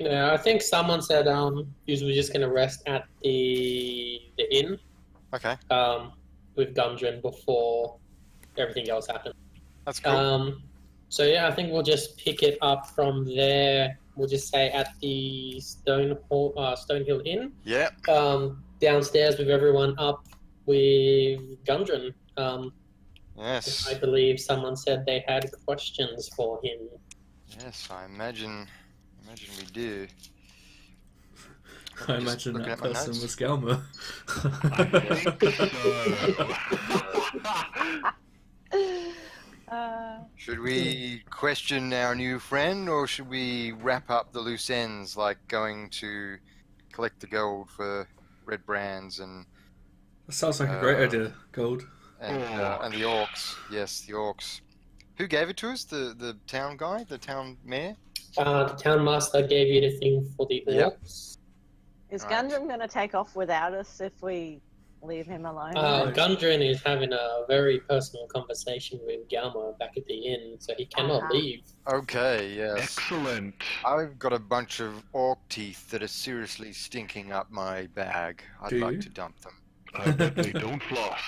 Yeah, I think someone said he was just gonna rest at the inn Okay, with Gundren before everything else happened. that's cool. So yeah, I think we'll just pick it up from there. We'll just say at the Stonehill Inn, Yeah. downstairs with everyone up with Gundren. I Yes. believe someone said they had questions for him. Yes, I imagine we do. I Just imagine looking that at my person notes. was Galma. I think so. Should we question our new friend, or should we wrap up the loose ends, like going to collect the gold for red brands and That sounds like a great idea, Gold. and the orcs? Yes, the orcs. Who gave it to us? The town guy, the town mayor. The town master gave you the thing for the Yep. orcs. Is Right. Gundam going to take off without us if we leave him alone? Gundren is having a very personal conversation with Galma back at the inn, so he cannot Uh-huh. leave. Okay, yes. Excellent. I've got a bunch of orc teeth that are seriously stinking up my bag. I'd Do like you? to dump them. I bet they don't floss.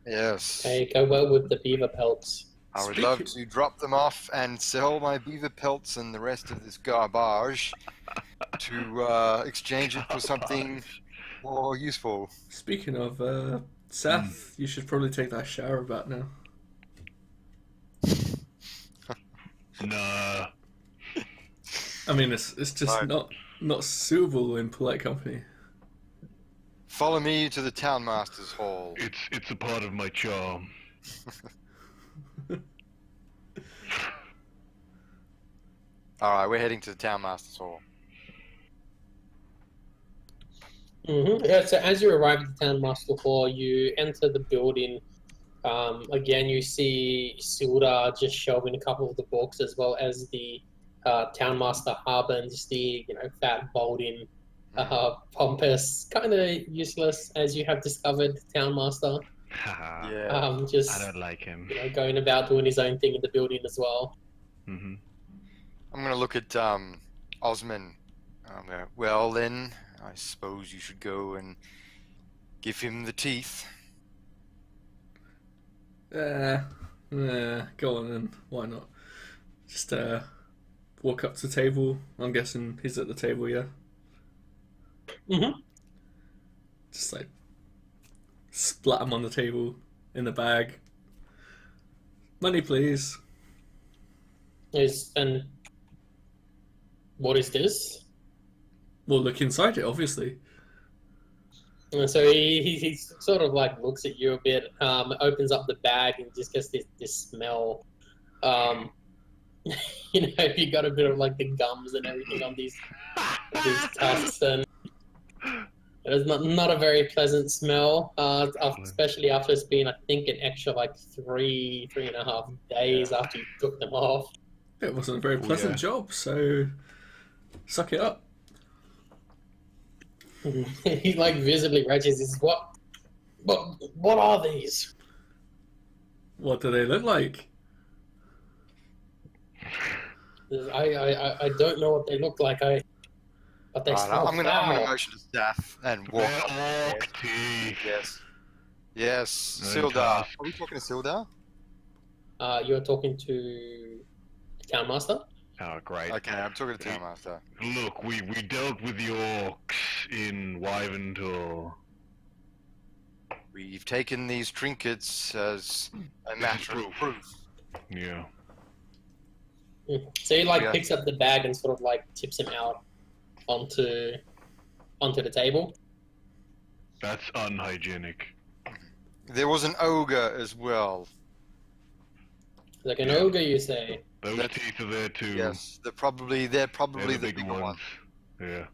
Yes. They go well with the beaver pelts. I would love to drop them off and sell my beaver pelts and the rest of this garbage to exchange it for something more useful. Speaking of Seth, you should probably take that shower back now. Nah. I mean, it's just Right. not suitable in polite company. Follow me to the town master's hall. It's a part of my charm. Alright, we're heading to the town master's hall. Yeah, so as you arrive at the town master hall, you enter the building. Again, you see Silda just shelving a couple of the books, as well as the town master Harbins, the fat, balding, pompous, kind of useless, as you have discovered, town master. Haha. Yeah. Just I don't like him. going about doing his own thing in the building as well. Mm-hmm. I'm gonna look at Osman. I'm gonna, well then, I suppose you should go and give him the teeth. Go on then. Why not? Just walk up to the table. I'm guessing he's at the table, yeah? Mm-hmm. Just like splat him on the table in the bag. Money, please. And what is this? We'll look inside it, obviously. And so he sort of like looks at you a bit, opens up the bag and just gets this smell. You got a bit of like the gums and everything on these tusks, and it's not a very pleasant smell, especially after it's been, I think, an extra like 3.5 days after you took them off. It wasn't a very pleasant job, so suck it up. He like visibly retches. What are these? What do they look like? I don't know what they look like. But they smell I'm gonna foul. motion to staff and walk. They're orc teeth. Yes. Yes, No Sildar. task. Are we talking to Sildar? You're talking to the town master. Oh, great. Okay, I'm talking to Town Master. Look, we dealt with the orcs in Wyventor. We've taken these trinkets as a matter of proof. Yeah. So he Yeah. picks up the bag and sort of like tips him out onto the table. That's unhygienic. There was an ogre as well. Like an ogre, you say? Those teeth are there too. Yes, they're probably They're the bigger ones. one. Yeah.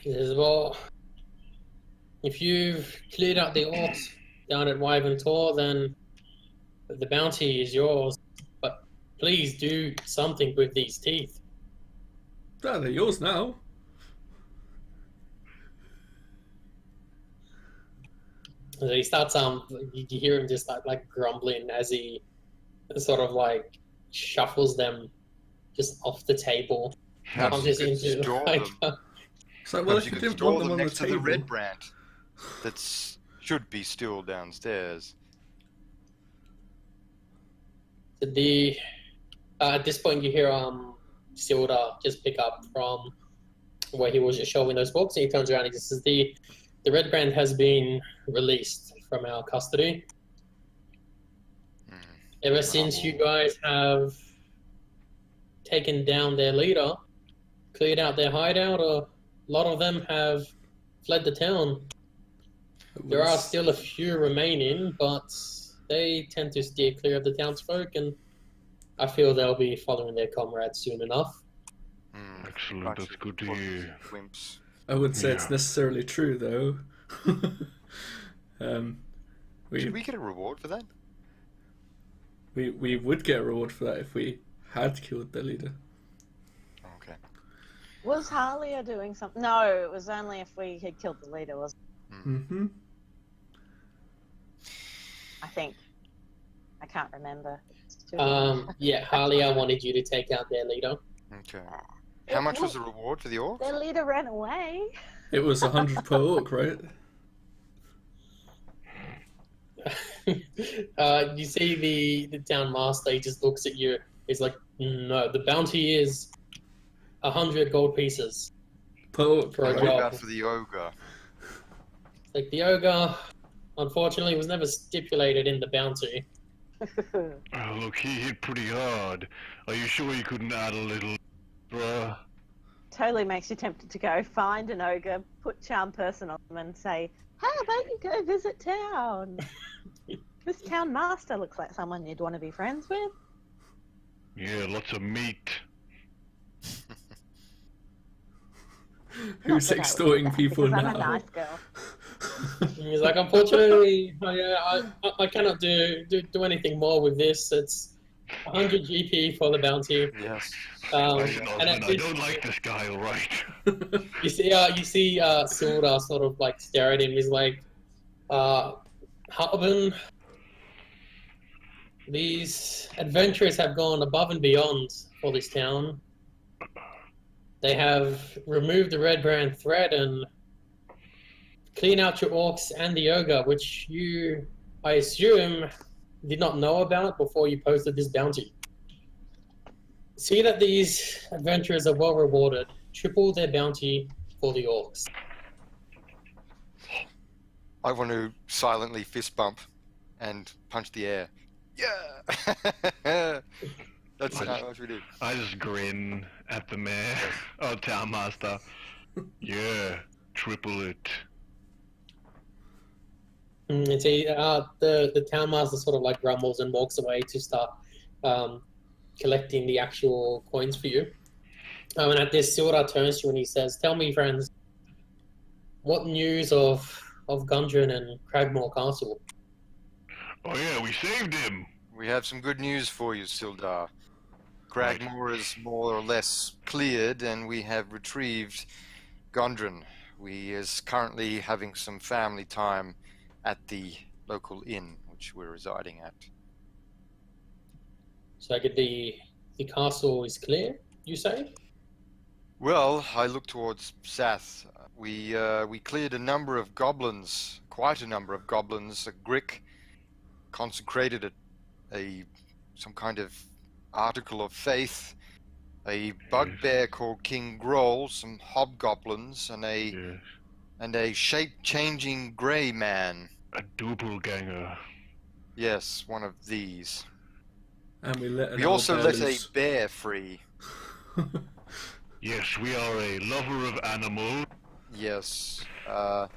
He says, well, if you've cleared out the orcs down at Wyventor, then the bounty is yours. But please do something with these teeth. Ah, they're yours now. So he starts, you hear him just like grumbling as he sort of like shuffles them just off the table. Perhaps you Just could into, store like, them. So, well, Perhaps if you you could didn't store want them them on the next to the table, red brand that should be still downstairs. the at this point you hear Silda just pick up from where he was just showing those books, and he turns around and he says, the red brand has been released from our custody. Ever since you guys have taken down their leader, cleared out their hideout, a lot of them have fled the town. There are still a few remaining, but they tend to steer clear of the townsfolk, and I feel they'll be following their comrades soon enough. Excellent, that's good to hear. Wimps. I wouldn't say it's Yeah. necessarily true, though. Should we get a reward for that? we would get a reward for that if we had killed their leader. Okay. Was Harlia doing something? No, it was only if we had killed the leader, wasn't Mm-hmm. it? I think. I can't remember. It's too Yeah, Halia wanted you to take out their leader. Okay. How much was the reward for the orcs? Their leader ran away. It was 100 per orc, right? You see the town master, he just looks at you. He's like, no, the bounty is 100 gold pieces Per orc. for a What job. about for the ogre? Like, the ogre, unfortunately, was never stipulated in the bounty. Oh, look, he hit pretty hard. Are you sure you couldn't add a little, bruh? Totally makes you tempted to go find an ogre, put charm person on them, and say, "How about you go visit town? This town master looks like someone you'd want to be friends with." Yeah, lots of meat. Who's Not that I would extorting do that, people because now? I'm a nice girl. He's like, unfortunately, I cannot do anything more with this. It's 100 GP for the bounty. Yes. Listen, And Osmond, at I this, don't like this guy, alright? you see, Silda sort of like stare at him. He's like, Harbin, these adventurers have gone above and beyond for this town. They have removed the red brand threat and clean out your orcs and the ogre, which you, I assume, did not know about before you posted this bounty. See that these adventurers are well rewarded. Triple their bounty for the orcs. I want to silently fist bump and punch the air. Yeah! That's how much we do. I just grin at the mayor, oh, town master. Yeah, triple it. And see, the town master sort of like grumbles and walks away to start collecting the actual coins for you. And at this, Silda turns to you and he says, "Tell me, friends, what news of Gundren and Cragmore Castle?" Oh yeah, we saved him. We have some good news for you, Sildar. Cragmore is more or less cleared, and we have retrieved Gundren. We is currently having some family time at the local inn, which we're residing at. So I get the castle is clear, you say? Well, I look towards Sath. We cleared a number of goblins, quite a number of goblins. A Grick consecrated some kind of article of faith. A bugbear called King Groll, some hobgoblins, and a shape-changing grey man. A doppelganger. Yes, one of these. And we also let a loose. bear free. Yes, we are a lover of animals. Yes. I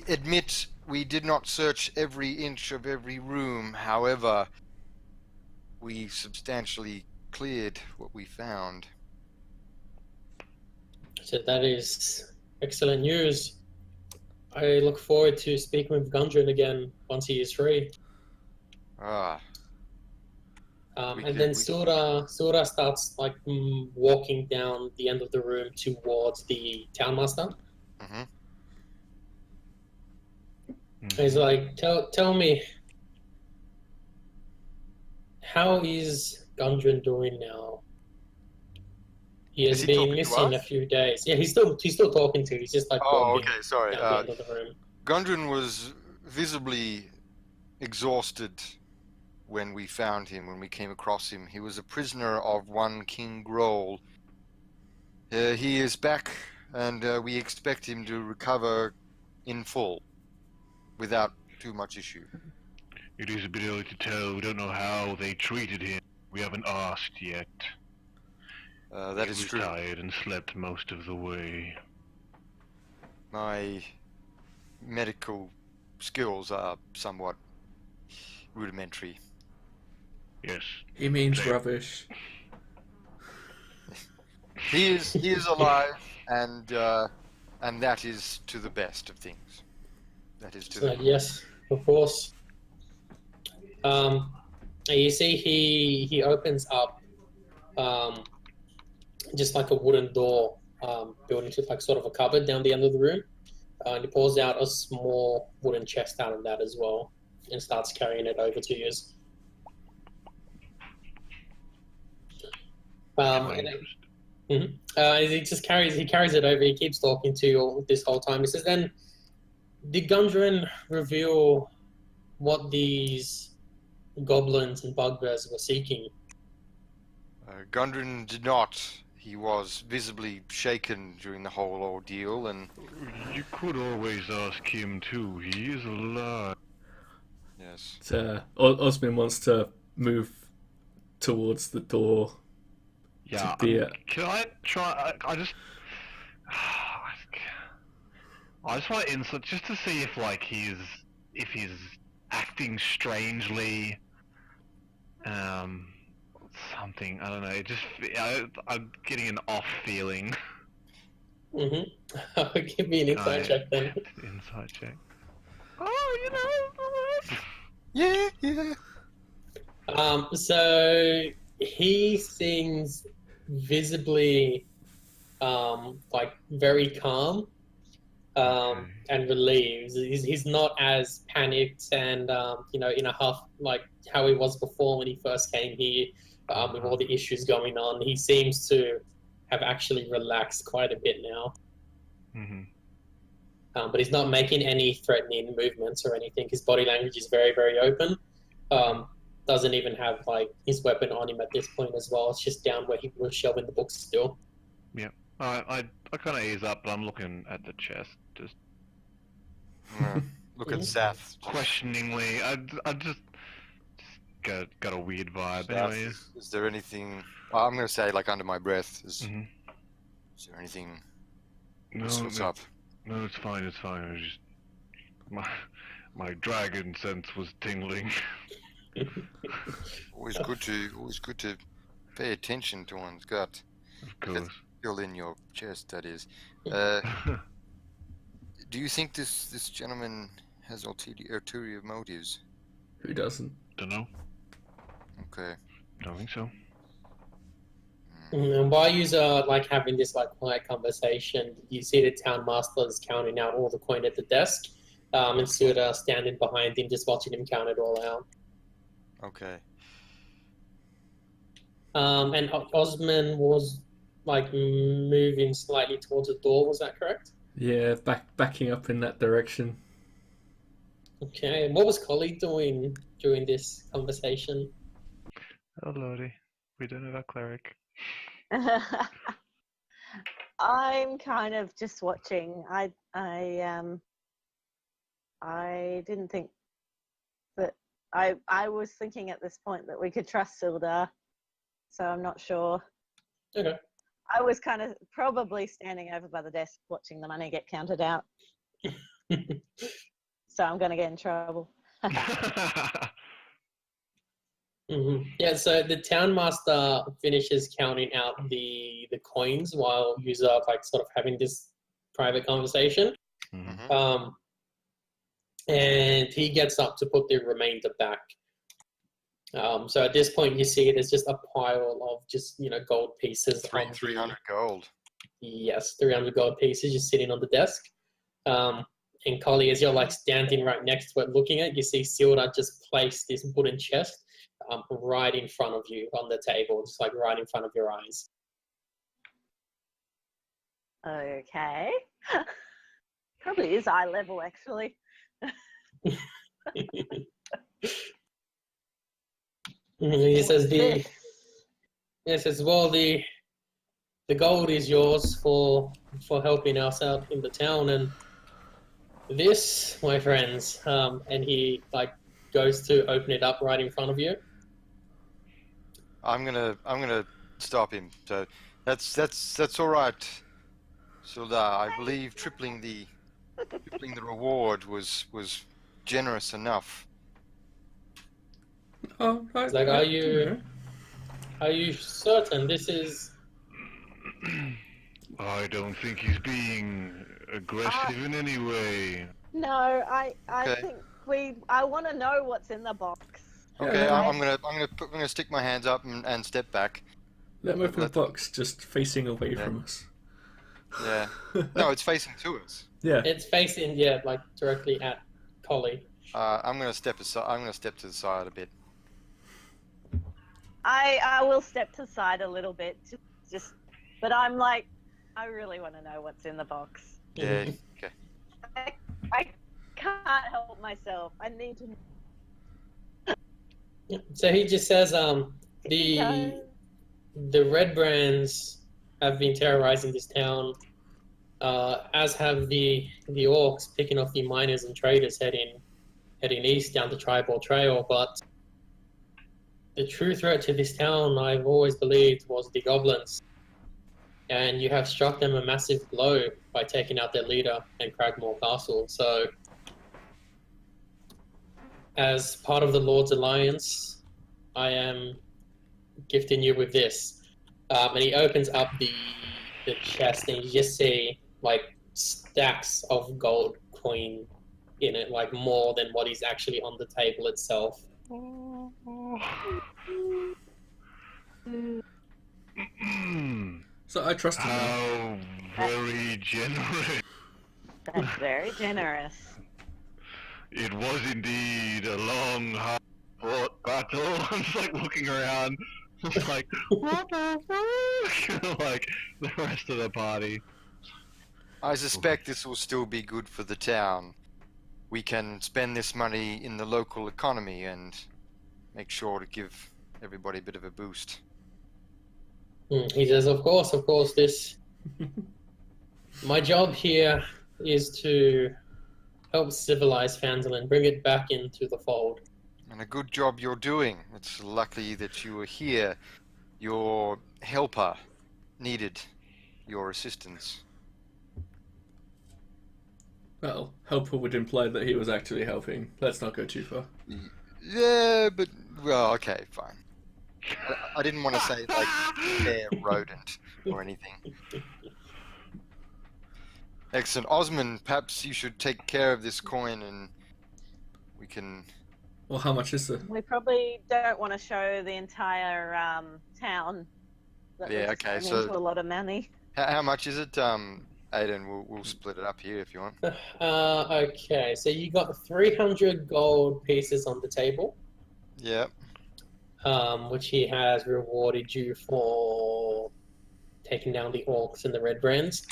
admit we did not search every inch of every room. However, we substantially cleared what we found. So that is excellent news. I look forward to speaking with Gundren again once he is free. Ah, And then Sura starts like walking down the end of the room towards the townmaster. mhm. He's like, tell me, How is Gundren doing now? He has Is he been talking to missing a us? few days. Yeah, he's still talking to. He's just like Oh, walking okay, sorry. down the end of the room. Gundren was visibly exhausted when we found him, when we came across him. He was a prisoner of one King Grohl. He is back, and we expect him to recover in full, without too much issue. It is a bit early to tell. We don't know how they treated him. We haven't asked yet. That he is was true. tired and slept most of the way. My medical skills are somewhat rudimentary. Yes. He means Same. rubbish. He is alive, and that is to the best of things. That is to So, the yes, of course. You see, he opens up just like a wooden door built into like sort of a cupboard down the end of the room, and he pulls out a small wooden chest out of that as well, and starts carrying it over to you. My And interest. he just carries it over. He keeps talking to you all this whole time. He says, "Then did Gundren reveal what these goblins and bugbears were seeking?" Gundren did not. He was visibly shaken during the whole ordeal, and You could always ask him too. He is alive. yes, Osmin wants to move towards the door. Yeah. be Can I try? I just. I just want to insert just to see if he's acting strangely. Something, I don't know. It just I'm getting an off feeling. Mm-hmm. Give me an insight check then. Insight check. Oh, yeah. So he seems visibly like very calm and relieved. He's not as panicked and in a huff like how he was before when he first came here with all the issues going on. He seems to have actually relaxed quite a bit now. Mm-hmm. But he's not making any threatening movements or anything. His body language is very, very open. Doesn't even have like his weapon on him at this point as well. It's just down where he was shelving the books still. Yeah. I kind of ease up, but I'm looking at the chest, just Look at Seth. questioningly. I just got a weird vibe. Seth, Anyway. is there anything? Well, I'm gonna say like under my breath. Is there anything? No, What's up? No, it's fine. It's fine. It was just my dragon sense was tingling. Always good to pay attention to one's gut. Of course. Still in your chest, that is. Do you think this gentleman has ulterior motives? Who doesn't? Don't know. Okay. Don't think so. And while you are like having this like quiet conversation, you see the town master is counting out all the coin at the desk, and Suda standing behind him, just watching him count it all out. Okay. And Osman was like moving slightly towards the door. Was that correct? Yeah, backing up in that direction. Okay. And what was Collie doing during this conversation? Oh lordy, we don't have a cleric. I'm kind of just watching. I didn't think that I was thinking at this point that we could trust Sildar, so I'm not sure. Okay. I was kind of probably standing over by the desk watching the money get counted out. So I'm going to get in trouble. Yeah, so the town master finishes counting out the coins while you're like sort of having this private conversation. And he gets up to put the remainder back. So at this point, you see there's just a pile of just gold pieces. 300 gold. Yes, 300 gold pieces just sitting on the desk. And Collie, as you're like standing right next to it looking at it, you see Silda just place this wooden chest right in front of you on the table, just like right in front of your eyes. Okay. Probably is eye level, actually. He says What's this? well, the gold is yours for helping us out in the town, and this, my friends, and he like goes to open it up right in front of you. I'm gonna stop him. So that's all right, Silda. I believe tripling the reward was generous enough. Oh, right. It's like, I are don't you certain this is? I don't think he's being aggressive in any way. No, I Okay. think I want to know what's in the box. Okay, Yeah. I'm gonna stick my hands up and step back. Let him open the Let- box, just facing away Yeah. from us. Yeah. No, it's facing to us. Yeah. It's facing, like directly at Collie. I'm gonna step aside. I'm gonna step to the side a bit. I will step to the side a little bit, just, but I'm like, I really want to know what's in the box. Yeah. Okay. I can't help myself. I need to. So he just says, know. the red brands have been terrorizing this town, as have the orcs picking off the miners and traders heading east down the Tribal Trail. But the true threat to this town, I've always believed, was the goblins. And you have struck them a massive blow by taking out their leader and Cragmore Castle. So, as part of the Lord's Alliance, I am gifting you with this. And he opens up the chest, and you just see like stacks of gold coin in it, like more than what is actually on the table itself. So I trust him. now. How very generous. That's very generous. It was indeed a long, hard-fought battle. I'm just like looking around, just like, what the fuck? Like the rest of the party. I suspect this will still be good for the town. We can spend this money in the local economy and make sure to give everybody a bit of a boost. He says, of course, this. My job here is to help civilize Phandalin, bring it back into the fold. And a good job you're doing. It's lucky that you were here. Your helper needed your assistance. Well, helper would imply that he was actually helping. Let's not go too far. Yeah, but, well, okay, fine. I didn't want to say, like, fair rodent or anything. Excellent. Osmond, perhaps you should take care of this coin and we can... Well, how much is the... We probably don't want to show the entire town. That Yeah, we're okay, just so- into a lot of money. How much is it? Aiden, we'll split it up here if you want. Okay, so you got 300 gold pieces on the table, Yeah. which he has rewarded you for taking down the orcs and the red brands,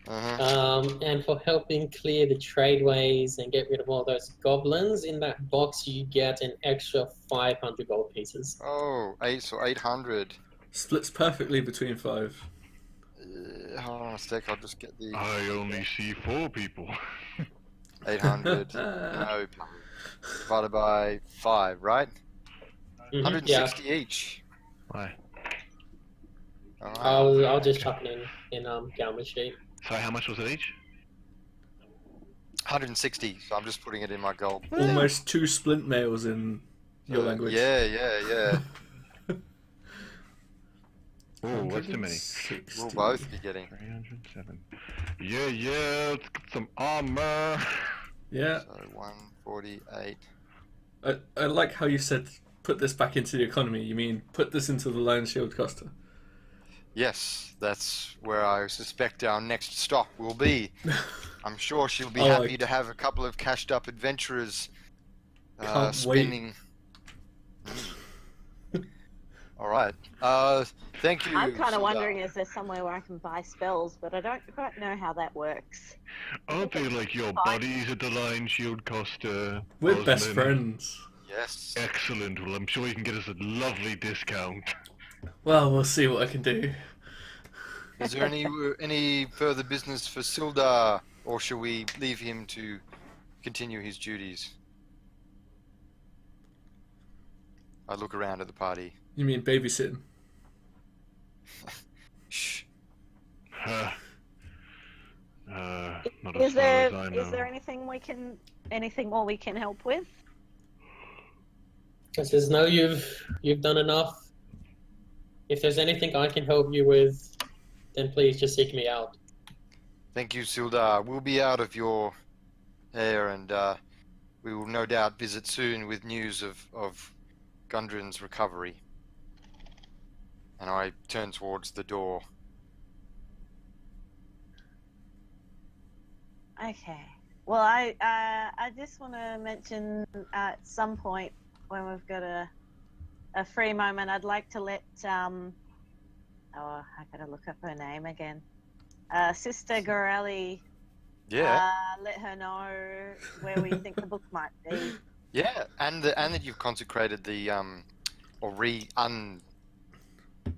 and for helping clear the tradeways and get rid of all those goblins. In that box, you get an extra 500 gold pieces. Oh, 800. Splits perfectly between 5. Hold on a sec, I'll just get the I only see 4 people. 800. No, divided by 5, right? Mhm, 160 each. Why? Alright. I'll just chuck it in Galma sheet. Sorry, how much was it each? 160, so I'm just putting it in my gold. Almost 2 splint mails in your language. Yeah. Oh, what's too many? 160. We'll both be getting. 307. Yeah, let's get some armor. Yeah, So 148. I like how you said put this back into the economy. You mean put this into the Lion Shield Costa? Yes, that's where I suspect our next stop will be. I'm sure she'll be Oh, happy like- to have a couple of cashed up adventurers Can't spending. All right. Thank you. I'm kind of Sildar. wondering, is there somewhere where I can buy spells, but I don't quite know how that works. Aren't they like your buddies at the Lion Shield, Costa? We're best Osman? friends. Yes. Excellent. Well, I'm sure you can get us a lovely discount. Well, we'll see what I can do. Is there any further business for Sildar, or shall we leave him to continue his duties? I look around at the party. You mean babysitting? Shh. Not Is as far there as I know. is there anything more we can help with? I says, no, you've done enough. If there's anything I can help you with, then please just seek me out. Thank you, Sildar. We'll be out of your hair, and we will no doubt visit soon with news of Gundren's recovery. And I turn towards the door. Okay. Well, I just want to mention at some point when we've got a free moment, I'd like to let I gotta look up her name again. Sister Gorelli. Yeah. Let her know where we think the book might be. Yeah, and that you've consecrated the or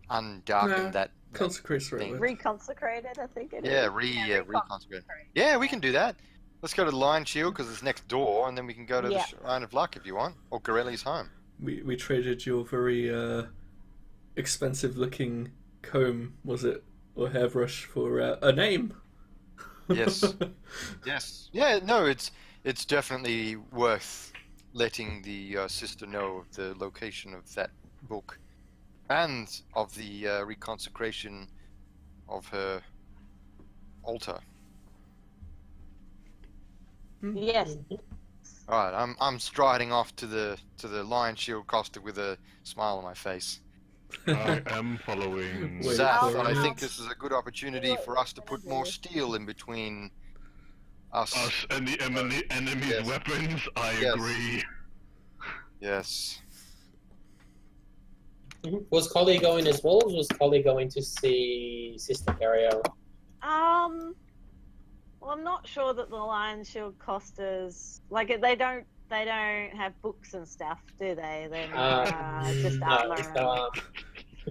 undarkened that. Consecrate's the right thing. word. Reconsecrated, I think it is. Yeah, reconsecrate. Yeah, we can do that. Let's go to the Lion Shield because it's next door, and then we can go to the Shrine of Luck if you want, or Gorelli's home. We traded your very expensive looking comb, was it, or hairbrush for a name. Yes. Yes. Yeah. No, it's definitely worth letting the sister know of the location of that book, and of the reconsecration of her altar. Yes. All right, I'm striding off to the Lion Shield Costa with a smile on my face. I am following. Wait, Zath, for I it. think this is a good opportunity for us to put more steel in between us. Us and the enemy's Yes. weapons. I Yes. agree. Yes. Was Collie going as well, or was Collie going to see Sister Cario? Well, I'm not sure that the Lion Shield Costas they don't have books and stuff, do they? They're just No, armor.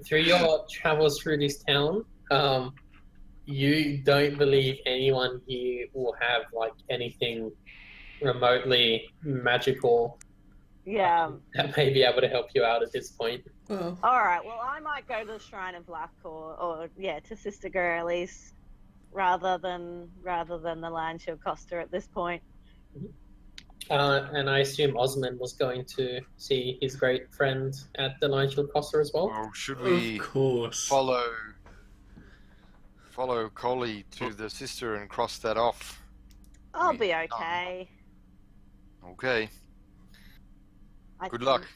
through your travels through this town, you don't believe anyone here will have like anything remotely magical Yeah. that may be able to help you out at this point. Well, All right. Well, I might go to the Shrine of Luck or to Sister Gorelli's rather than the Lion Shield Costa at this point. And I assume Osman was going to see his great friend at the Lion Shield Costa as well. Well, should we of course. follow Collie to the sister and cross that off? I'll be okay. Okay. I Good can- luck.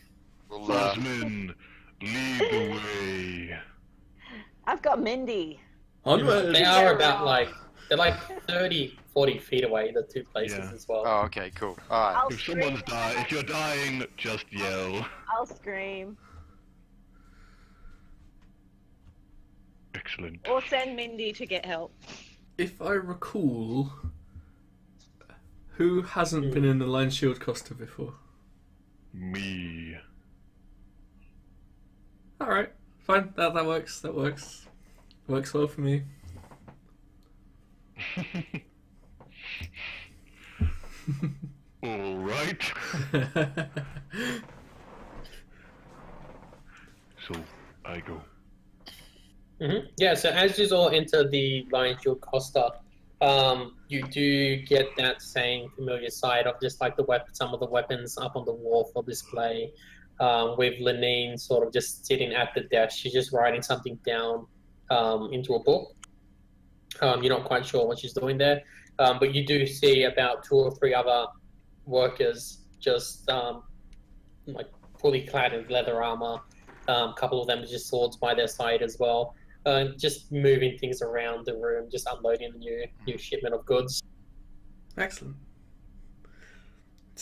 We'll Osman, lead the way. I've got Mindy. Onward. They are about they're like 30, 40 feet away, the two places Yeah. as well. Oh, okay, cool. All right. I'll If someone's scream. if you're dying, just yell. I'll scream. Excellent. Or send Mindy to get help. If I recall, who hasn't been in the Lion Shield Costa before? Me. Alright, fine. That works. That works. Works well for me. All right. So I go. Yeah, so as you all enter the Lion Shield Costa, you do get that same familiar sight of just like some of the weapons up on the wall for display, with Lenine sort of just sitting at the desk. She's just writing something down into a book. You're not quite sure what she's doing there, but you do see about 2 or 3 other workers just like fully clad in leather armor. A couple of them just swords by their side as well. Just moving things around the room, just unloading a new shipment of goods. Excellent.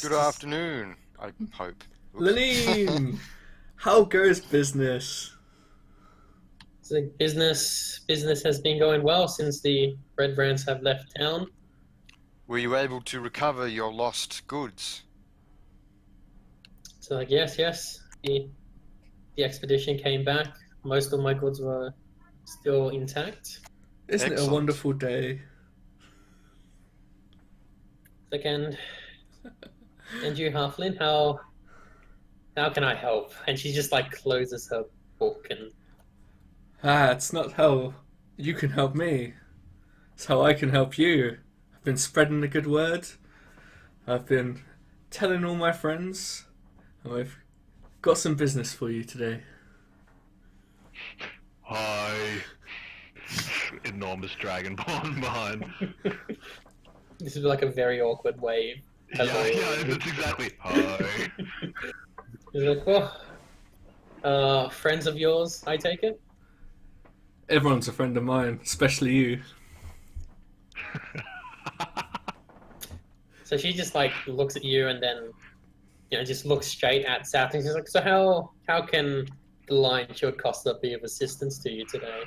Good afternoon, I hope. Oops. Lenine! How goes business? So business has been going well since the Red Rants have left town. Were you able to recover your lost goods? So like yes, the expedition came back. Most of my goods were still intact. Isn't it a Excellent. wonderful day? Like and you, Halfling, how can I help? And she just like closes her book and It's not how you can help me. It's how I can help you. I've been spreading the good word. I've been telling all my friends. And I've got some business for you today. Hi. Enormous dragon pawn behind. this is like a very awkward wave. Yeah, that's exactly. Hi. He's like, friends of yours, I take it? Everyone's a friend of mine, especially you. So she just like looks at you and then, just looks straight at South and she's like, so how can the Lion Shield Costa be of assistance to you today?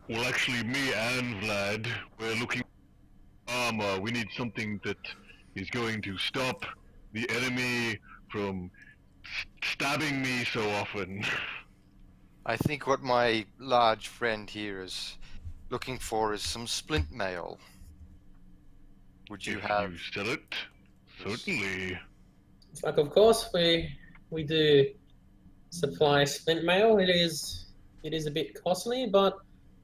Well, actually, me and Vlad, we're looking for armor. We need something that is going to stop the enemy from stabbing me so often. I think what my large friend here is looking for is some splint mail. Would you If have... you sell it, certainly. It's like, of course, we do supply splint mail. It is a bit costly, but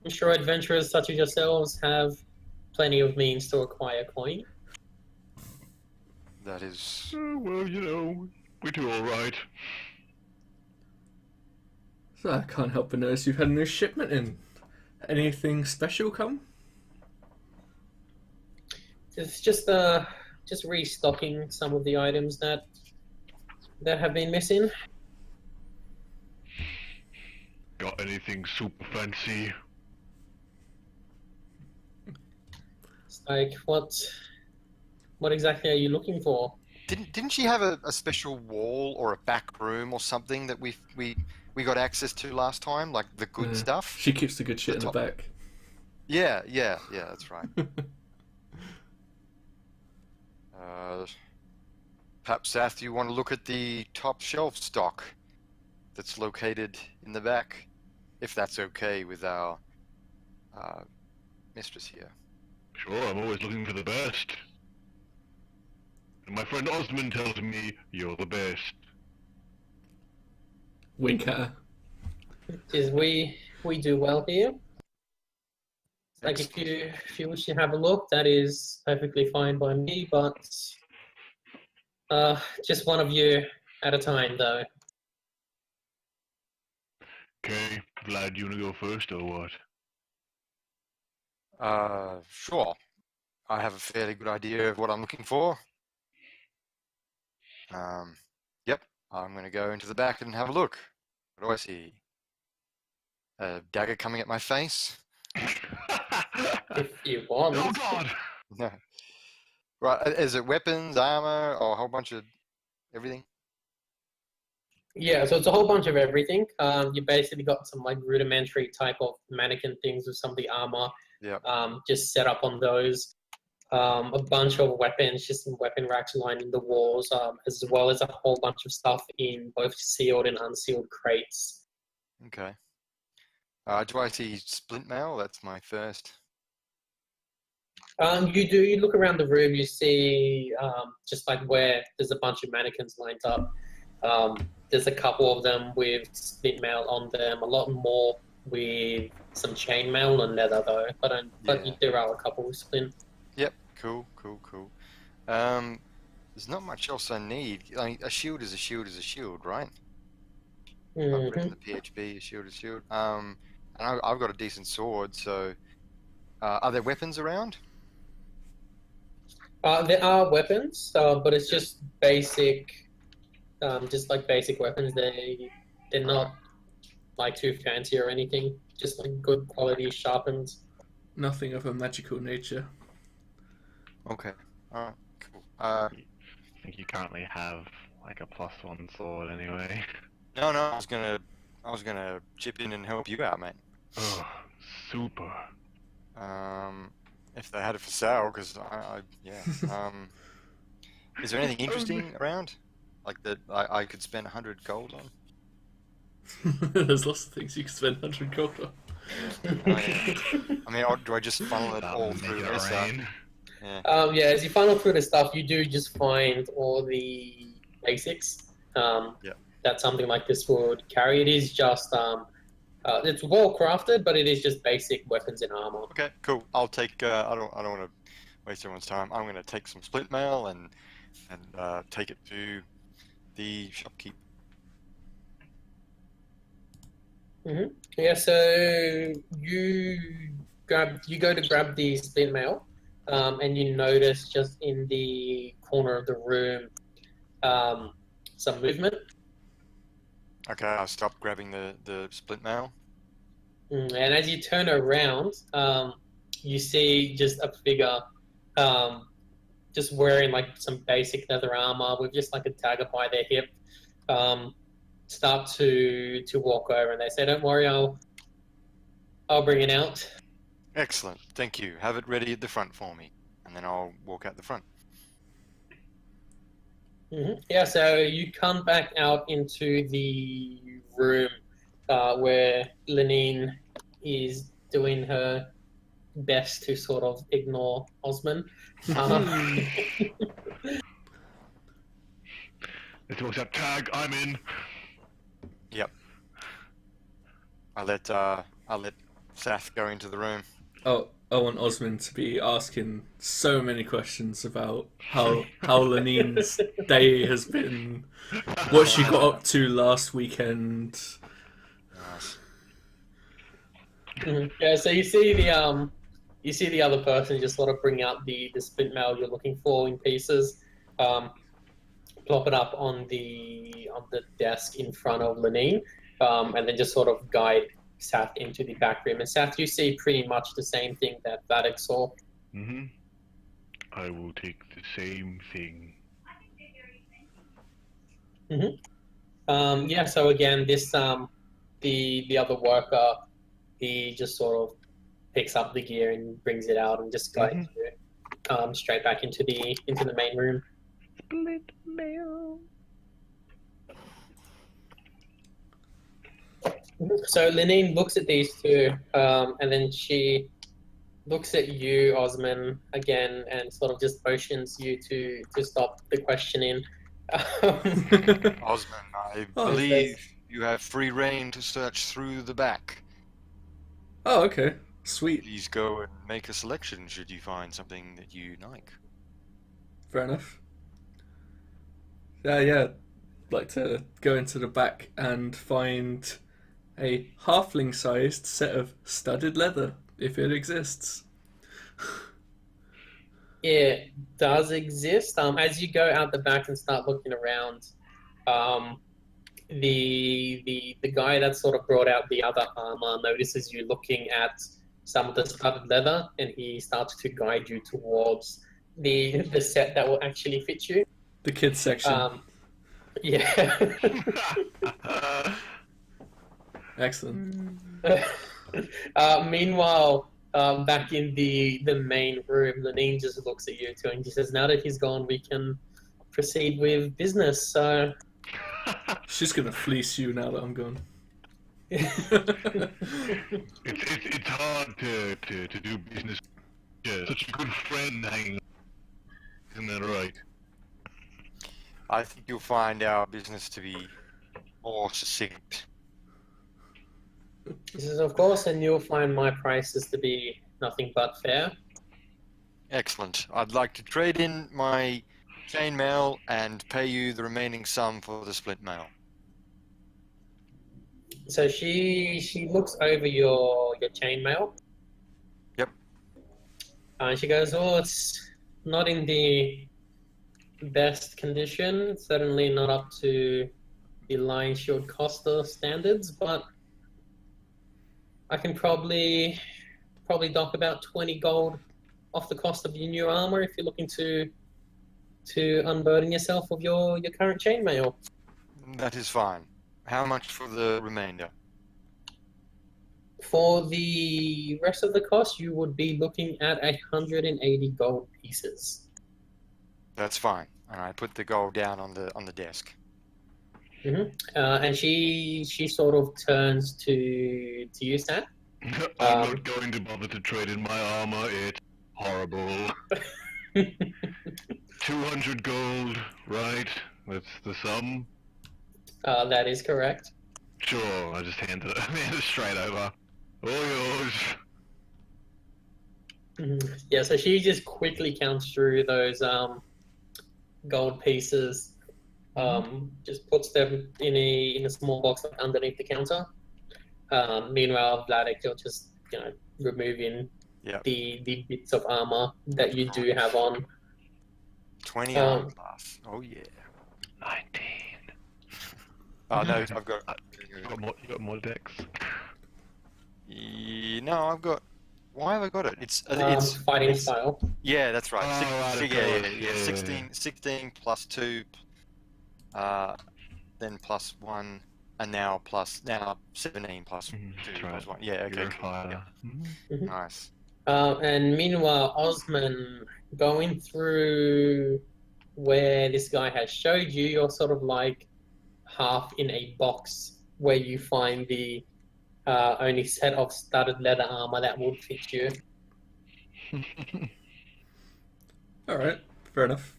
I'm sure adventurers such as yourselves have plenty of means to acquire coin. That is... Well, we do all right. So I can't help but notice you've had a new shipment in. Anything special come? It's just restocking some of the items that have been missing. Got anything super fancy? It's like what exactly are you looking for? Didn't she have a special wall or a back room or something that we got access to last time, like the good stuff? She keeps the good shit in the top. back. Yeah, that's right. Perhaps, Sath, you want to look at the top shelf stock that's located in the back, if that's okay with our mistress here. Sure, I'm always looking for the best. And my friend Osmond tells me you're the best. Wink at her. Is we do well here. Like if you wish to have a look, that is perfectly fine by me, but just one of you at a time though. Okay, Vlad, you wanna go first or what? Sure. I have a fairly good idea of what I'm looking for. Yep, I'm going to go into the back and have a look. What do I see? A dagger coming at my face? If you want. Oh god! No. Right, is it weapons, armor, or a whole bunch of everything? Yeah, so it's a whole bunch of everything. You basically got some like rudimentary type of mannequin things with some of the armor. Yep. Just set up on those. A bunch of weapons, just some weapon racks lining the walls, as well as a whole bunch of stuff in both sealed and unsealed crates. Okay. Do I see splint mail? That's my first. You look around the room, you see just like where there's a bunch of mannequins lined up. There's a couple of them with splint mail on them, a lot more with some chain mail and leather though, but there are a couple with splint. Yep, cool. There's not much else I need. I mean, a shield is a shield, right? I've written the PHP, a shield is a shield. And I've got a decent sword, so... are there weapons around? There are weapons, but it's just basic, just like basic weapons. They're not like too fancy or anything. Just like good quality sharpened. Nothing of a magical nature. Okay. Alright, cool. I think you currently have like a +1 sword anyway. No, I was gonna chip in and help you out, mate. Oh, super. If they had it for sale, because yeah. Is there anything interesting around? Like that I could spend 100 gold on? There's lots of things you can spend 100 gold on. I mean, or do I just funnel it all Make through it this? rain. Yeah. Yeah, as you funnel through the stuff, you do just find all the basics. Yeah. That something like this would carry. It is just it's well crafted, but it is just basic weapons and armor. Okay, cool. I'll take. I don't want to waste everyone's time. I'm going to take some split mail and take it to the shopkeep. Yeah, so you go to grab the split mail, and you notice just in the corner of the room some movement. Okay, I'll stop grabbing the split mail. And as you turn around, you see just a figure just wearing like some basic leather armor with just like a dagger by their hip, start to walk over, and they say, "Don't worry, I'll bring it out." Excellent, thank you. Have it ready at the front for me, and then I'll walk out the front. Yeah, so you come back out into the room where Lenine is doing her best to sort of ignore Osman. It walks up, tag, I'm in. Yep. I'll let Sath go into the room. Oh, I want Osmond to be asking so many questions about how Lenine's day has been, what she got up to last weekend. Nice. Yeah, so you see the other person just sort of bring out the split mail you're looking for in pieces, plop it up on the desk in front of Lenine, and then just sort of guide Sath into the back room. And Sath, you see pretty much the same thing that Vadik saw. I will take the same thing. Yeah, so again, this the other worker, he just sort of picks up the gear and brings it out and just guides you straight back into the main room. Split mail. So Lenine looks at these two, and then she looks at you, Osman, again, and sort of just motions you to stop the questioning. Osman, I believe you have free reign to search through the back. Oh, okay. Sweet. Please go and make a selection should you find something that you like. Fair enough. Yeah. I'd like to go into the back and find a halfling-sized set of studded leather, if it exists. It does exist. As you go out the back and start looking around, the guy that sort of brought out the other armor notices you looking at some of the studded leather, and he starts to guide you towards the set that will actually fit you. The kids section. Yeah. Excellent. Meanwhile, back in the main room, Lenine just looks at you two and he says, "Now that he's gone, we can proceed with business." So she's gonna fleece you now that I'm gone. It's hard to do business. Yeah, such a good friend hanging. Isn't that right? I think you'll find our business to be more succinct. he says, "Of course, and you'll find my prices to be nothing but fair." Excellent. I'd like to trade in my chainmail and pay you the remaining sum for the split mail. So she looks over your chainmail. Yep. And she goes, "Oh, it's not in the best condition. Certainly not up to the Lion Shield Costa standards, but I can probably dock about 20 gold off the cost of your new armor if you're looking to unburden yourself of your current chainmail." That is fine. How much for the remainder? For the rest of the cost, you would be looking at 180 gold pieces. That's fine. All right, put the gold down on the desk. And she sort of turns to you, Stan. I'm not going to bother to trade in my armor. It's horrible. 200 gold, right? That's the sum. That is correct. Sure, I just hand it straight over. All yours. Yeah, so she just quickly counts through those gold pieces. Just puts them in a small box like underneath the counter. Meanwhile, Vladek, you're just removing the bits of armor that you do have on. 20 armor class. Oh yeah. 19. Oh no, I've got. You got more decks. No, I've got. Why have I got it? It's fighting style. Yeah, that's right. Oh, right, Yeah. 16 plus 2, then plus 1, and now 17 plus 2 plus 1. Yeah, okay. Cool. Nice. And meanwhile, Osman, going through where this guy has showed you, you're sort of like half in a box where you find the only set of studded leather armor that would fit you. Alright, fair enough.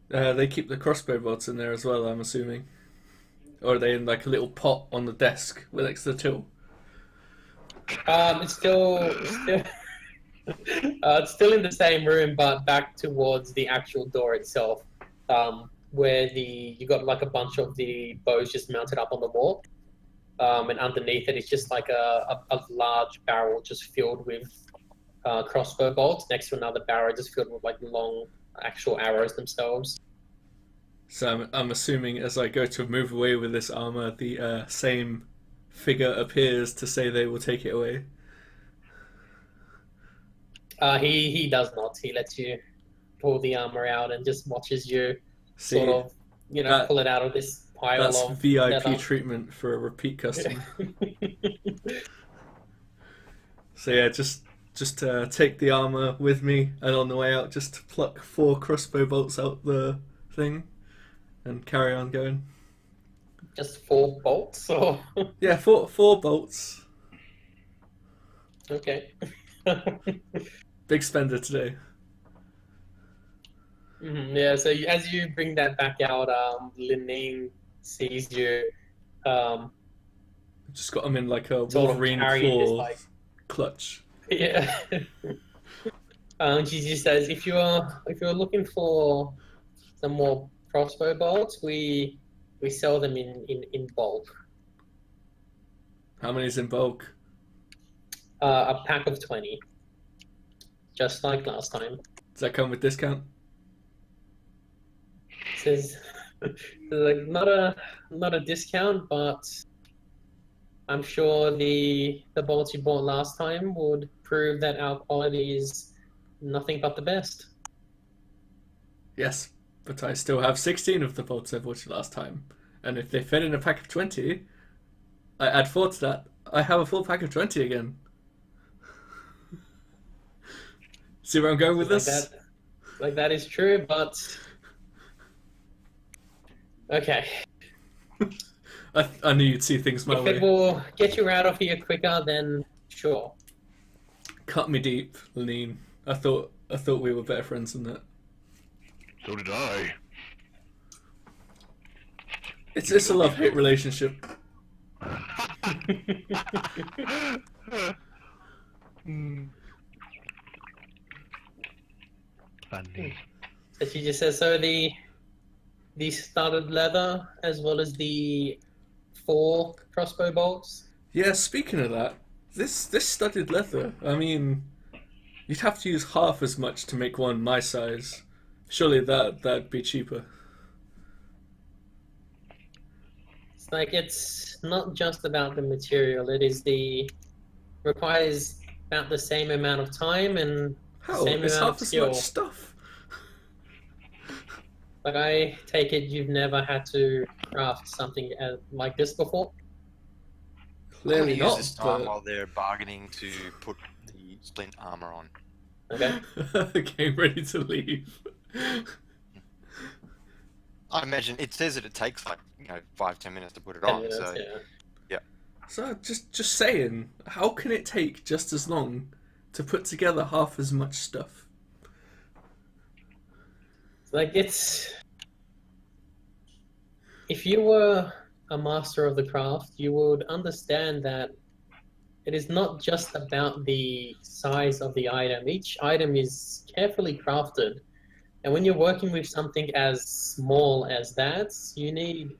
They keep the crossbow bolts in there as well, I'm assuming. Or are they in like a little pot on the desk next to the till? It's still it's still in the same room, but back towards the actual door itself, where you got like a bunch of the bows just mounted up on the wall, and underneath it is just like a large barrel just filled with crossbow bolts next to another barrel just filled with like long actual arrows themselves. So I'm assuming as I go to move away with this armor, the same figure appears to say they will take it away. He does not. He lets you pull the armor out and just watches you sort of, pull it out of this pile that's of VIP leather. treatment for a repeat customer. So yeah, just take the armor with me, and on the way out, just pluck 4 crossbow bolts out the thing, and carry on going. Just 4 bolts, or Yeah, 4 bolts. okay. Big spender today. Yeah, so as you bring that back out, Lining sees you. Just got them in like a Sort of Wolverine carrying this, claw like- clutch. Yeah. She just says, if you're looking for some more crossbow bolts, we sell them in bulk. How many's in bulk? A pack of 20, just like last time. Does that come with discount? Says like not a discount, but I'm sure the bolts you bought last time would prove that our quality is nothing but the best. Yes, but I still have 16 of the bolts I bought you last time. And if they fit in a pack of 20, I add 4 to that, I have a full pack of 20 again. See where I'm going with this? That is true, but okay. I knew you'd see things my If way. it will get you out of here quicker, then sure. Cut me deep, Lean. I thought we were better friends than that. So did I. It's a love-hate relationship. Funny. So she just says, so the studded leather as well as the 4 crossbow bolts. Yeah, speaking of that, this studded leather, I mean, you'd have to use half as much to make one my size. Surely that'd be cheaper. It's like it's not just about the material. It is requires about the same amount of time and How? same It's amount half of as skill. much stuff. Like I take it you've never had to craft something like this before. Clearly I'm gonna use this not, time but... while they're bargaining to put the splint armor on. Okay. Okay, ready to leave. I imagine it says that it takes like 5-10 minutes to put it 10 on. minutes, So yeah. So, just saying, how can it take just as long to put together half as much stuff? Like, if you were a master of the craft, you would understand that it is not just about the size of the item. Each item is carefully crafted. And when you're working with something as small as that, you need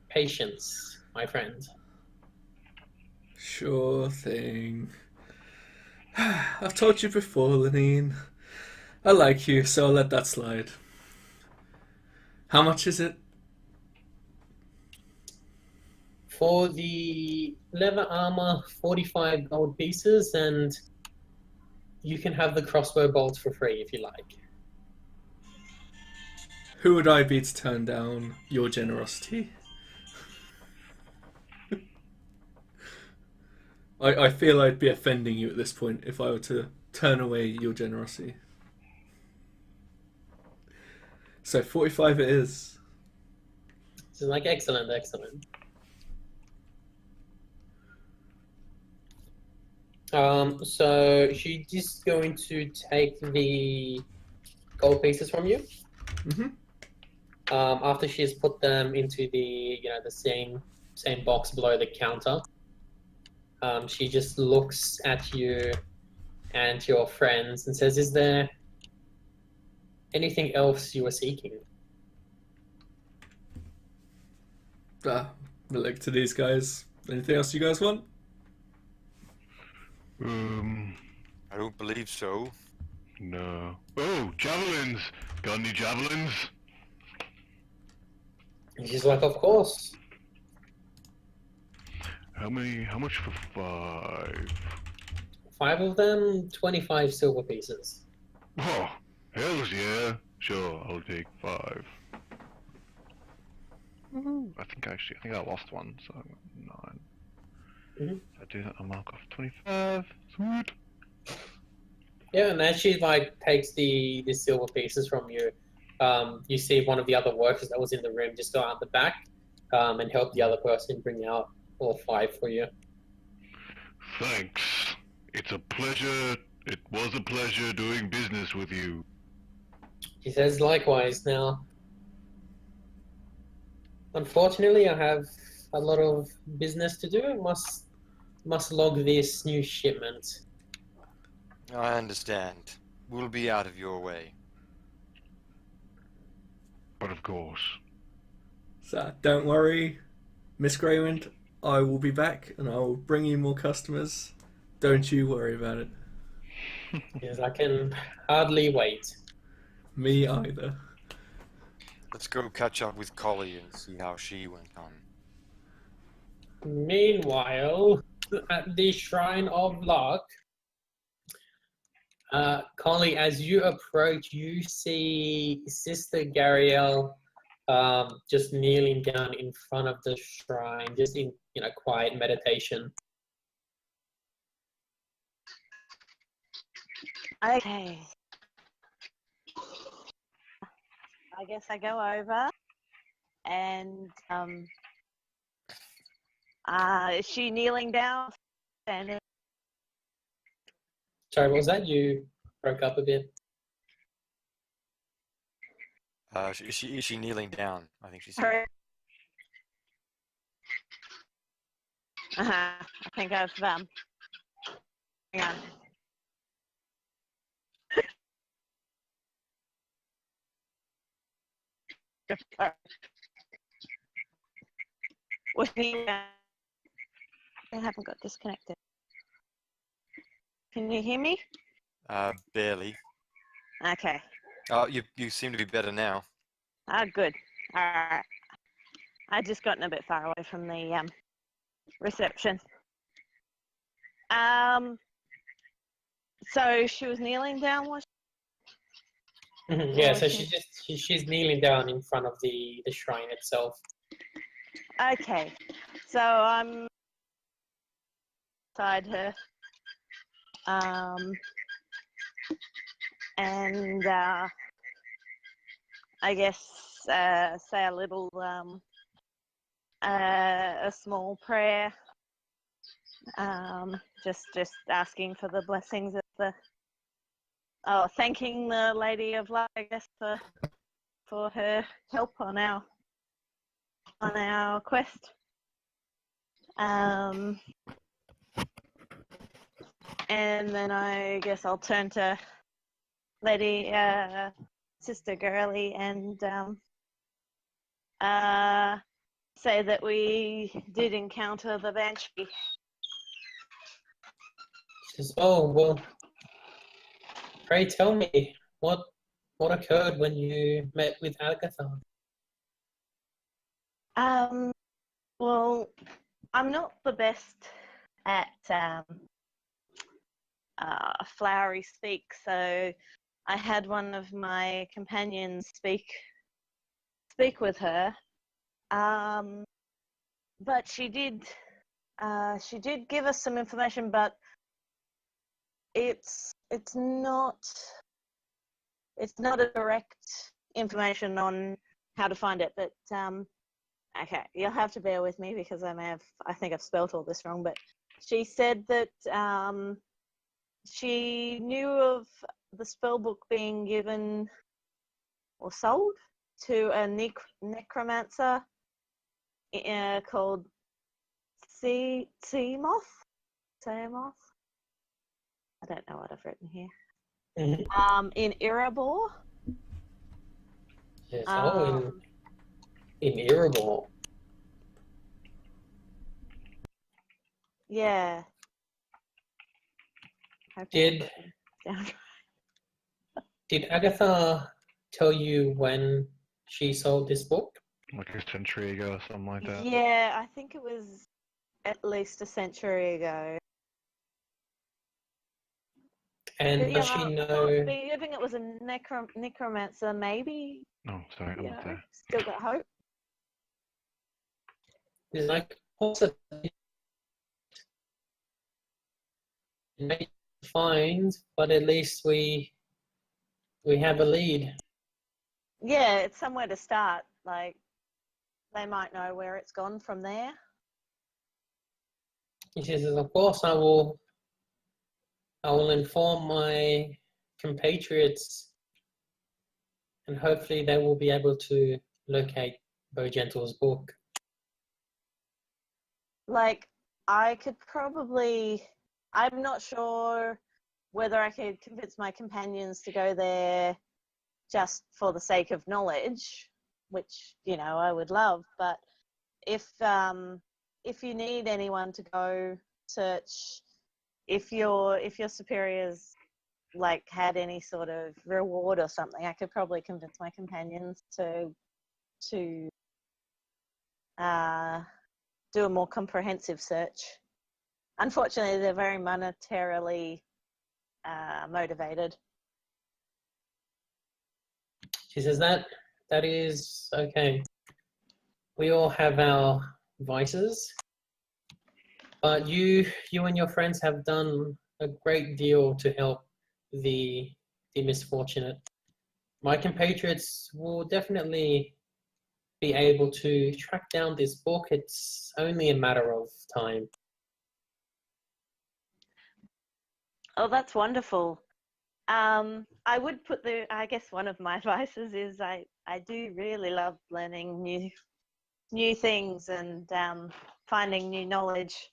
patience, my friend. Sure thing. I've told you before, Lenine. I like you, so I'll let that slide. How much is it? For the leather armor, 45 gold pieces, and you can have the crossbow bolts for free if you like. Who would I be to turn down your generosity? I feel I'd be offending you at this point if I were to turn away your generosity. So 45 it is. So like, excellent, excellent. So she's just going to take the gold pieces from you. Mm-hmm. After she's put them into the the same box below the counter, she just looks at you and your friends and says, "Is there anything else you were seeking?" I look to these guys. Anything else you guys want? I don't believe so. No. Oh, javelins! Got any javelins? And she's like, "Of course." How much for 5? 5 of them, 25 silver pieces. Oh, hells yeah. Sure, I'll take 5. I think I lost one, so 9. Mhm. I do that, I'll mark off 25. Sweet. Yeah, and as she takes the silver pieces from you, you see one of the other workers that was in the room just go out the back and help the other person bring out all 5 for you. Thanks. It's a pleasure. It was a pleasure doing business with you. She says, "Likewise." Now, unfortunately, I have a lot of business to do. Must log this new shipment. I understand. We'll be out of your way. But of course. So don't worry, Miss Greywind. I will be back and I will bring you more customers. Don't you worry about it. Yes, I can hardly wait. Me either. Let's go catch up with Collie and see how she went on. Meanwhile, at the Shrine of Luck, Conley, as you approach, you see Sister Gariel just kneeling down in front of the shrine, just in quiet meditation. Okay. I guess I go over and is she kneeling down? Standing? Sorry, what was that? You broke up a bit. Is she kneeling down? I think she said. I think I've hang on. Was he? I haven't got disconnected. Can you hear me? Barely. Okay. You seem to be better now. Good. All right. I just gotten a bit far away from the reception. So she was kneeling down, was she? Yeah, so she's kneeling down in front of the shrine itself. Okay. So I'm beside her. And I guess say a little, a small prayer, just asking for the blessings of thanking the Lady of Light, I guess, for her help on our quest. And then I guess I'll turn to Lady Sister Girly and say that we did encounter the Banshee. She says, "Oh well, pray tell me what occurred when you met with Agatha." Well, I'm not the best at flowery speak, so I had one of my companions speak with her. But she did give us some information, but it's not a direct information on how to find it. But okay, you'll have to bear with me because I think I've spelt all this wrong. But she said that she knew of the spell book being given or sold to a necromancer called Seamoth. I don't know what I've written here. In Erebor. Yes. In Erebor. Yeah. Did Agatha tell you when she sold this book? Like a century ago or something like that. Yeah, I think it was at least a century ago. And does she know? Believing it was a necromancer, maybe. Oh, sorry, I'm not there. Still got hope. Is like possibly maybe find, but at least we have a lead. Yeah, it's somewhere to start. Like, they might know where it's gone from there. She says, "Of course, I will inform my compatriots, and hopefully they will be able to locate Bojentle's book." Like, I could probably... I'm not sure whether I could convince my companions to go there just for the sake of knowledge, which, I would love. But if you need anyone to go search, if your superiors had any sort of reward or something, I could probably convince my companions to do a more comprehensive search. Unfortunately, they're very monetarily motivated. She says that is okay. We all have our vices, but you and your friends have done a great deal to help the misfortunate. My compatriots will definitely be able to track down this book. It's only a matter of time. Oh, that's wonderful. I would put I guess one of my vices is I do really love learning new things and finding new knowledge.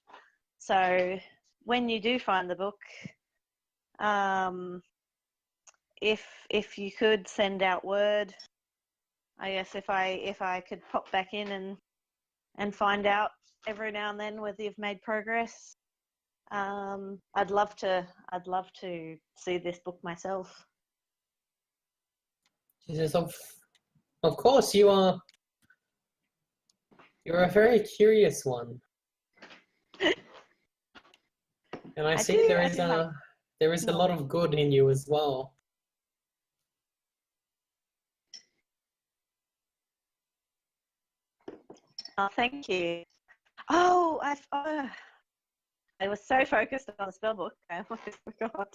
So when you do find the book, if you could send out word, I guess if I could pop back in and find out every now and then whether you've made progress. I'd love to see this book myself. She says, of course you're a very curious one. And I see there is a lot of good in you as well. Oh, thank you. Oh, I was so focused on the spellbook, I almost forgot.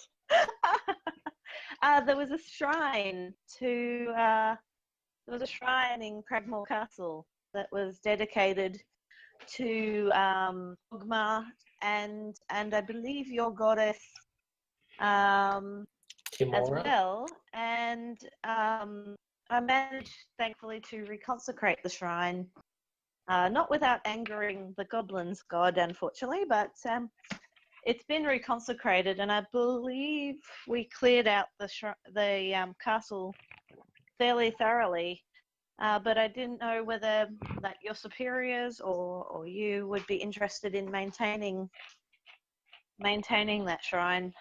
There was a shrine to. There was a shrine in Cragmore Castle that was dedicated to Ogma and I believe your goddess as Kimura. well. And I managed, thankfully, to reconsecrate the shrine. Not without angering the goblins' god, unfortunately, but it's been reconsecrated, and I believe we cleared out the castle fairly thoroughly. But I didn't know whether that your superiors or you would be interested in maintaining that shrine.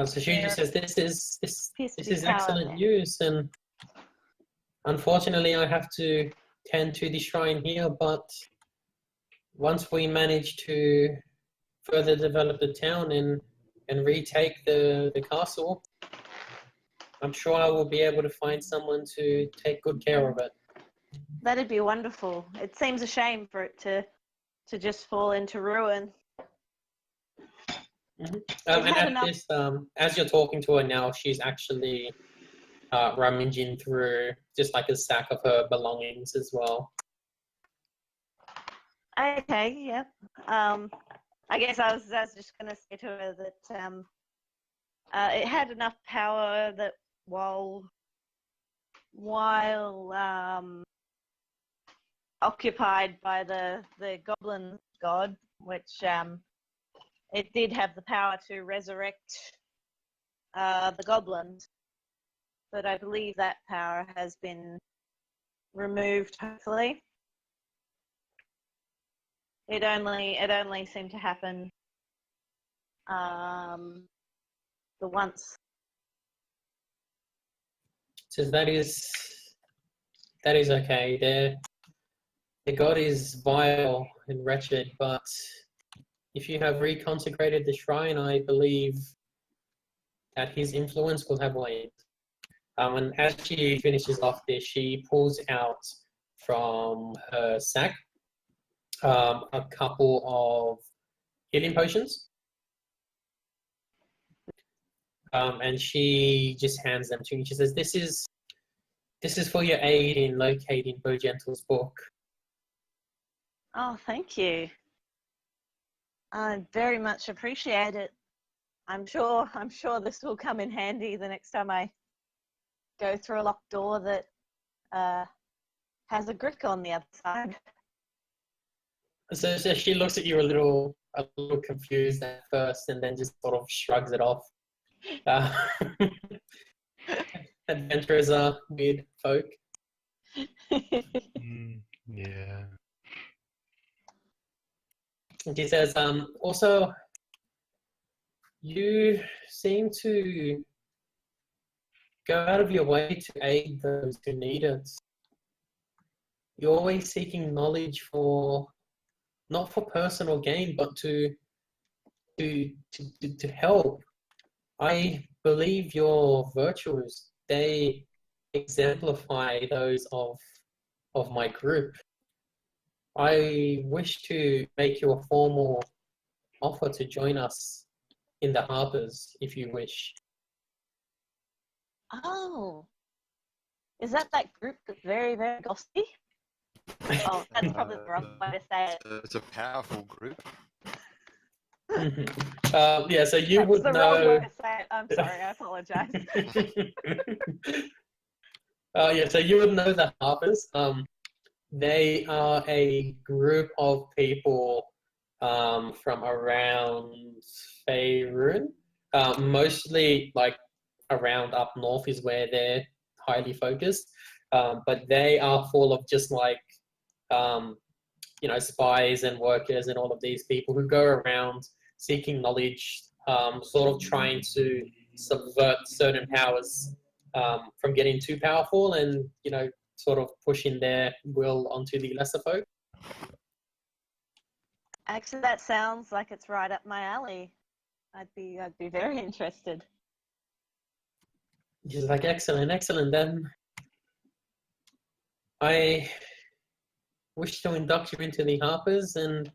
So she just says, "This Appears to be is power excellent there. news, and unfortunately, I have to tend to the shrine here. But once we manage to further develop the town and retake the castle, I'm sure I will be able to find someone to take good care of it." That'd be wonderful. It seems a shame for it to just fall into ruin. And had at enough- this, as you're talking to her now, she's actually rummaging through just like a sack of her belongings as well. Okay, yeah. I guess I was just going to say to her that it had enough power that while occupied by the goblin god, which it did have the power to resurrect the goblins, but I believe that power has been removed, hopefully. It only seemed to happen the once. So that is okay. The god is vile and wretched, but if you have reconsecrated the shrine, I believe that his influence will have waned. And as she finishes off this, she pulls out from her sack a couple of healing potions. And she just hands them to you. She says, This is for your aid in locating Bojentle's book." Oh, thank you. I very much appreciate it. I'm sure this will come in handy the next time I go through a locked door that has a brick on the other side. So she looks at you a little confused at first, and then just sort of shrugs it off. Adventurers are weird folk. Yeah. And she says, also, you seem to go out of your way to aid those who need it. You're always seeking knowledge not for personal gain, but to help. I believe your virtues, they exemplify those of my group. I wish to make you a formal offer to join us in the Harpers, if you wish. Oh, is that group that's very, very gossipy? Oh, that's probably the wrong way to say it. It's a powerful group. Yeah, so you That's would the know. wrong way to say it. I'm sorry, I apologize. Yeah, so you would know the Harpers. They are a group of people from around Faerun. Mostly like around up north is where they're highly focused. But they are full of just like spies and workers and all of these people who go around seeking knowledge, sort of trying to subvert certain powers from getting too powerful, and sort of pushing their will onto the lesser folk. Actually, that sounds like it's right up my alley. I'd be very interested. She's like, excellent. Then I wish to induct you into the Harpers, and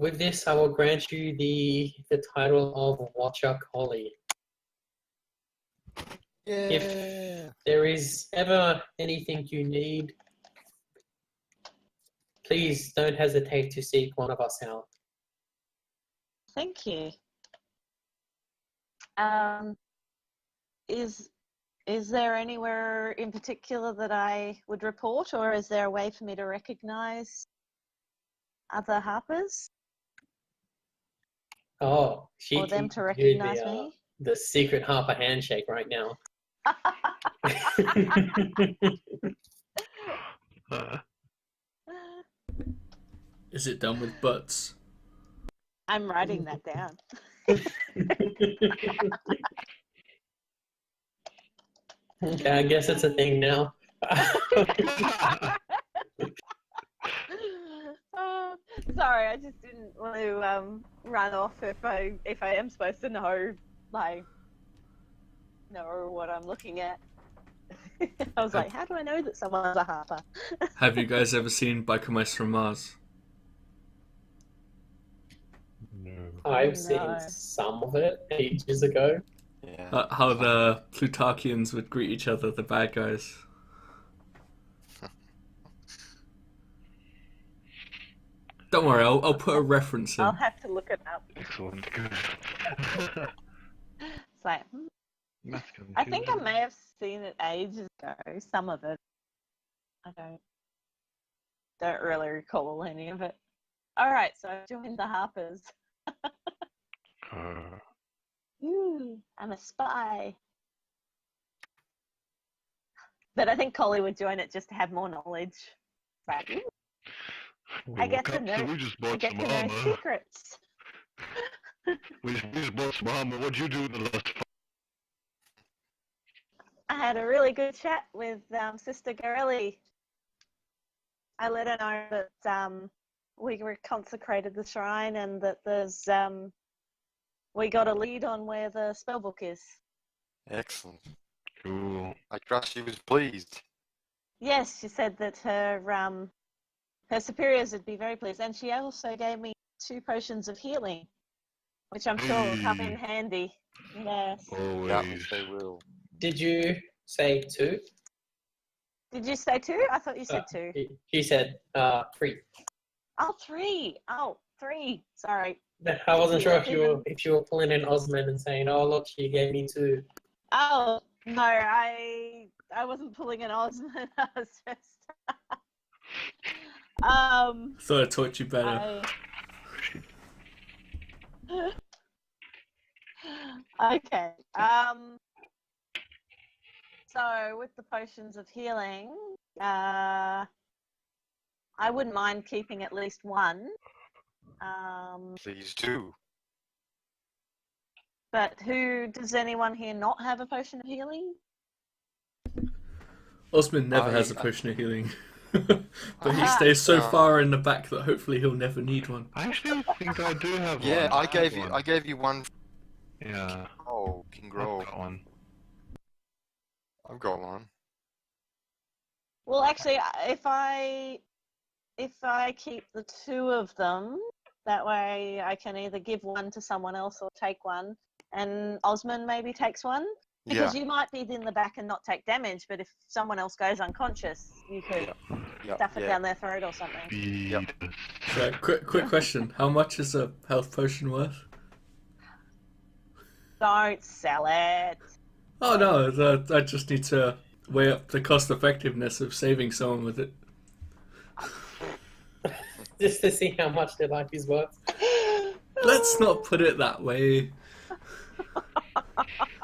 with this, I will grant you the title of Watcher Collie. If there is ever anything you need, please don't hesitate to seek one of us out. Thank you. Is there anywhere in particular that I would report, or is there a way for me to recognise other Harpers? Oh, she Or them can to do recognise me? the secret Harper handshake right now. Is it done with butts? I'm writing that down. Okay, I guess it's a thing now. Sorry, I just didn't want to run off if I am supposed to know what I'm looking at. I was like, how do I know that someone's a Harper? Have you guys ever seen Biker Mice from Mars? No. I've No. seen some of it ages ago. Yeah. How the Plutarchians would greet each other, the bad guys. Don't worry, I'll put a reference in. I'll have to look it up. Excellent. Good. It's like, Masculine I think I too. may have seen it ages ago. Some of it. I don't really recall any of it. All right, so I've joined the Harpers. I'm a spy. But I think Collie would join it just to have more knowledge. Like, ooh, I get to know. We just I bought get some to know armor. secrets. We just bought some armor. What'd you do in the last fight? I had a really good chat with Sister Gorelli. I let her know that we consecrated the shrine and that there's we got a lead on where the spellbook is. Excellent. Cool. I trust she was pleased. Yes, she said that her superiors would be very pleased, and she also gave me 2 potions of healing, which I'm sure will come in handy. Yes. Always. Doubtless they will. Did you say 2? Did you say 2? I thought you said 2. She said 3. Oh, 3. Oh, 3. Sorry. I wasn't sure if Even- you were pulling in Osman and saying, "Oh, look, she gave me 2." Oh no, I wasn't pulling an Osman. I was just Thought I taught you better. Okay. So with the potions of healing, I wouldn't mind keeping at least 1. Please do. But does anyone here not have a potion of healing? Osman never has a potion of healing. But he stays so far in the back that hopefully he'll never need one. I actually think I do have one. Yeah, I have gave you one. Yeah. Oh, King Grove. I've got one. I've got one. Well, actually, if I keep the 2 of them, that way I can either give 1 to someone else or take 1, and Osman maybe takes 1. Because you might be in the back and not take damage, but if someone else goes unconscious, you could stuff it down their throat or something. Yep. So, quick question. How much is a health potion worth? Don't sell it. Oh no, I just need to weigh up the cost effectiveness of saving someone with it. Just to see how much their life is worth. Let's not put it that way.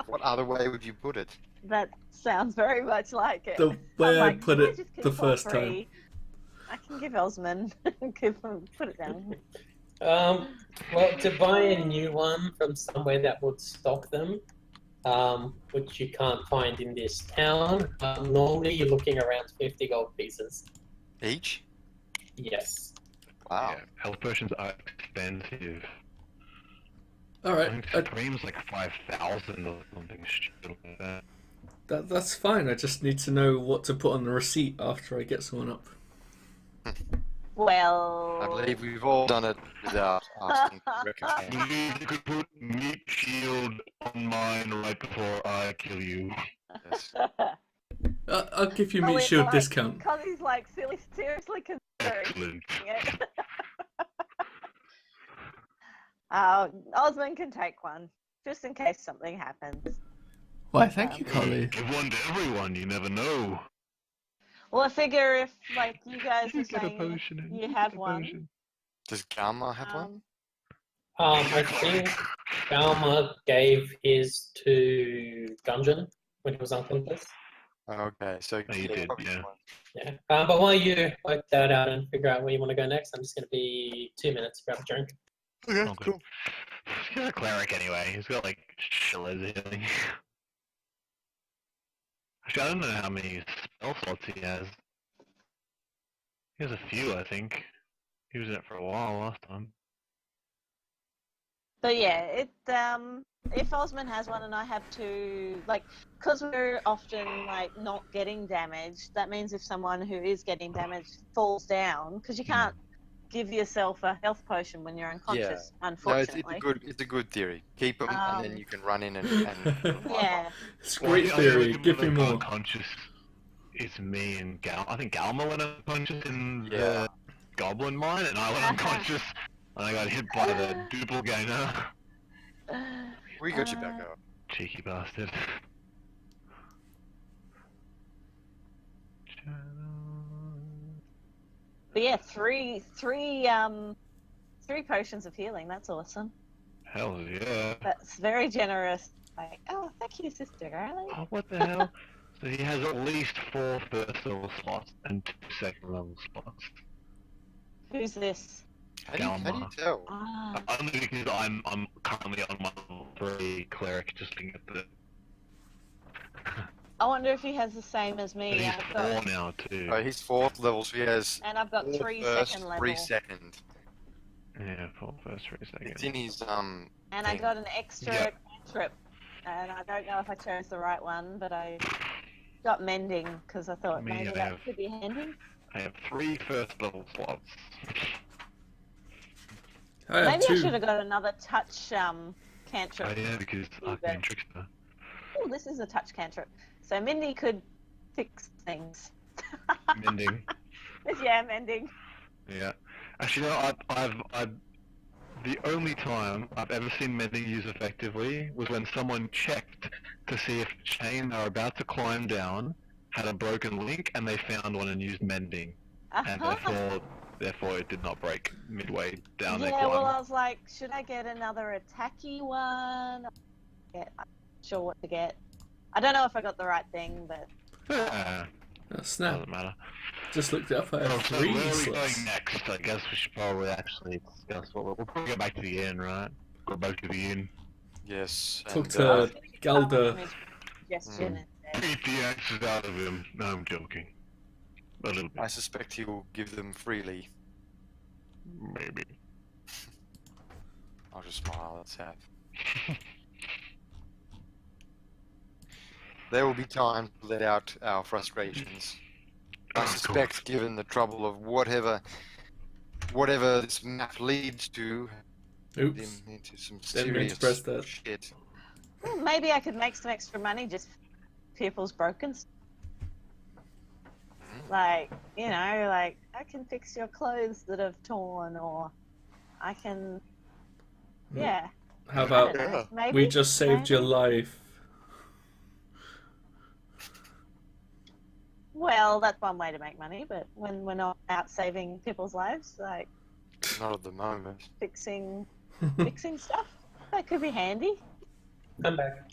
What other way would you put it? That sounds very much like it. The way I put can I it just keep the all first 3? time. I can give Osman. Put it down. Well, to buy a new one from somewhere that would stock them, which you can't find in this town, normally you're looking around 50 gold pieces. Each? Yes. Wow. Yeah, health potions are expensive. I Alright, think Supreme's like 5,000 or something stupid like that. that's fine. I just need to know what to put on the receipt after I get someone up. Well, I believe we've all done it without asking for I recommend. believe you could put meat shield on mine right before I kill you. Yes. I'll give you meat shield discount. Because he's like seriously considering Excellent. it. Osmond can take one, just in case something happens. Why, thank you, Collie. Give one to everyone, you never know. Well, I figure if, like, you guys You are get a saying potion. you have one, Does Galma have one? I think Galma gave his to Gungeon when he was unconscious. Okay, so Oh, you did, probably yeah. one. Yeah. But while you work that out and figure out where you want to go next, I'm just going to be 2 minutes to grab a drink. Okay, Okay. cool. He's got a cleric anyway. He's got like shillers healing. Actually, I don't know how many spell slots he has. He has a few, I think. He was in it for a while last time. But yeah, if Osmond has one and I have two, like, because we're often like not getting damaged, that means if someone who is getting damaged falls down, because you can't give yourself a health potion when you're unconscious, No, unfortunately. it's a good theory. Keep them, and then you can run in and Yeah. It's a great theory. Give me more. Unconscious. It's me and Gal. I think Galma went unconscious in Yeah. the Goblin mine, and I went unconscious, and I got hit by the doppelganger. we got you back up. Cheeky bastard. But yeah, three potions of healing. That's awesome. Hell yeah. That's very generous. Like, oh, thank you, Sister Riley. Oh, what the hell? So he has at least 4 first level slots and 2 second level slots. Who's this? How do you tell? Ah, Only because I'm currently on my level 3 cleric, just looking at the. I wonder if he has the same as me. And he's I've got, 4 now too. He's 4th level, so he has and I've got 4 3 first, second level. 3 second. Yeah, 4 first, 3 second. It's in his And I thing. got an extra Yeah. cantrip. And I don't know if I chose the right one, but I got mending because I thought Me, maybe I that have- could be handy. I have 3 first level slots. I have Maybe I should two. have got another touch cantrip. Oh yeah, because Arcane Trickster. Oh, this is a touch cantrip. So Mindy could fix things. Mending. Yeah, mending. Yeah. Actually, no, I've the only time I've ever seen mending used effectively was when someone checked to see if the chain they were about to climb down had a broken link, and they found one and used mending, and therefore it did not break midway down their Yeah, climb. well, I was like, should I get another attacky one? I'm not sure what to get. I don't know if I got the right thing, but Yeah, Oh, snap. doesn't matter. Just looked it up. I Well, have so 3 where are we slots. going next? I guess we should probably actually discuss what we'll probably go back to the inn, right? Go back to the inn. Yes. Talk and, to Galder. Suggestion instead. Beat the ashes out of him. No, I'm joking. A little I bit, suspect he will give them freely. maybe. I'll just smile. That's sad. There will be time to let out our frustrations. I Of suspect, given the trouble of whatever this map leads to, Oops. them into some Didn't mean to serious press that. shit. Well, maybe I could make some extra money just people's broken. Like, you know, like I can fix your clothes that have torn, or I can, yeah. How I about don't know, maybe, we just saved your maybe? life? Well, that's one way to make money, but when we're not out saving people's lives, like Not at the moment. fixing stuff, that could be handy. Come back.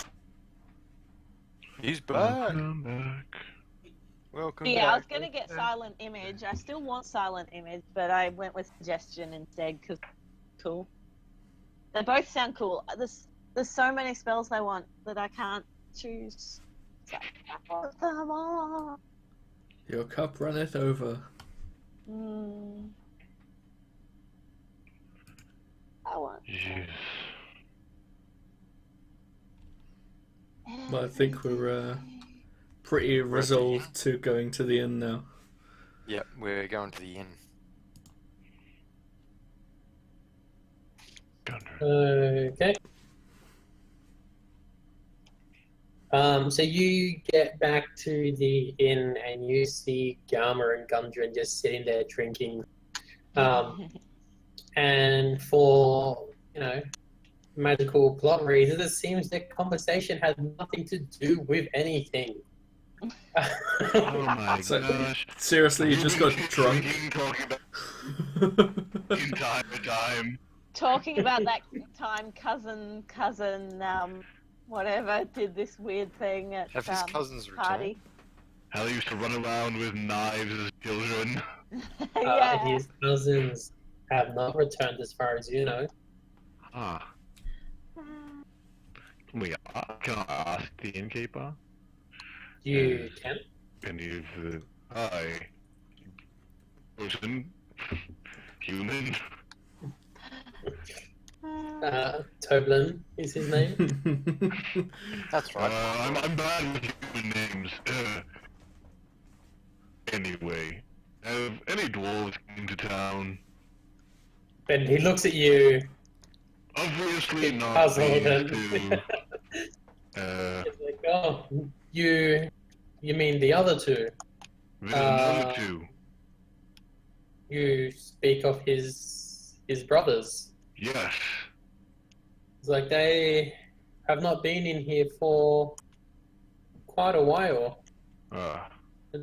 He's back. Welcome back. Welcome Yeah, I back. was gonna get silent image. I still want silent image, but I went with suggestion instead because cool. They both sound cool. There's so many spells I want that I can't choose. It's like, I want them all. Your cup runneth over. I want. Jeez. Well, I think we're pretty resolved to going to the inn now. Yep, we're going to the inn. Okay. So you get back to the inn and you see Garma and Gundren just sitting there drinking. And for, magical plot reasons, it seems their conversation had nothing to do with anything. Oh my So- gosh. Seriously, you just got drunk. Drinking, talking about the entire time. Talking about that time cousin, whatever, did this weird thing at Have his cousins party. How they used to run around with knives as children. Yeah. His cousins have not returned as far as you know. Ah. Wait, can I ask the innkeeper? You can. And he's, hi. Person. Human. Toblin is his name. That's right. I'm bad with human names. Anyway, have any dwarves come to town? And he looks at you, Obviously bit not puzzled, these and two. he's like, "Oh, you mean the other two? There's another two. You speak of his brothers." Yes. It's like they have not been in here for quite a while. At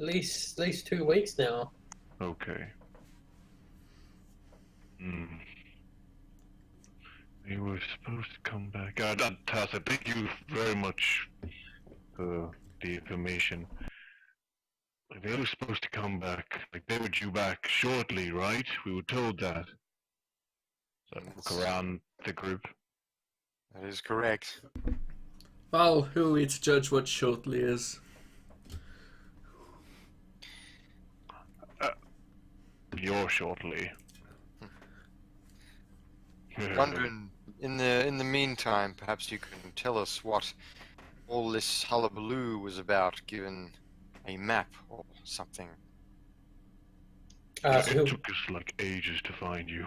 least 2 weeks now. Okay. They were supposed to come back. Tassa, thank you very much for the information. They were supposed to come back. Like, they were due back shortly, right? We were told that. So I look around the group. That is correct. Well, who are we to judge what shortly is? You're shortly. Wondering, in the meantime, perhaps you can tell us what all this hullabaloo was about, given a map or something. So It who took us like ages to find you.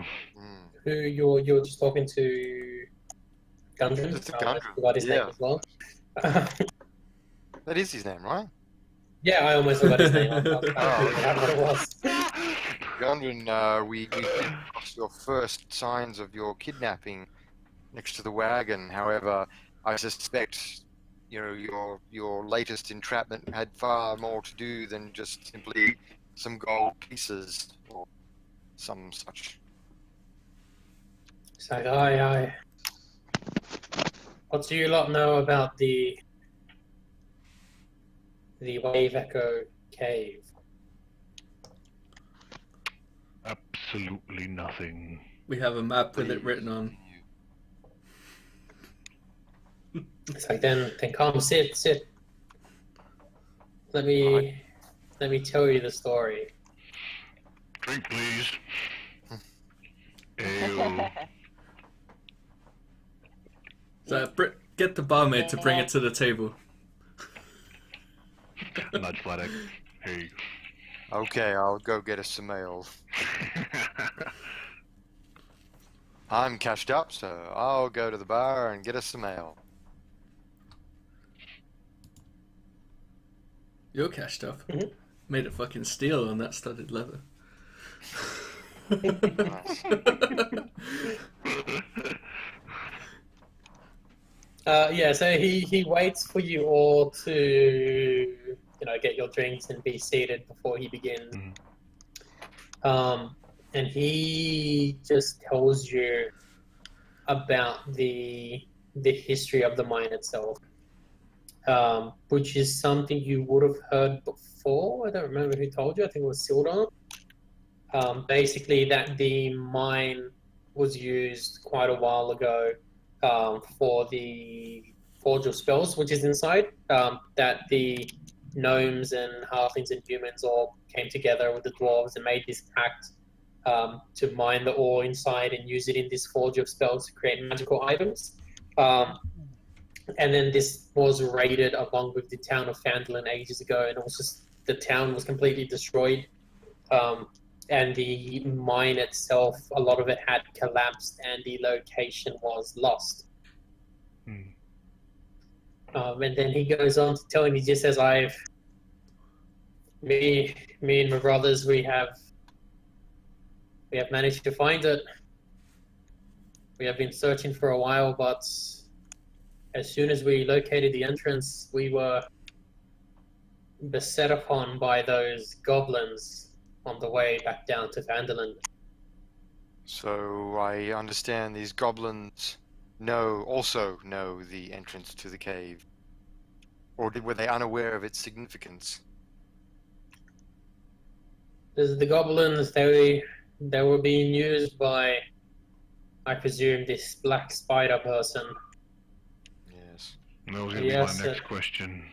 you're just talking to? Gundren? Just to I Gundren, forgot his name yeah. as well. That is his name, right? Yeah, I almost forgot his name. I forgot what it was. Gundren, we came across your first signs of your kidnapping next to the wagon. However, I suspect, your latest entrapment had far more to do than just simply some gold pieces or some such. So, aye. What do you lot know about the Wave Echo Cave? Absolutely nothing. We have a map with it written on. It's like then come sit. Let me tell you the story. Drink, please. Ale. So get the barmaid to bring it to the table. Nudge Fladak. Hey. Okay, I'll go get us some ale. I'm cashed up, so I'll go to the bar and get us some ale. You're cashed up. Mhm. Made of fucking steel on that studded leather. Nice. So he waits for you all to get your drinks and be seated before he begins. And he just tells you about the history of the mine itself, which is something you would have heard before. I don't remember who told you. I think it was Sildar. Basically, that the mine was used quite a while ago for the Forge of Spells, which is inside. That the gnomes and halflings and humans all came together with the dwarves and made this pact to mine the ore inside and use it in this Forge of Spells to create magical items. And then this was raided along with the town of Phandalin ages ago, and also the town was completely destroyed. and the mine itself, a lot of it had collapsed and the location was lost. Hmm. And then he goes on to tell me, he just says, me and my brothers, we have managed to find it. We have been searching for a while, but as soon as we located the entrance, we were beset upon by those goblins on the way back down to Vanderland. So I understand these goblins also know the entrance to the cave. Or were they unaware of its significance? The goblins, they were being used by, I presume, this black spider person. Yes. That was going to be Yes, my next question.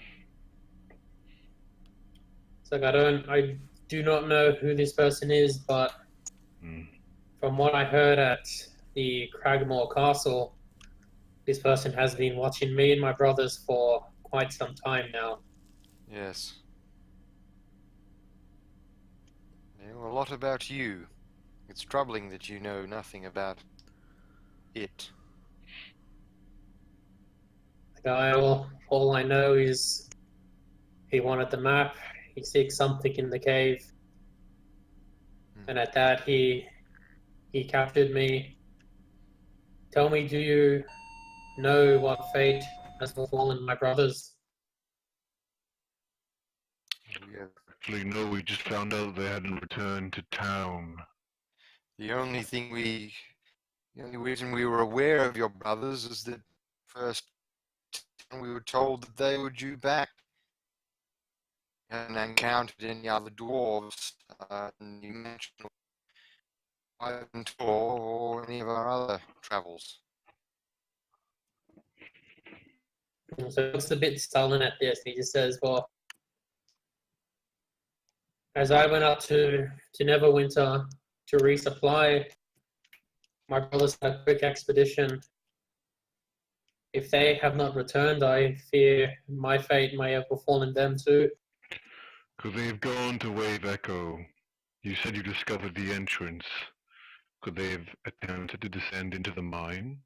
It's like I do not know who this person is, but Hmm. from what I heard at the Cragmore Castle, this person has been watching me and my brothers for quite some time now. Yes. They know a lot about you. It's troubling that you know nothing about it. The guy, all I know is he wanted the map. He seeks something in the cave, and at that he captured me. Tell me, do you know what fate has befallen my brothers? We have, Actually, no, we just found out they hadn't returned to town. the only reason we were aware of your brothers is that first we were told that they were due back. We hadn't encountered any other dwarves in the mansion or any of our other travels. So he looks a bit sullen at this. He just says, well, as I went up to Neverwinter to resupply, my brothers had a quick expedition. If they have not returned, I fear my fate may have befallen them too. Could they have gone to Wave Echo? You said you discovered the entrance. Could they have attempted to descend into the mine?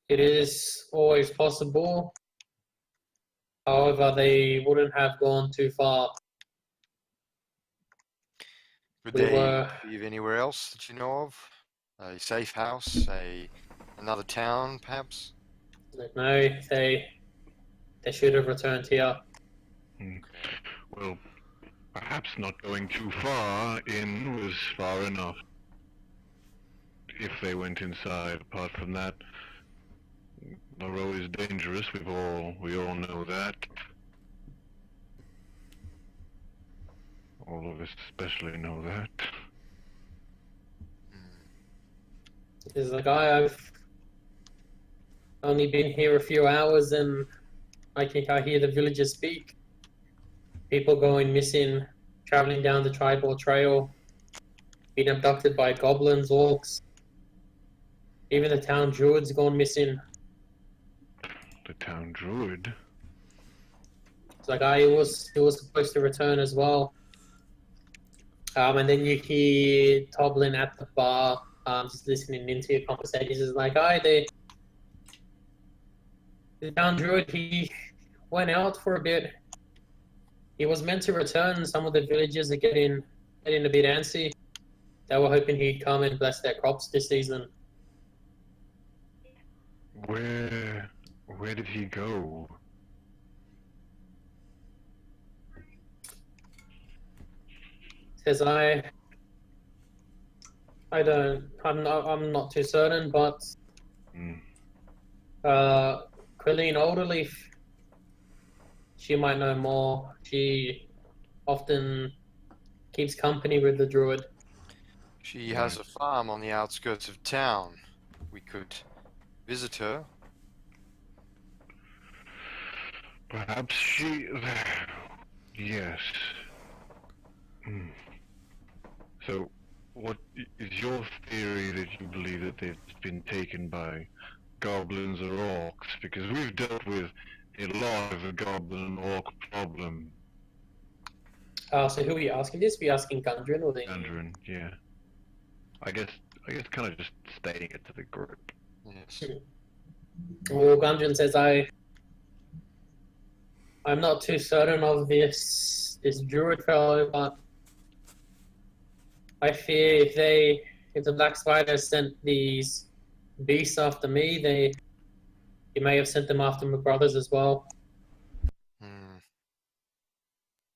It is always possible. However, they wouldn't have gone too far. Could We they were leave anywhere else that you know of? A safe house, another town, perhaps? no, they should have returned here. Hmm. Well, perhaps not going too far in was far enough. If they went inside, apart from that, the road is dangerous. We all know that. All of us especially know that. Is the guy, I've only been here a few hours and I hear the villagers speak. People going missing, traveling down the tribal trail, being abducted by goblins, orcs. Even the town druid's gone missing. The town druid. It's like he was supposed to return as well. And then you hear Toblin at the bar, just listening into your conversations. Is like, the town druid, he went out for a bit. He was meant to return. Some of the villagers are getting a bit antsy. They were hoping he'd come and bless their crops this season. Where did he go? Says I'm not too certain, but Hmm. Quilleen Alderleaf, she might know more. She often keeps company with the druid. She has a farm on the outskirts of town. We could visit her. Perhaps she... Yes. Hmm. So, what is your theory that you believe that they've been taken by goblins or orcs? Because we've dealt with a lot of the goblin orc problem. So who are you asking this? Are you asking Gundren or the... Gundren, yeah. I guess kind of just stating it to the group. Yes. Well, Gundren says, I'm not too certain of this druid fellow, but I fear if the Black Spider sent these beasts after me, he may have sent them after my brothers as well. Hmm.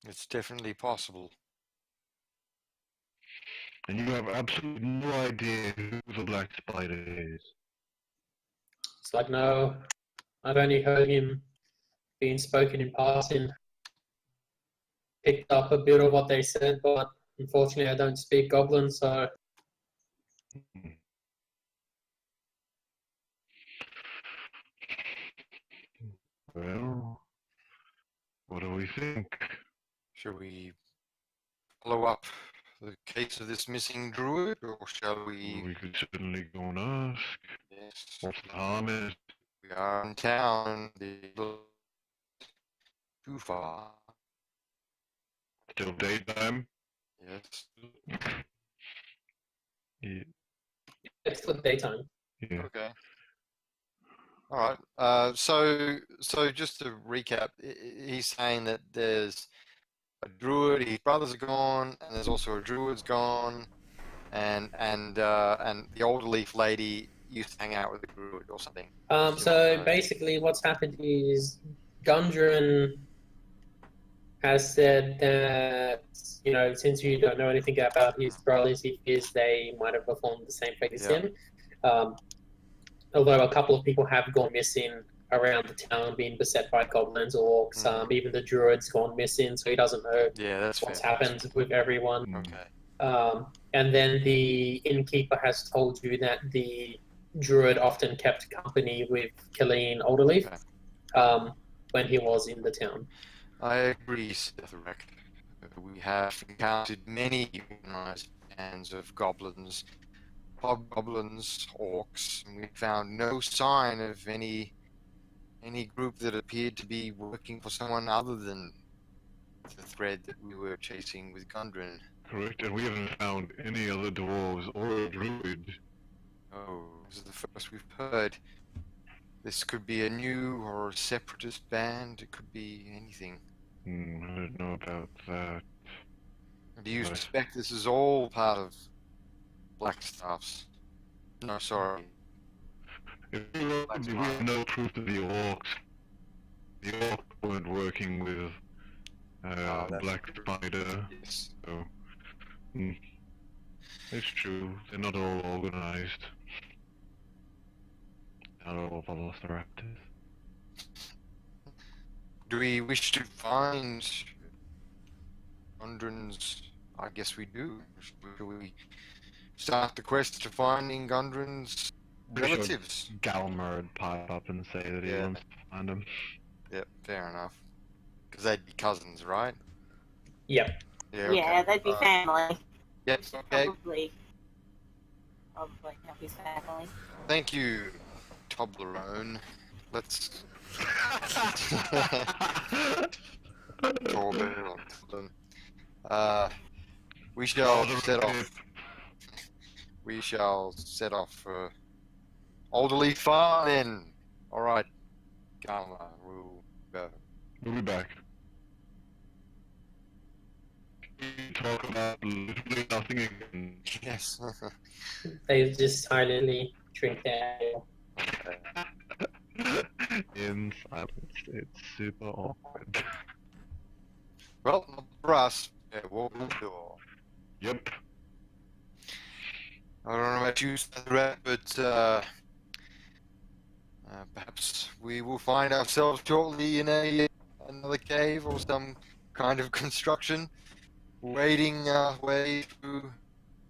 It's definitely possible. And you have absolutely no idea who the Black Spider is. It's like, no, I've only heard him being spoken in passing. Picked up a bit of what they said, but unfortunately I don't speak Goblin, so... Well, what do we think? Shall we follow up the case of this missing druid, or shall we? We could certainly go and ask. Yes. What's the harm in it? We are in town. Too far. Still daytime? Yes. Yeah. It's for daytime. Yeah. Okay. All right. So just to recap, he's saying that there's a druid. His brothers are gone, and there's also a druid's gone, and the older leaf lady used to hang out with the druid or something. So basically, what's happened is Gundren has said that, since you don't know anything about his brothers, he fears they might have performed the same fate as him. Although a couple of people have gone missing around the town, being beset by goblins, orcs, even the druid's gone missing, so he doesn't know what's happened with everyone. Okay. And then the innkeeper has told you that the druid often kept company with Killeen Alderleaf when he was in the town. I agree, Sethrek. We have encountered many organized bands of goblins, hobgoblins, orcs, and we found no sign of any group that appeared to be working for someone other than the thread that we were chasing with Gundren. Correct, and we haven't found any other dwarves or a druid. Oh, this is the first we've heard. This could be a new or a separatist band. It could be anything. I don't know about that. Do you suspect this is all part of Blackstaff's? No, sorry. If we have no proof that the orcs weren't working with Black Spider, Yes. so it's true. They're not all organized. Not all velociraptors. Do we wish to find Gundren's? I guess we do. Should we start the quest to finding Gundren's relatives? Galmer would pop up and say that he wants to find them. Yep, fair enough. Because they'd be cousins, right? Yep. Yeah, okay. Yeah, they'd be family. Yep, okay. Probably not his family. Thank you, Toblerone. Let's... we shall set off. We shall set off for Alderley Farm then. Alright, Gamma, we'll go. We'll be back. We talk about literally nothing again. Yes. They just silently drink their ale. In silence. It's super awkward. Well, not for us. Yeah, walk the door. Yep. I don't know about you, Sandra, but perhaps we will find ourselves shortly in another cave or some kind of construction, wading our way through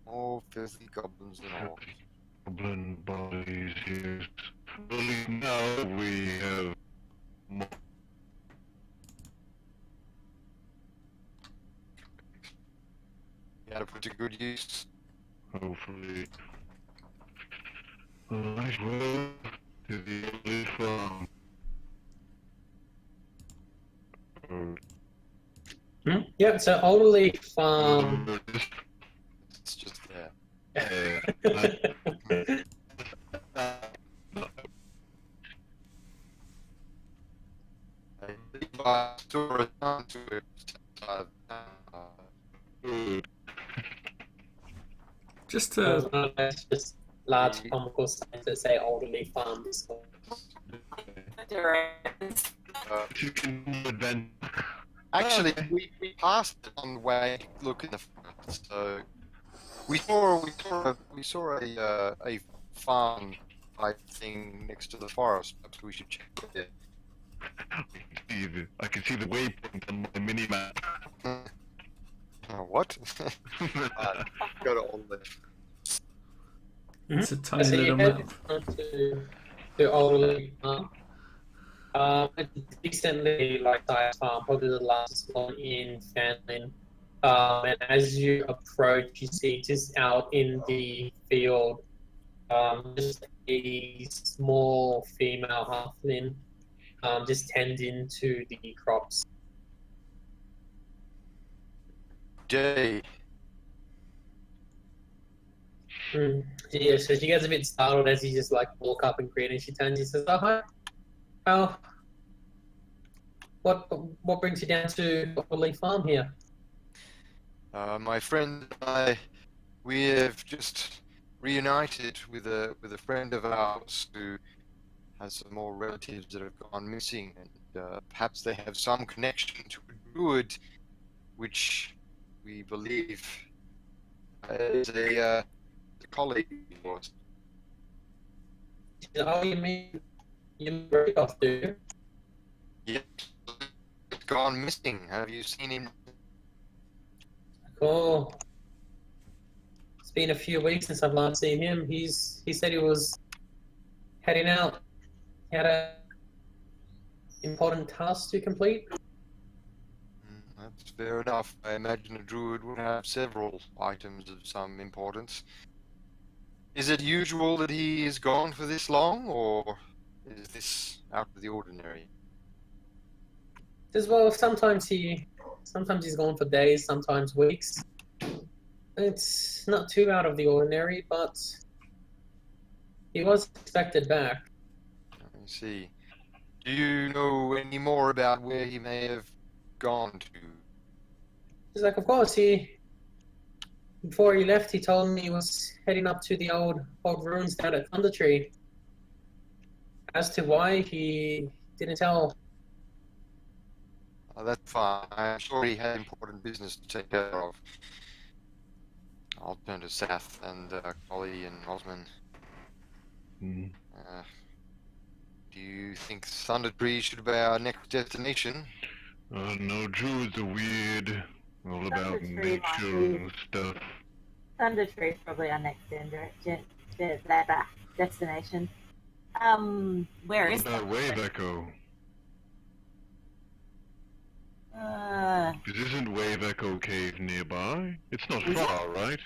more filthy goblins and orcs. Goblin bodies, yes. Well, now we have more. You had to put to good use. Hopefully. Alright, well, to the early farm. Yeah, so Alderley Farm. It's just there. I believe I saw a sign to it. Just There's to one of those just large comical signs that say Alderley Farm. You can advance. Actually, we passed it on the way. Look in the front. So we saw a farm type thing next to the forest. Perhaps we should check it there. I can see the waypoint on my mini map. What? Go to all the. it's a tiny So you little head map. to Alderley Farm. It's decently like sized farm, probably the largest one in Fanlin. And as you approach, you see just out in the field, just a small female halfling, just tending to the crops. Day. Yeah, so she gets a bit startled as you just like walk up and greet, and she turns and says, "Oh hi, oh, what brings you down to Alderley Farm here?" My friend and I, we have just reunited with a friend of ours who has some more relatives that have gone missing, and perhaps they have some connection to a druid, which we believe is a colleague of yours. "Oh, you mean Rudolph, do you?" Yes, he's gone missing. Have you seen him? Cool. It's been a few weeks since I've last seen him. He said he was heading out. He had a important task to complete. That's fair enough. I imagine a druid would have several items of some importance. Is it usual that he is gone for this long, or is this out of the ordinary? As well, sometimes he's gone for days, sometimes weeks. It's not too out of the ordinary, but he was expected back. I see. Do you know any more about where he may have gone to? He's like, of course, before he left, he told me he was heading up to the old ruins down at Thundertree. As to why, he didn't tell. Oh, that's fine. I'm sure he had important business to take care of. I'll turn to Seth and Collie and Osman. Do you think Thundertree should be our next destination? No, druids are weird. All about Thundertree nature might be- and stuff. Thundertree is probably our next destination. Where What is about Wave Echo? This isn't Wave Echo Cave nearby. It's not Is far, right?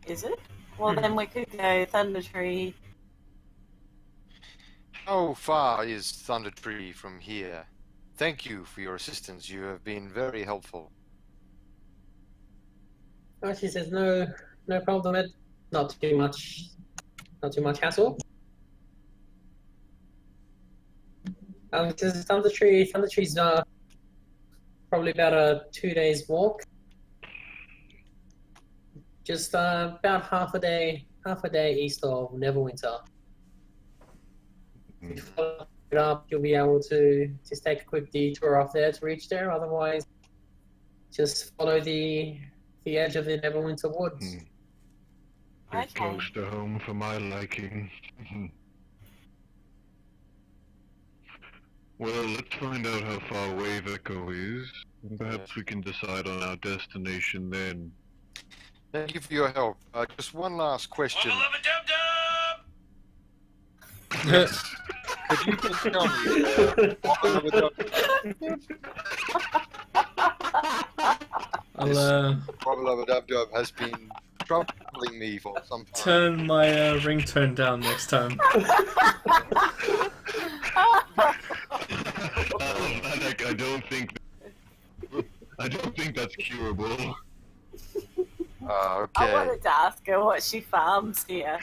Is it? Well, then we could go Thundertree. How far is Thundertree from here? Thank you for your assistance. You have been very helpful. Oh, she says, no problem, Ed. Not too much hassle. Says Thundertree's probably about a 2 days walk. Just about half a day east of Neverwinter. If you follow it up, you'll be able to just take a quick detour off there to reach there. Otherwise, just follow the edge of the Neverwinter woods. Too Okay. close to home for my liking. Well, let's find out how far Wave Echo is, and perhaps we can decide on our destination then. Thank you for your help. Just one last question. If you can tell me, I'll Dub has been troubling me for some time. turn my ringtone down next time. I don't think that's curable. I Okay. wanted to ask her what she farms here.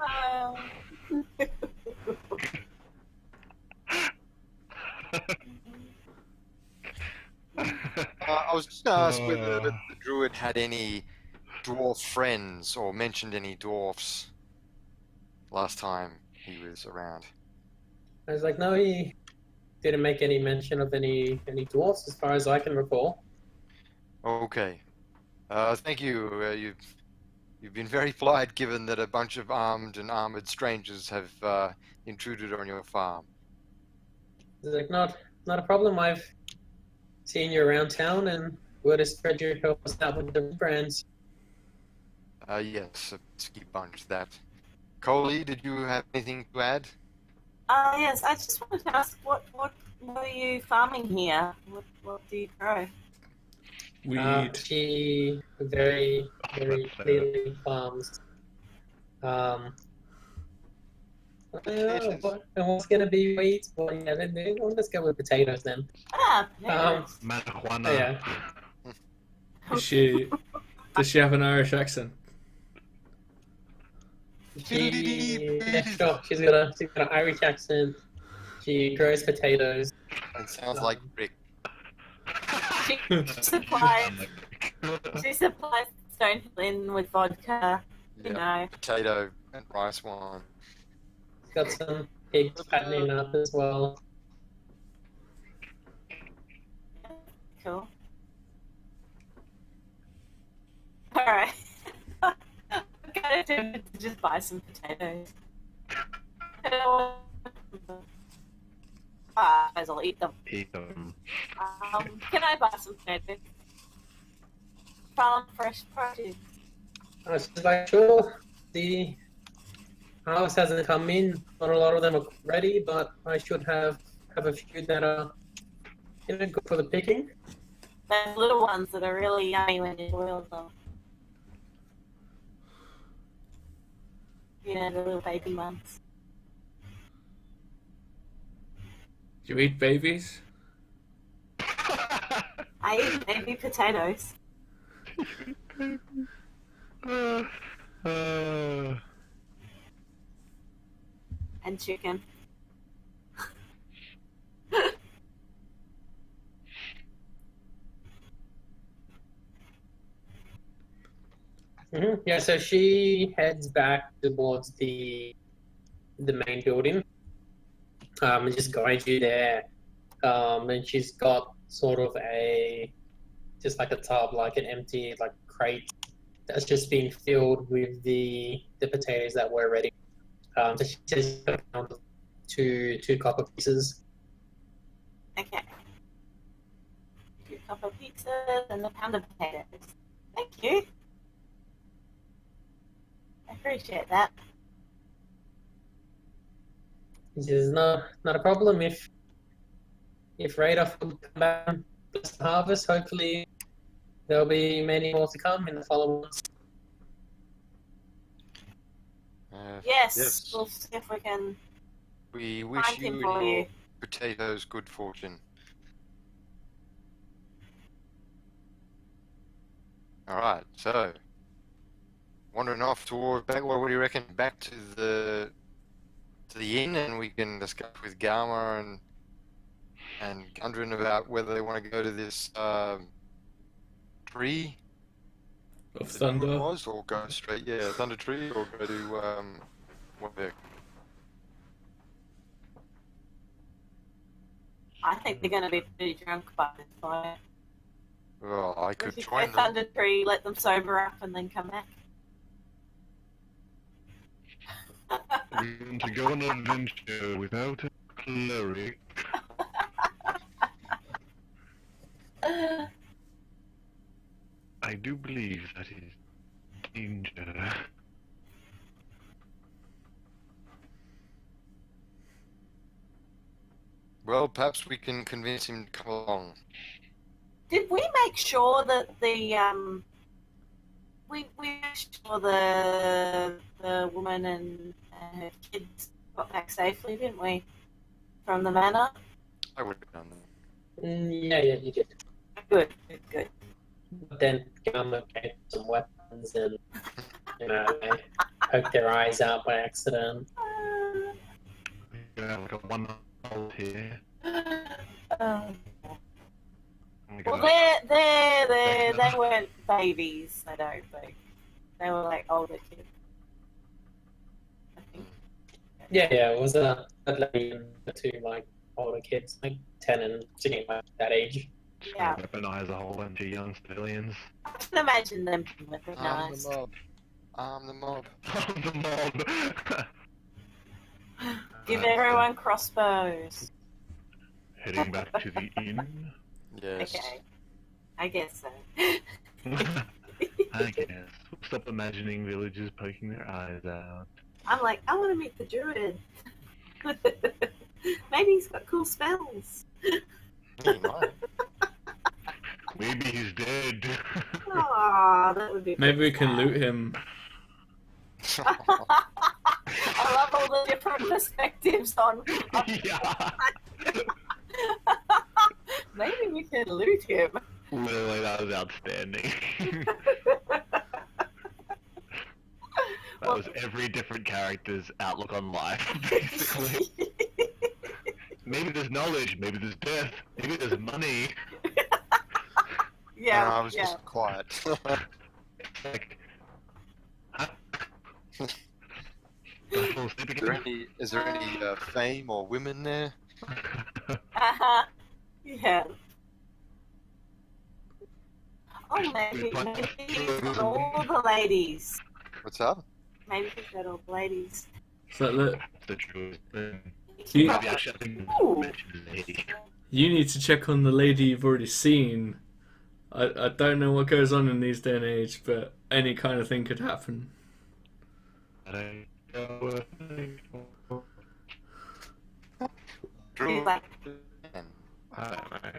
Um, I was just going to ask whether the druid had any dwarf friends or mentioned any dwarfs last time he was around. I was like, no, he didn't make any mention of any dwarfs as far as I can recall. Okay. Thank you. You've been very polite, given that a bunch of armed and armored strangers have intruded on your farm. He's like, not a problem. I've seen you around town, and word has spread you help us out with the brands. Yes, a pesky bunch that. Coley, did you have anything to add? yes, I just wanted to ask what are you farming here? What do you grow? Weed. She very clearly farms. And what's gonna be wheat? Well, yeah, let's go with potatoes then. Ah, potatoes. Marijuana. Yeah. Does she have an Irish accent? Yeah, sure. She's got an Irish accent. She grows potatoes. It sounds like Rick. She supplies Stonehill with vodka. You know. Potato and rice wine. She's got some pigs fattening up as well. Cool. Alright. I'm gonna do it to just buy some potatoes. Guys, I'll eat them. Eat them. Can I buy some potatoes? Farm fresh produce. She's like, sure, the harvest hasn't come in. Not a lot of them are ready, but I should have a few that are, good for the picking. Those little ones that are really yummy when you boil them. You know, the little baby ones. Do you eat babies? I eat baby potatoes. And chicken. Yeah, so she heads back towards the main building. And just guides you there. And she's got sort of just like a tub, like an empty crate that's just been filled with the potatoes that were ready. So she says two copper pieces. Okay. 2 copper pizzas and a pound of potatoes. Thank you. I appreciate that. She says, not a problem. If radar would come back and bless the harvest, hopefully there'll be many more to come in the following months. Yes, we'll see if we can We wish find you him and for your you. potatoes good fortune. Alright, so wandering off toward back. What do you reckon? Back to the inn, and we can discuss with Galma and Gundren about whether they want to go to this tree Of that thunder? was, or go straight, Thundertree, or go to whatever. I think they're going to be pretty drunk by this point. Well, I We could should join go them. Thundertree, let them sober up, and then come back. We're going to go on an adventure without a cleric. I do believe that is danger. Well, perhaps we can convince him to come along. Did we make sure that we made sure the woman and her kids got back safely, didn't we? From the manor? I would have done that. Yeah, you did. Good. But then Gamma gave some weapons and, they poked their eyes out by accident. Yeah, I've got one hole here. Um, I'm well, gonna- they weren't babies, I don't think. They were like older kids. I think. Yeah, it was a lady and the two like older kids, like 10 and sitting like that age. Just Yeah. gonna weaponize a whole bunch of young civilians. I can imagine them being I'm the recognized. mob. I'm the mob. I'm the mob. Give everyone crossbows. Heading back to the inn. Yes. Okay. I guess so. I guess. Stop imagining villagers poking their eyes out. I'm like, I want to meet the druid. Maybe he's got cool spells. He might. Maybe he's dead. Aw, that would be Maybe we pretty can sad. loot him. I love all the different perspectives on. Yeah. Maybe we can loot him. Literally, that was outstanding. That was every different character's outlook on life, basically. Maybe there's knowledge, maybe there's death, maybe there's money. Yeah, I was yeah. just quiet. Like, huh? Do I fall asleep again? Is there any fame or women there? Uh-huh. Yeah. Oh, maybe he's got all the ladies. What's up? Maybe he's got all the ladies. So look, The truth. You- Maybe I should Ooh. mention the lady. you need to check on the lady you've already seen. I don't know what goes on in these day and age, but any kind of thing could happen. I don't know what He's like, I don't know.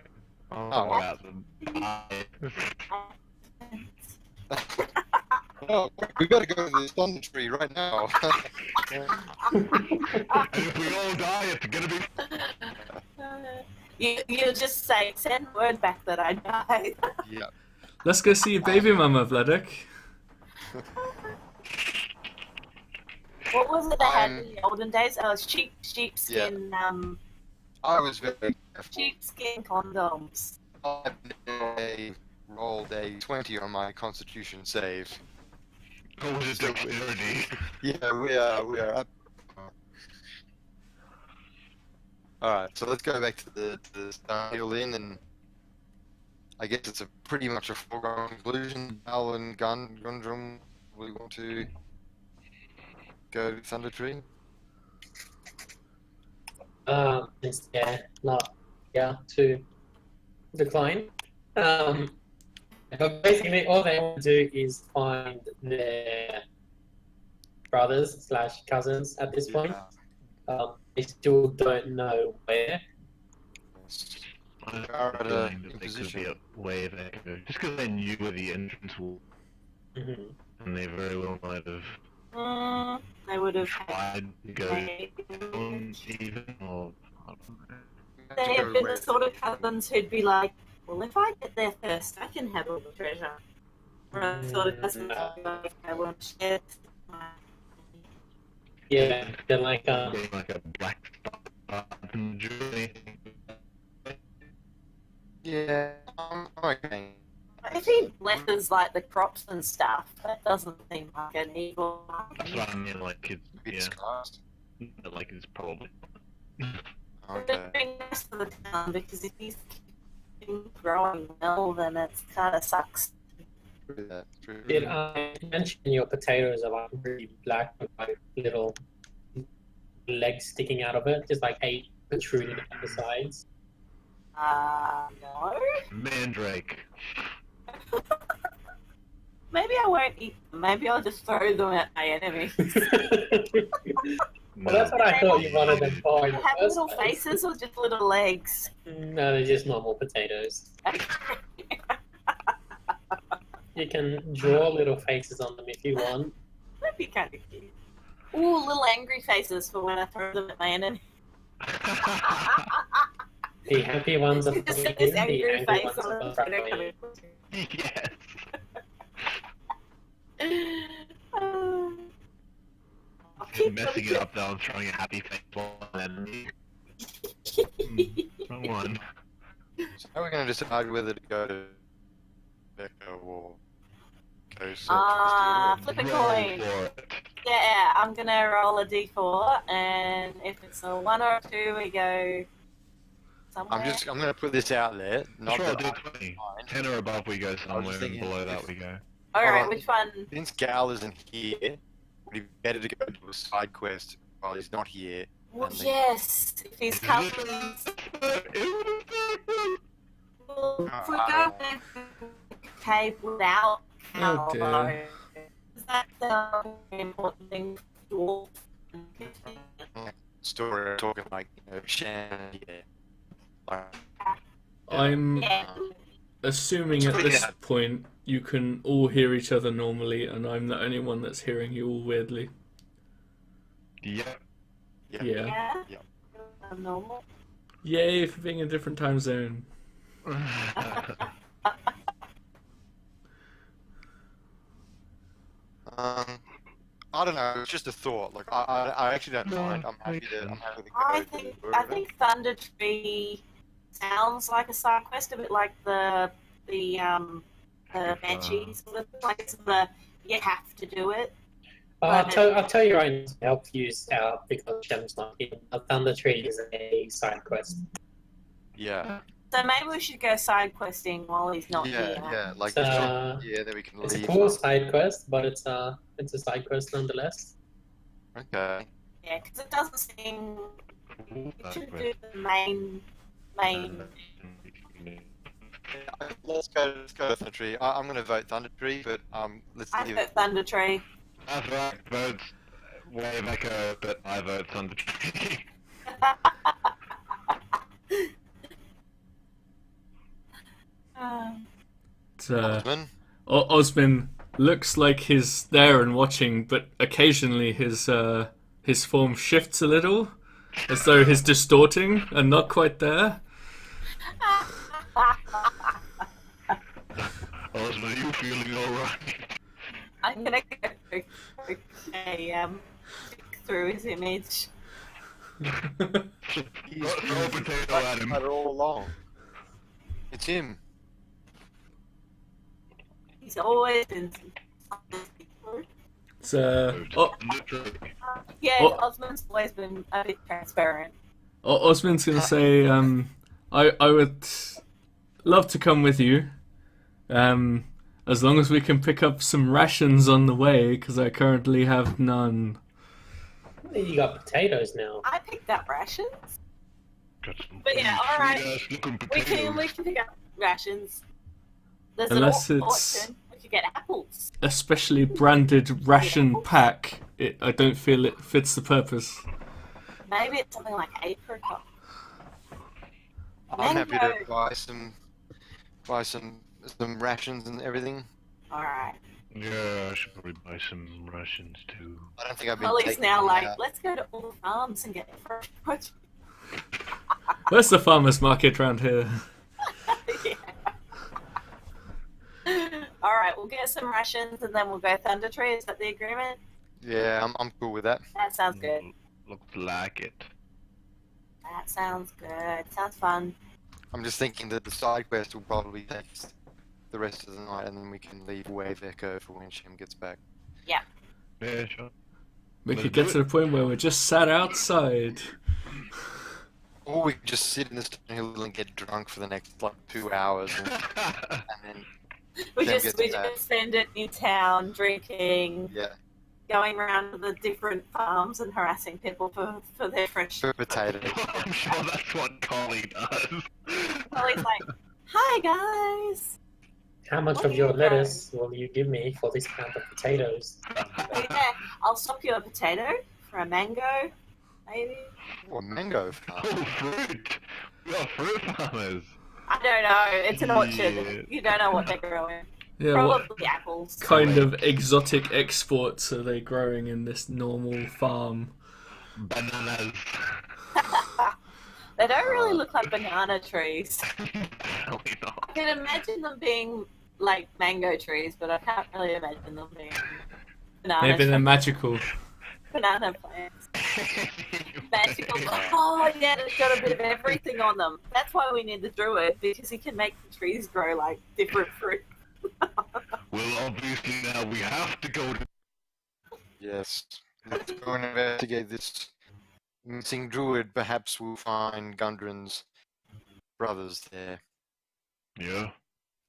Oh. I'll talk about them. Oh, we better go to the Thundertree right now. And if we all die, it's gonna be. you just say, send word back that I died. Yeah. Let's go see your baby mama, Vladek. What was it they had in the olden days? Oh, sheepskin, I was very careful. sheepskin condoms. I've never rolled a 20 on my Constitution save. Oh, was it dexterity? Yeah, we are up. Alright, so let's go back to the Starhill Inn, and I guess it's a pretty much a foregone conclusion. Al and Gundrum, we want to go to Thundertree? To decline. But basically, all they want to do is find their brothers / cousins at this point. They still don't know where. I They are at have a a feeling that there could be imposition. a way they go. Just because they knew where the entrance was, Mhm. and they very well might have They would have tried to go had. on even, or I don't know. They have been the sort of cousins who'd be like, well, if I get there first, I can have all the treasure. Or the sort of cousins who'd be like, I want to share. Yeah, they're like Being like a black spot in the journey. Yeah, I'm okay. If he blesses like the crops and stuff, that doesn't seem like an evil. That's what I mean, like it's Be yeah, disguised. but like it's probably. Okay. It's being nice to the town because if he's growing well, then it kind of sucks. True that. True. Did I mention your potatoes are like really black with like little legs sticking out of it, just like 8 protruding at the sides? No. Mandrake. Maybe I won't eat them. Maybe I'll just throw them at my enemies. Well, that's what I thought you wanted them for. Do in they the have first little place. faces or just little legs? No, they're just normal potatoes. You can draw little faces on them if you want. That'd be kind of cute. Ooh, little angry faces for when I throw them at my enemy. The happy ones are Just following this you, the angry angry face ones on are the photo following coming. Yes. I'll keep Messing it up though, I'm throwing a happy face on enemy. Wrong one. So how are we going to decide whether to go to Becca or go search flip a Roll coin. for it. Yeah, I'm gonna roll a d4, and if it's a 1 or a 2, we go somewhere. I'm going to put this out there. Not Let's roll that a d20. mind. 10 or above we go somewhere, and thinking below that if- we go. Alright, Oh, which one? Since Gal isn't here, would it be better to go do a side quest while he's not here? Well, and then- yes, if he's cousins. Well, if we go back to the cave without Oh, dear. Cal, is that the important thing for dwarf? Story talking like, Shan, yeah. Like, I'm Yeah. assuming at this Yeah. point you can all hear each other normally, and I'm the only one that's hearing you all weirdly. Yep. Yeah. Yeah. Normal. Yay for being in a different time zone. I don't know. It's just a thought. Like I actually don't No, mind. I'm happy makes to. sense. I'm happy to go. I to think the I river. think Thundertree sounds like a side quest, a bit like the Banshees sort of like it's the you have to do it. I'll tell you right now to help you out because Shem's not here. A Thundertree is a side quest. Yeah. So maybe we should go side questing while he's not Yeah. here. Yeah. Like It's, yeah, then we can It's a leave. cool side quest, but it's a side quest nonetheless. Okay. Yeah, because it doesn't seem we should do Let's the main. Let's go to Thundertree. I'm going to vote Thundertree, but let's I leave vote it. Thundertree. That's right, votes way Echo, but I vote Thundertree. It's, Osman? Osman looks like he's there and watching, but occasionally his form shifts a little, as though he's distorting and not quite there. Osman, are you feeling alright? I'm gonna go stick through his image. Throw a potato at him. Had it all along. It's him. He's always been. It's Thundertree. Yeah, Oh. Osman's always been a bit transparent. Osman's gonna say, I would love to come with you, as long as we can pick up some rations on the way, because I currently have none. You got potatoes now. I picked up rations. Got some But yeah, pretty alright. sweet-ass looking We potatoes. can pick up rations. There's Unless an it's- auction. We could get apples. A specially branded ration pack. I don't feel it fits the purpose. Maybe it's something like apricot. I'm happy to Mango. buy some rations and everything. Alright. Yeah, I should probably buy some rations too. I don't think I've been. Ollie's taking now them like, out. let's go to all the farms and get fresh produce. Where's the farmer's market round here? Yeah. Alright, we'll get some rations and then we'll go Thundertree. Is that the agreement? Yeah, I'm cool with that. That sounds good. Looks like it. That sounds good. Sounds fun. I'm just thinking that the side quest will probably take us the rest of the night, and then we can leave Wave Echo for when Shem gets back. Yeah, sure. We Let's could do get to it. the point where we're just sat outside. Or we could just sit in the stone hill and get drunk for the next 2 hours, and then We Then just get to that. spend it in town drinking, yeah, going around to the different farms and harassing people for their fresh. for potatoes. I'm sure that's what Collie does. Ollie's like, hi guys. How much What of do your you lettuce will you give me for this pound of potatoes? But yeah, I'll swap you a potato for a mango, maybe. Or mango farm. Oh, fruit! We are fruit farmers. I don't know. It's an orchard. Yeah. You don't know what they're growing. Yeah, what Probably apples. kind of exotic exports are they growing in this normal farm? Bananas. They don't really look like banana trees. Apparently I not. can imagine them being like mango trees, but I can't really imagine them being banana Maybe they're trees. magical. Banana plants. Magical. Oh yeah, they've got a bit of everything on them. That's why we need the druid, because he can make the trees grow like different fruit. Well, obviously now we have to go to. Yes. Let's go and investigate this missing druid. Perhaps we'll find Gundren's brothers there. Yeah.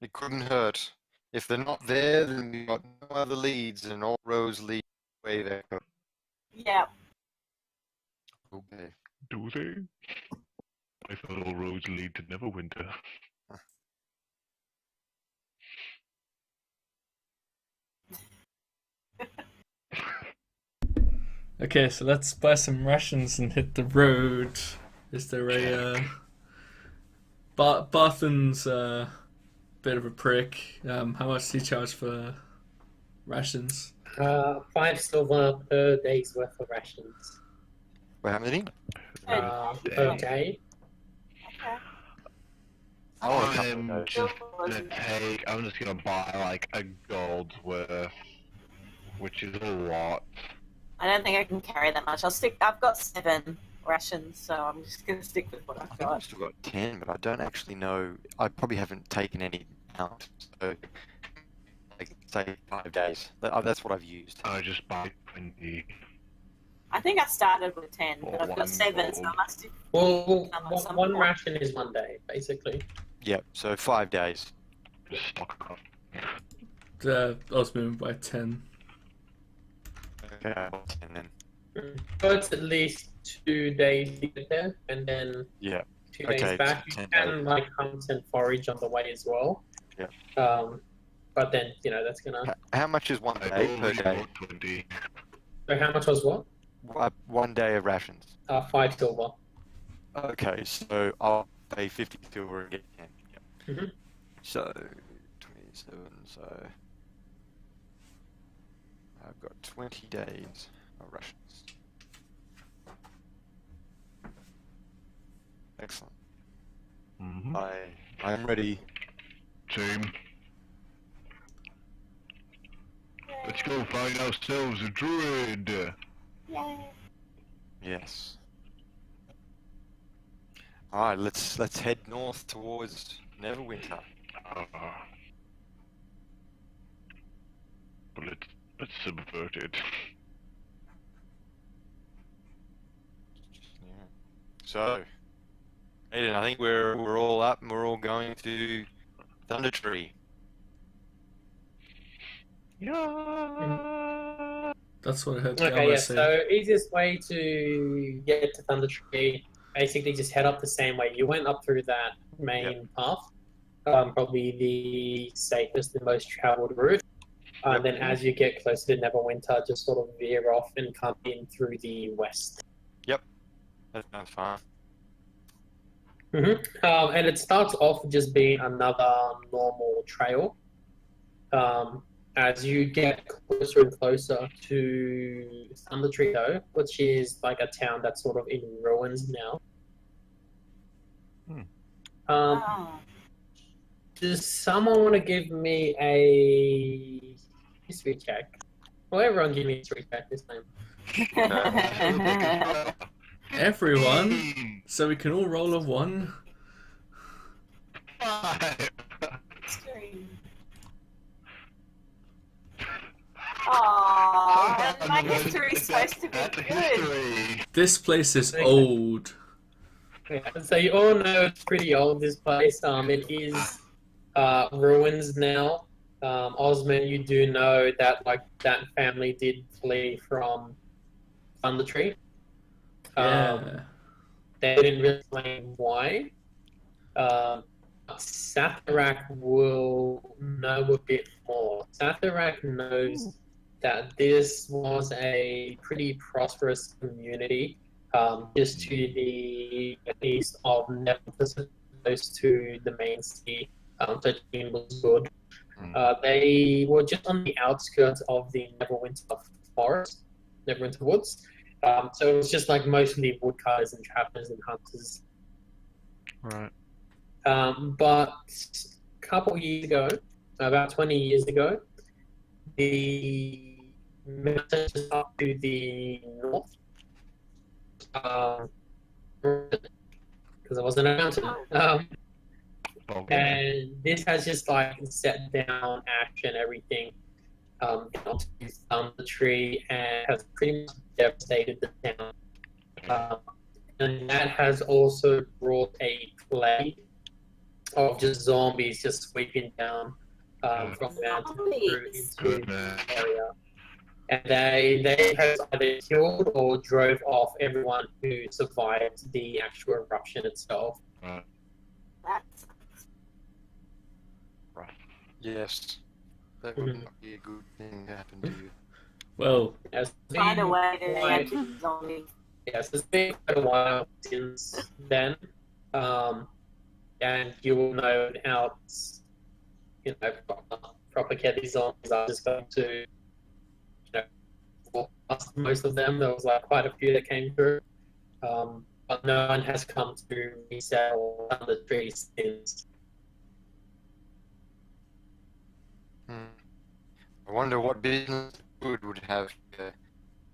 It couldn't hurt. If they're not there, then we've got no other leads, and all roads lead to Wave Echo. Yeah. Okay. Do they? I thought all roads lead to Neverwinter. Okay, so let's buy some rations and hit the road. Is there a Barthen's bit of a prick? How much does he charge for rations? 5 silver per day's worth of rations. Well, how many? Per day. Okay. Oh, a couple I'm of days. just gonna buy like a gold worth, which is a lot. I don't think I can carry that much. I've got 7 rations, so I'm just gonna stick with what I I've think I've got. still got 10, but I don't actually know. I probably haven't taken any out. So, like, say 5 days. That's what I've used. I just buy 20. I think I started with 10, Or but I've got one 7, so I gold. must have. Well, Some one more. ration is 1 day, basically. Yep, so 5 days. Just stock up. I was moving by 10. Okay, I got 10 then. So it's at least 2 days to get there, and then Yeah. 2 Okay, days back. so You 10 can days. like hunt and forage on the way as well. Yeah. But then that's gonna. How much is 1 I day per only day? bought 20. So how much was what? 1 day of rations. 5 silver. Okay, so I'll pay 50 silver and get 10. Yep. Mhm. So 27. So I've got 20 days of rations. Excellent. Mm-hmm. I'm ready. Same. Let's go find ourselves a druid. Yay. Yes. All right, let's head north towards Neverwinter. But let's subvert it. Yeah. So, Aiden, I think we're all up and we're all going to Thundertree. Yeah. That's what I heard Okay, Gamma yeah. say. So easiest way to get to Thundertree, basically just head up the same way. You went up through that main path, probably the safest and most traveled route. Yep. Then as you get closer to Neverwinter, just sort of veer off and come in through the west. That sounds fine. And it starts off just being another normal trail. As you get closer and closer to Thundertree, though, which is like a town that's sort of in ruins now. Oh. Does someone want to give me a history check? Well, everyone give me a history check this time. Everyone, so we can all roll a 1. Aww, my history is supposed to be That's a good. history. This place is Okay. old. Yeah, so you all know it's pretty old, this place. It is ruins now. Osman, you do know that that family did flee from Thundertree. Yeah. They didn't really explain why. Satharak will know a bit more. Satharak knows that this was a pretty prosperous community just to the east of Neverwinter, close to the main city. So Jane was good. They were just on the outskirts of the Neverwinter forest, Neverwinter woods. So it was just like mostly woodcutters and trappers and hunters. Right. But a couple years ago, about 20 years ago, the mountains just up to the north, because it wasn't a mountain, Okay. and this has just like set down ash and everything down to Thundertree and has pretty much devastated the town. And that has also brought a plague of just zombies just sweeping down from the mountain through into Goodness. the area. And they have either killed or drove off everyone who survived the actual eruption itself. That's Rough. Yes. That would not be a good thing to happen to you. Well, Yes, find a way to quite- get zombies. Yes, it's been quite a while since then, and you will know how it's, proper care these zombies are just going to, walk past most of them. There was like quite a few that came through, but no one has come to reset or Thundertree since. I wonder what business Wood would have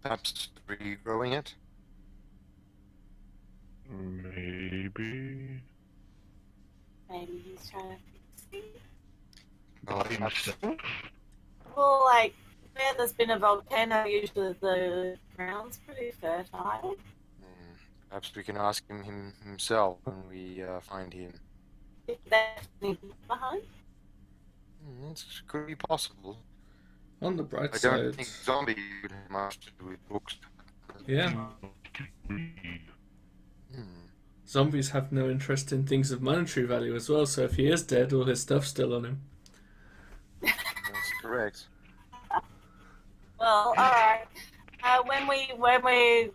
perhaps regrowing it. Maybe. Maybe he's trying to fix it. Well, perhaps, Well, like, where there's been a volcano, usually the ground's pretty fertile. perhaps we can ask him himself when we find him. If that's behind. It could be possible. on the bright I side, don't think zombies would have much to do with books. yeah, zombies have no interest in things of monetary value as well. So if he is dead, all his stuff's still on him. That's correct. Well, alright.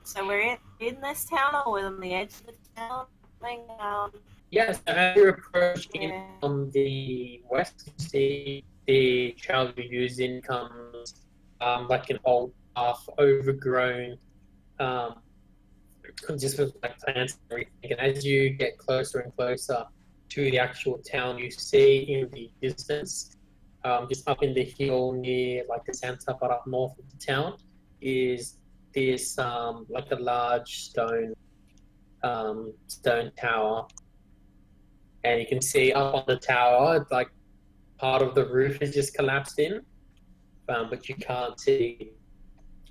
So we're in this town or we're on the edge of the town? Yes, as you approach in Yeah. from the west, you see the trail you're using comes like an old path, overgrown, just with like plants and everything. And as you get closer and closer to the actual town, you see in the distance, just up in the hill near like the center, but up north of the town, is this like a large stone tower. And you can see up on the tower, like part of the roof is just collapsed in, but you can't see,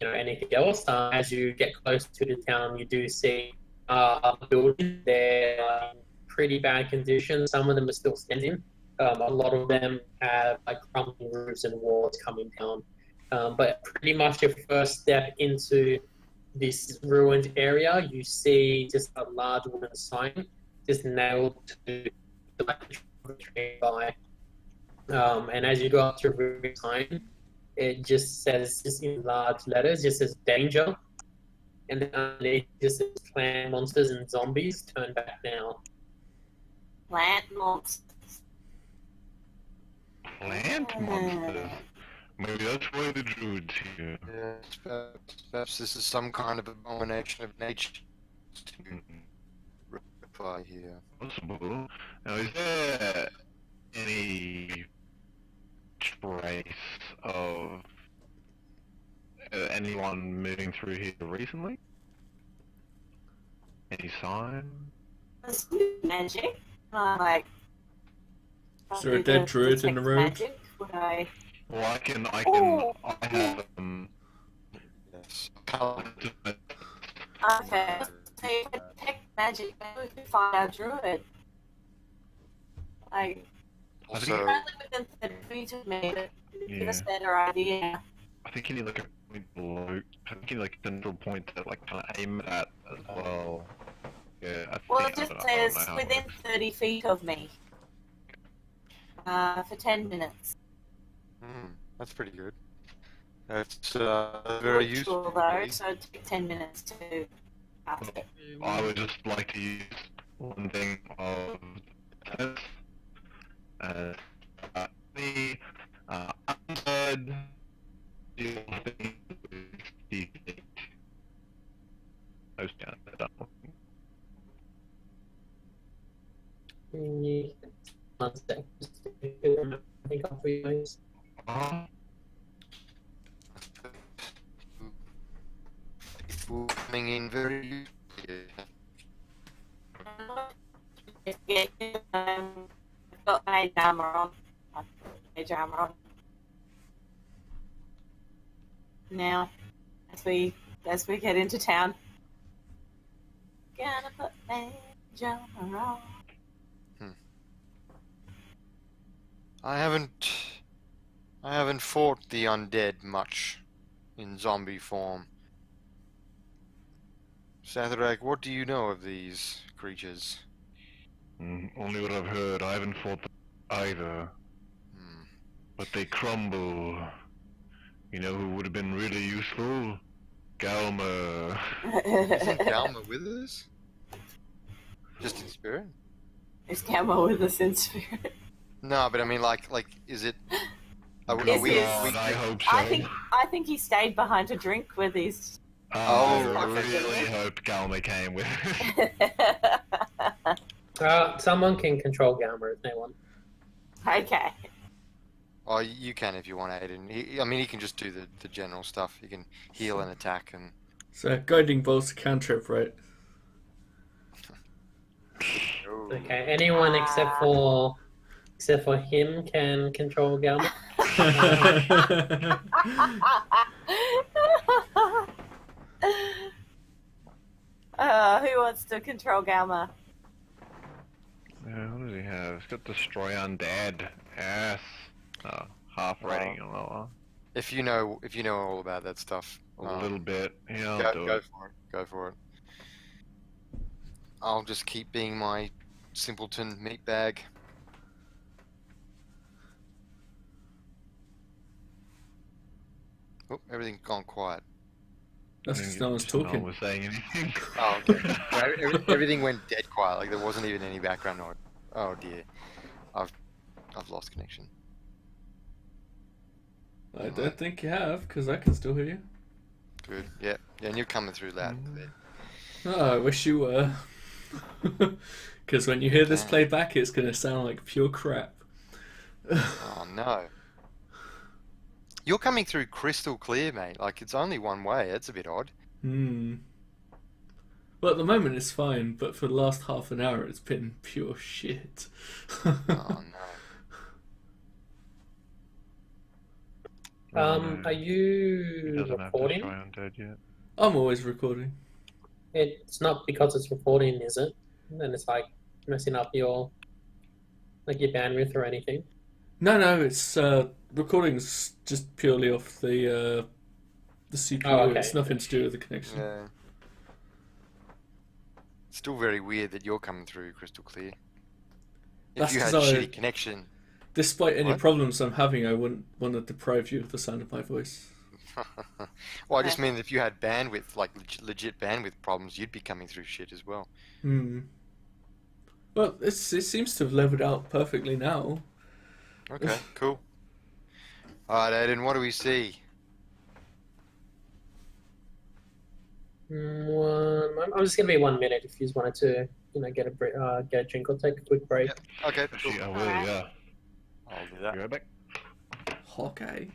anything else. As you get close to the town, you do see other buildings. They're in pretty bad condition. Some of them are still standing. A lot of them have like crumbling roofs and walls coming down. But pretty much your first step into this ruined area, you see just a large wooden sign just nailed to the tree by. And as you go up to the sign, it just says, just in large letters, just says danger. And then underneath just says plant monsters and zombies, turn back now. Plant monsters. Plant monsters. Maybe that's why the druids here. Yes, perhaps this is some kind of abomination of nature. Reply here. Possible. Now, is there any trace of anyone moving through here recently? Any sign? Is magic? Like. Is there a dead druid in the road? Magic? Would I? Well, I Oh. have Yes. paladin. Okay. So you can detect magic, maybe we can find our druid. Like, Also, you're only within 30 feet of me, but give Yeah. us a better idea. I think you need like a point below. I think you need like a central point to like kind of aim at as well. Yeah. Well, it just says within 30 feet of me. For 10 minutes. that's pretty good. That's very useful. Though, really. so it'd take 10 minutes to cast it. I would just like to use one thing of tennis. Me, dead. Yeah. One sec. I think I'll realize. People coming in very. I've got mage armor on. I've got mage armor on. Now, as we get into town, gonna put mage armor on. I haven't fought the undead much in zombie form. Satharak, what do you know of these creatures? Only what I've heard. I haven't fought them either. But they crumble. You know who would have been really useful? Galma. Isn't Galma with us? Just in spirit? Is Camo with us in spirit? No, but I mean, like, is it? Are Yes, we? he is. I hope so. I think he stayed behind to drink with his. I really hope Galma came with. Someone can control Gamma if they want. Okay. Oh, you can if you want, Aiden. He can just do the general stuff. He can heal and attack and. So guiding bolt's a cantrip, right? Okay, anyone except for him can control Gamma. Who wants to control Galma? What does he have? He's got Destroy Undead. Yes. Oh, half rating and lower. If you know all about that stuff, A little bit. Yeah, I'll do go it. for it. Go for it. I'll just keep being my simpleton meatbag. Oh, everything's gone quiet. That's because no one's talking. No one was saying anything. Oh, okay. Everything went dead quiet. Like there wasn't even any background noise. Oh dear, I've lost connection. I don't think you have, because I can still hear you. Good. Yeah, and you're coming through loud and clear. Oh, I wish you were. Because when you hear this played back, it's going to sound like pure crap. Oh no. You're coming through crystal clear, mate. Like it's only one way. That's a bit odd. Well, at the moment it's fine, but for the last half an hour it's been pure shit. Oh no. Are you recording? Undead yet. I'm always recording. It's not because it's recording, is it? And it's like messing up your bandwidth or anything. No, it's recording's just purely off the CPU. Oh, okay. It's nothing to do with the connection. Yeah. It's still very weird that you're coming through crystal clear. If That's you had 'cause shitty connection. Despite any What? problems I'm having, I wouldn't want to deprive you of the sound of my voice. Well, I just mean if you had bandwidth, like legit bandwidth problems, you'd be coming through shit as well. Well, it seems to have leveled out perfectly now. Okay, cool. Alright, Aiden, what do we see? I'm just gonna be 1 minute if you just wanted to, get a drink or take a quick break. Yep. Okay, cool. Actually, I will, Alright. yeah. I'll do that. Be right back. Okay.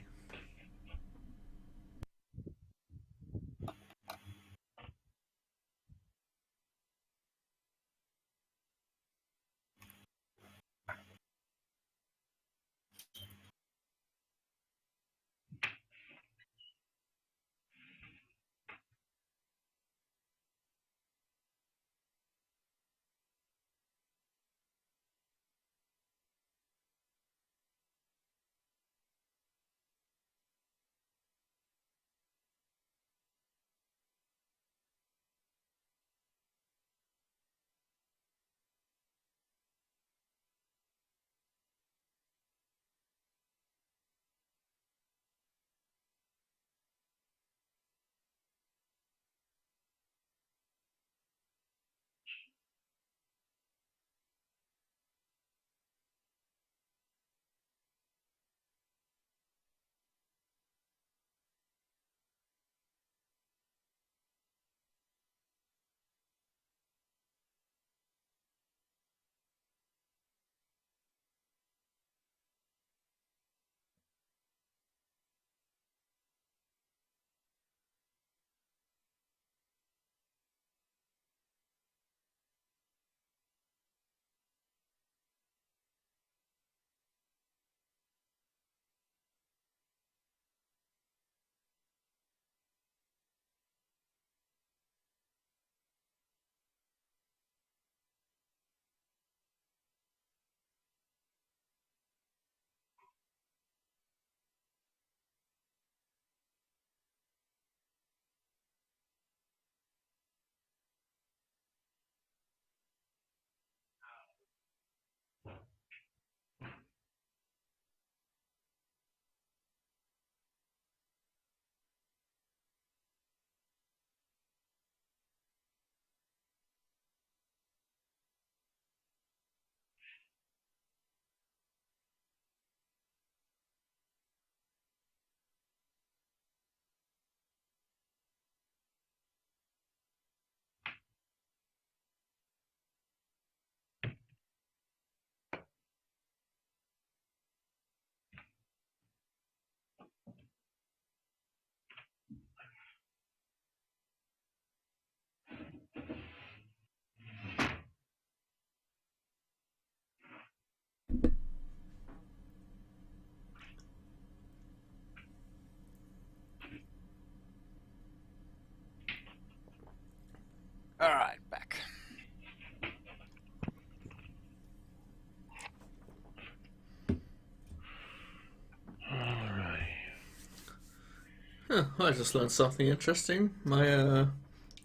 Huh, I just learned something interesting. My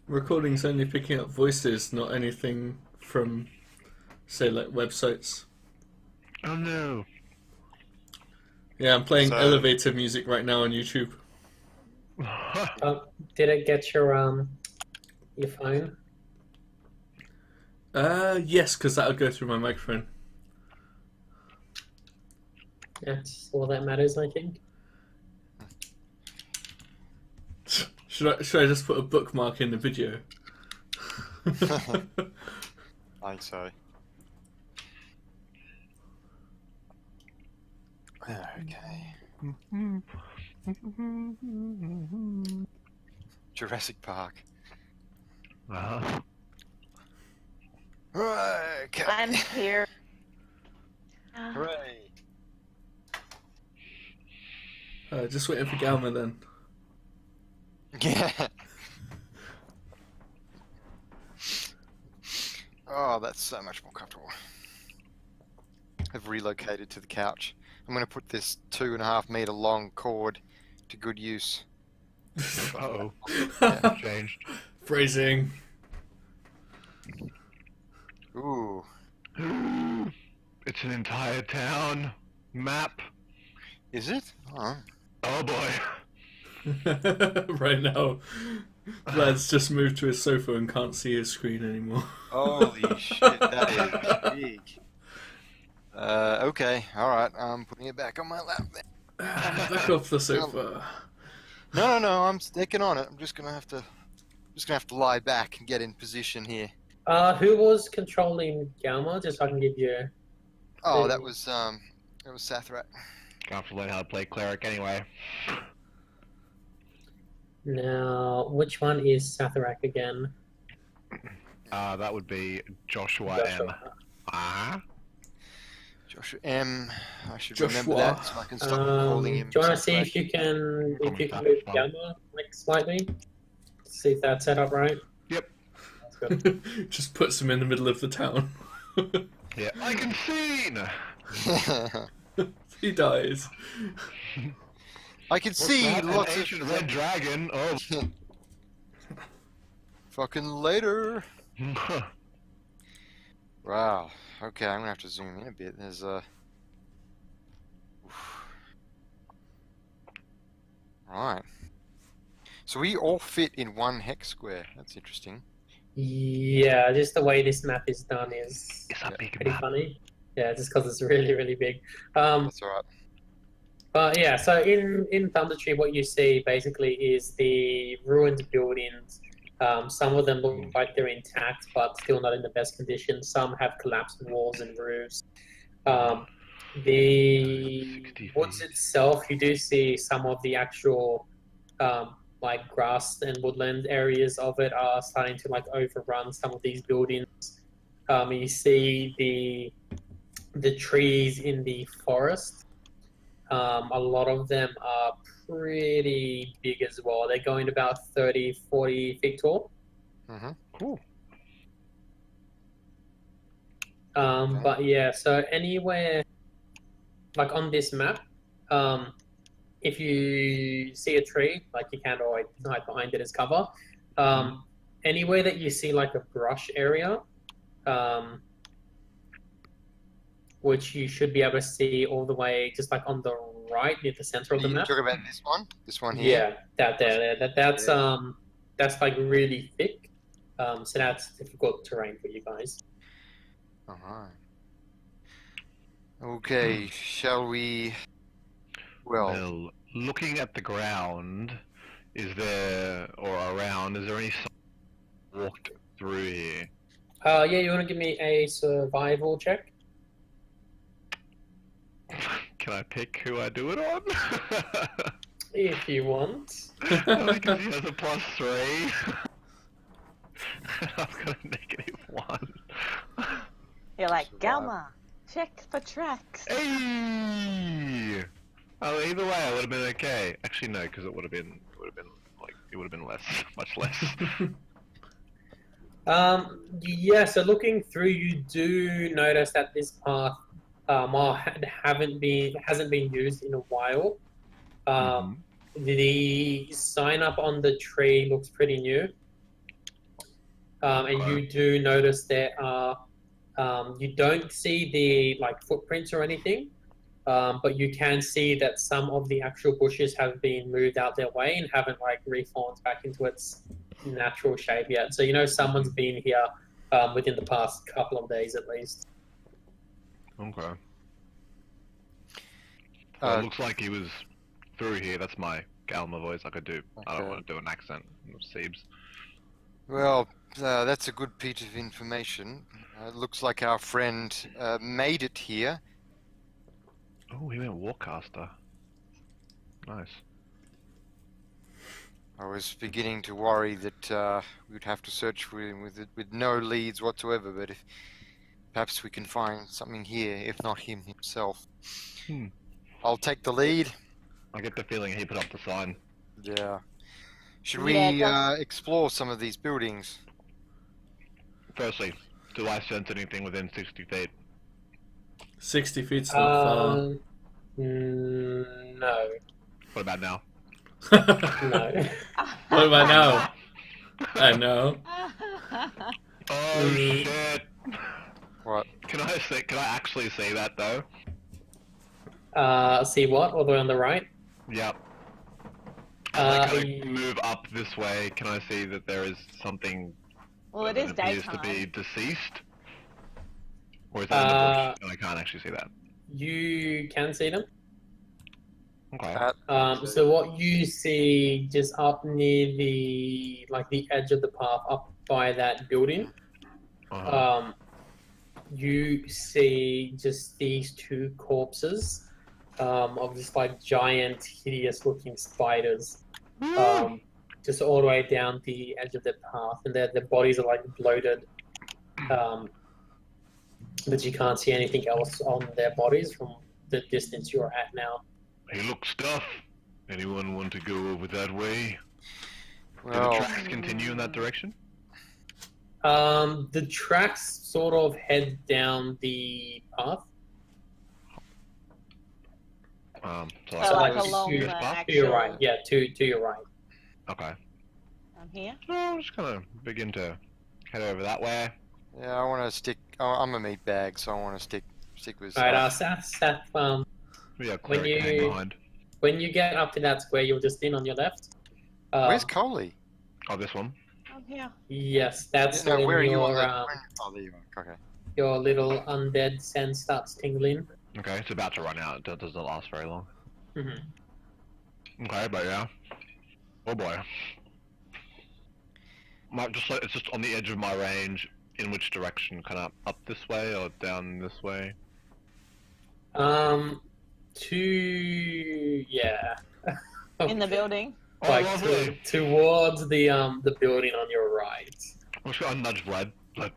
recording's only picking up voices, not anything from, say, like websites. Oh no. Yeah, I'm playing So- elevator music right now on YouTube. Did it get your phone? Yes, because that'll go through my microphone. That's all that matters, I think. Should I just put a bookmark in the video? I think so. Okay. Jurassic Park. Uh-huh. Okay. I'm here. Hooray. Just waiting for Galma then. Yeah. Oh, that's so much more comfortable. I've relocated to the couch. I'm going to put this 2.5 meter long cord to good use. Uh-oh. Yeah. Changed. Phrasing. Ooh. It's an entire town. Map. Is it? Oh. Oh boy. Right now, Vlad's just moved to his sofa and can't see his screen anymore. Holy shit, that is big. Okay, alright, I'm putting it back on my lap then. Back off the sofa. No, I'm sticking on it. I'm just gonna have to lie back and get in position here. Who was controlling Galma? Just so I can give you. Oh, that was Sathrak. Can't have to learn how to play cleric anyway. Now, which one is Satharak again? That would be Joshua M. Ah. Joshua M. I should Joshua. remember that so I can stop calling him. Do you want to see Sathrak. if you can Call me move Sathrak. Galma like slightly? See if that's set up right. Yep. That's good. Just puts him in the middle of the town. Yeah. I can see. He dies. I can see What's that? lots An of ancient red dragon. Oh. fucking later. Wow. Okay, I'm gonna have to zoom in a bit. There's Right. So we all fit in one hex square. That's interesting. Yeah, just the way this map is done is It's a big pretty map. funny. Yeah, just because it's really, really big. That's alright. But yeah, so in Thundertree, what you see basically is the ruined buildings. Some of them look like they're intact, but still not in the best condition. Some have collapsed walls and roofs. The 60 woods feet. itself, you do see some of the actual like grass and woodland areas of it are starting to like overrun some of these buildings. You see the trees in the forest. A lot of them are pretty big as well. They're going about 30, 40 feet tall. Mm-hmm. Cool. But yeah, so anywhere, like on this map, if you see a tree, like you can't always hide behind it as cover. Anywhere that you see like a brush area, which you should be able to see all the way just like on the right near the center of the You map. talk about this one? This one here? Yeah, that there. That's like really thick. So that's difficult terrain for you guys. Alright. Okay, shall we... Well, looking at the ground, is there any sign walked through here? Yeah, you want to give me a survival check? Can I pick who I do it on? If you want. Because he has a +3. I've got a -1. You're like, Survive. Galma, check for tracks. Hey! Oh, either way, I would have been okay. Actually, no, because it would have been less, much less. Yeah, so looking through, you do notice that this path hasn't been used in a while. The sign up on the tree looks pretty new. And you do notice there are, you don't see the like footprints or anything, but you can see that some of the actual bushes have been moved out their way and haven't like reformed back into its natural shape yet. So you know someone's been here within the past couple of days at least. Okay. Well, it looks like he was through here. That's my Galma voice. I could do. I don't Okay. want to do an accent of Siebes. Well, that's a good piece of information. It looks like our friend made it here. Oh, he went Warcaster. Nice. I was beginning to worry that we'd have to search for him with no leads whatsoever, but if perhaps we can find something here, if not him himself. I'll take the lead. I get the feeling he put up the sign. Yeah. Should Yeah, we 'cause- explore some of these buildings? Firstly, do I sense anything within 60 feet? 60 feet's not far. No. What about now? No. What about now? I know. Oh shit! What? Can I actually say that though? See what? All the way on the right? Yep. Uh, Can I move up this way? Can I see that there is something Well, it that is appears to be daytime. deceased? Or is that in the bush and I can't actually see that? You can see them. Okay. So what you see just up near the edge of the path, up by that building, Uh-huh. you see just these two corpses of just like giant, hideous-looking spiders, just all the way down the edge of the path, and their bodies are like bloated, but you can't see anything else on their bodies from the distance you're at now. Hey, look, stuff. Anyone want to go over that way? Do the Well, tracks continue in that direction? The tracks sort of head down the path. So So like suppose along to- the To your right, actual... yeah, to your right. Okay. I'm here. So I'm just gonna begin to head over that way. yeah, I want to stick. I'm a meat bag, so I want to stick with. Alright, stuff. Seth, Yeah, cleric hang you- behind. when you get up to that square you're just in on your left. Where's Coley? Oh, this one. I'm here. Yes, that's No, when where are you on your that? Oh, there you are. Okay. your little undead sense starts tingling. Okay, it's about to run out. It doesn't last very long. Mm-hmm. Okay, but yeah. Oh boy. It's just on the edge of my range. In which direction? Kind of up this way or down this way? Yeah. In the building. Oh, Like lovely. towards the building on your right. I'm just gonna nudge blood. Blood.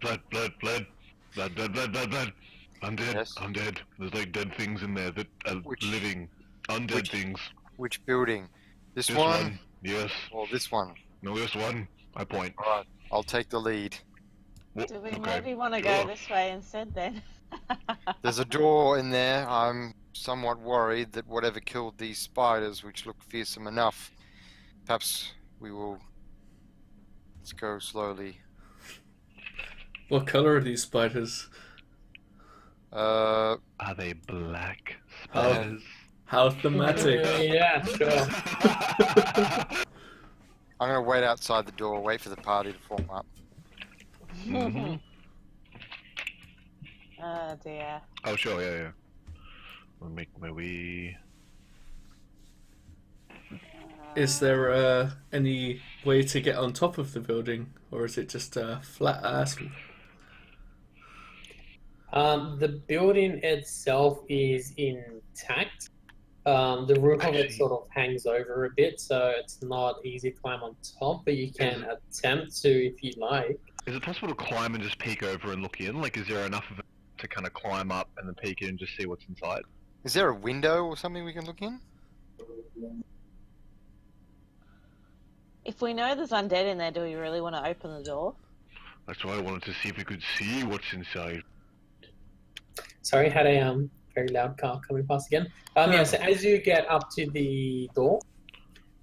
I'm dead. Yes. I'm dead. There's like dead things in there that are Which- living. Undead which- things. Which building? This This one? one. Yes. Or this one? No, this one. I point. Alright, I'll take the lead. Do we Okay. maybe want to go Sure. this way instead then? There's a door in there. I'm somewhat worried that whatever killed these spiders, which look fearsome enough, perhaps we will. Let's go slowly. What color are these spiders? Are they black How- spiders? How thematic. Yeah, sure. I'm gonna wait outside the door, wait for the party to form up. Mhm. Oh dear. Oh, sure, yeah. I'll make my way. Is there any way to get on top of the building, or is it just a flat ass? The building itself is intact. The roof of it Actually- sort of hangs over a bit, so it's not easy to climb on top, but you can attempt to if you like. Is it possible to climb and just peek over and look in? Like, is there enough of it to kind of climb up and then peek in and just see what's inside? Is there a window or something we can look in? If we know there's undead in there, do we really want to open the door? That's why I wanted to see if we could see what's inside. Sorry, had a very loud car coming past again. Yeah, so as you get up to the door,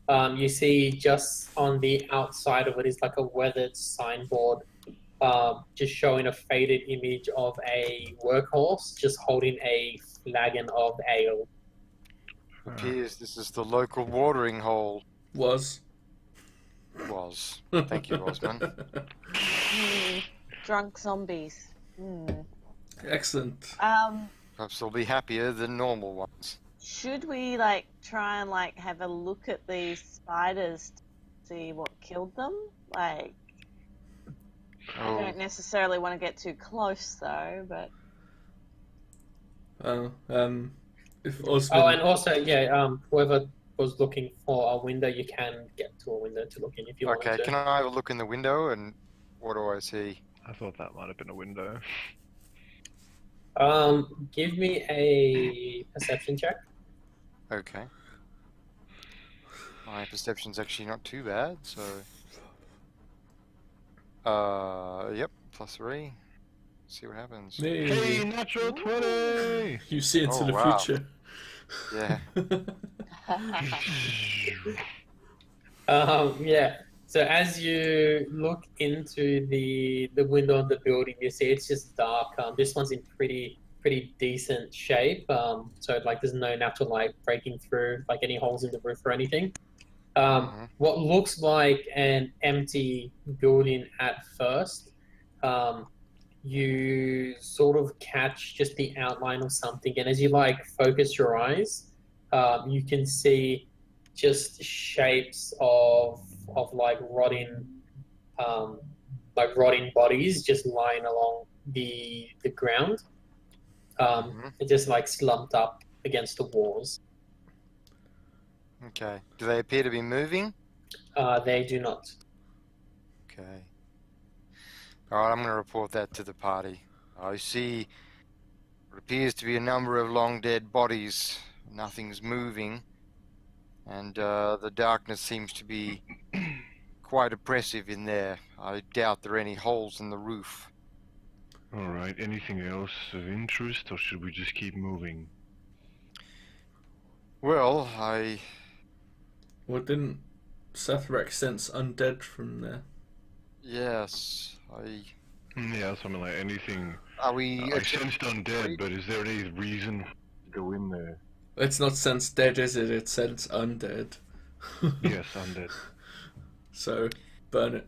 you see just on the outside of it is like a weathered signboard, just showing a faded image of a workhorse just holding a flagon of ale. Appears this is the local watering hole. Was. Thank you, Osman. Drunk zombies. Excellent. Perhaps they'll be happier than normal ones. Should we try and have a look at these spiders to see what killed them? I don't necessarily want to get too close though, but if Osman... Oh, and also, whoever was looking for a window, you can get to a window to look in if you want to. Okay, can I have a look in the window and what do I see? I thought that might have been a window. Give me a perception check. Okay. My perception's actually not too bad, so... Yep, +3. See what happens. Hey, natural 20! You see into the wow. future. Yeah. Yeah. So as you look into the window of the building, you see it's just dark. This one's in pretty decent shape. So there's no natural light breaking through any holes in the roof or anything. What looks like an empty building at first, you sort of catch just the outline of something, and as you focus your eyes, you can see just shapes of rotting bodies just lying along the ground. They're just slumped up against the walls. Okay. Do they appear to be moving? They do not. Okay. Alright, I'm going to report that to the party. I see what appears to be a number of long dead bodies. Nothing's moving. And the darkness seems to be quite oppressive in there. I doubt there are any holes in the roof. Alright, anything else of interest, or should we just keep moving? Well, Well, didn't Seth Rex sense undead from there? Yes, Yeah, something like anything. Are we... I sensed undead, but is there any reason to go in there? It's not sense dead, is it? It's sense undead. Yes, undead. So, burn it.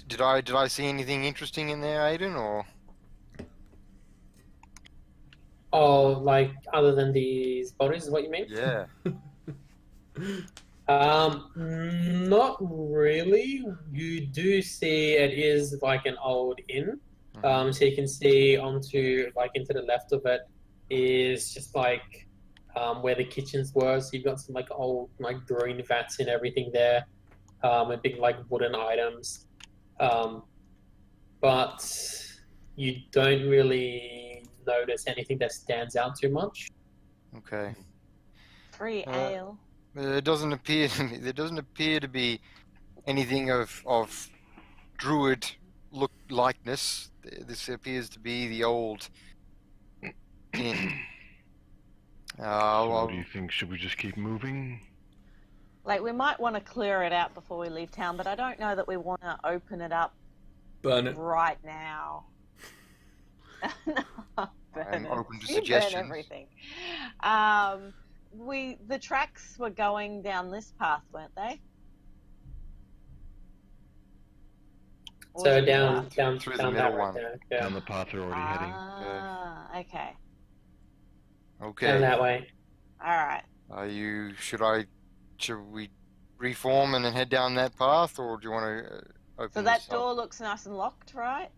Did I see anything interesting in there, Aiden, or...? Oh, other than these bodies, is what you mean? Yeah. Not really. You do see it is an old inn. So you can see onto into the left of it is just where the kitchens were. So you've got some old brewing vats and everything there, and big wooden items. But you don't really notice anything that stands out too much. Okay. free ale. There doesn't appear to be anything of druid likeness. This appears to be the old inn. So what do you think? Should we just keep moving? We might want to clear it out before we leave town, but I don't know that we want to open it up Burn it. right now. I'm open to You suggestions. burn everything. The tracks were going down this path, weren't they? Or So was it down Through the that middle right one. there. Yeah. Down the path they're already heading. Okay. Down Okay. that way. All right. Should we reform and then head down that path, or do you want to open So that this up? door looks nice and locked, right?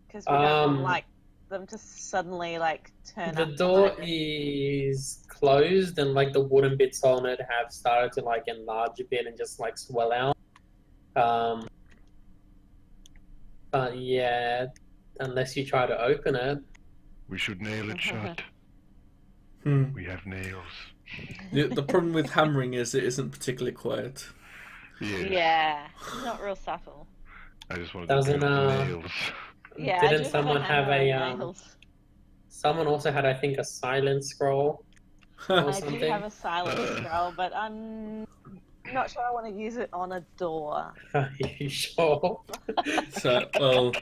Because we don't want them to suddenly turn The up. door behind us. is closed, and the wooden bits on it have started to enlarge a bit and just swell out. But yeah, unless you try to open it. We should nail it shut. Hmm. We have nails. The problem with hammering is it isn't particularly quiet. Yeah, not real subtle. I just wanted Doesn't, to nail the nails. Yeah. Didn't I do someone have hammer a, and nails. Someone also had, I think, a silent scroll or I do something. have a silent scroll, but I'm I'm not sure I want to use it on a door. Are you sure? So, well,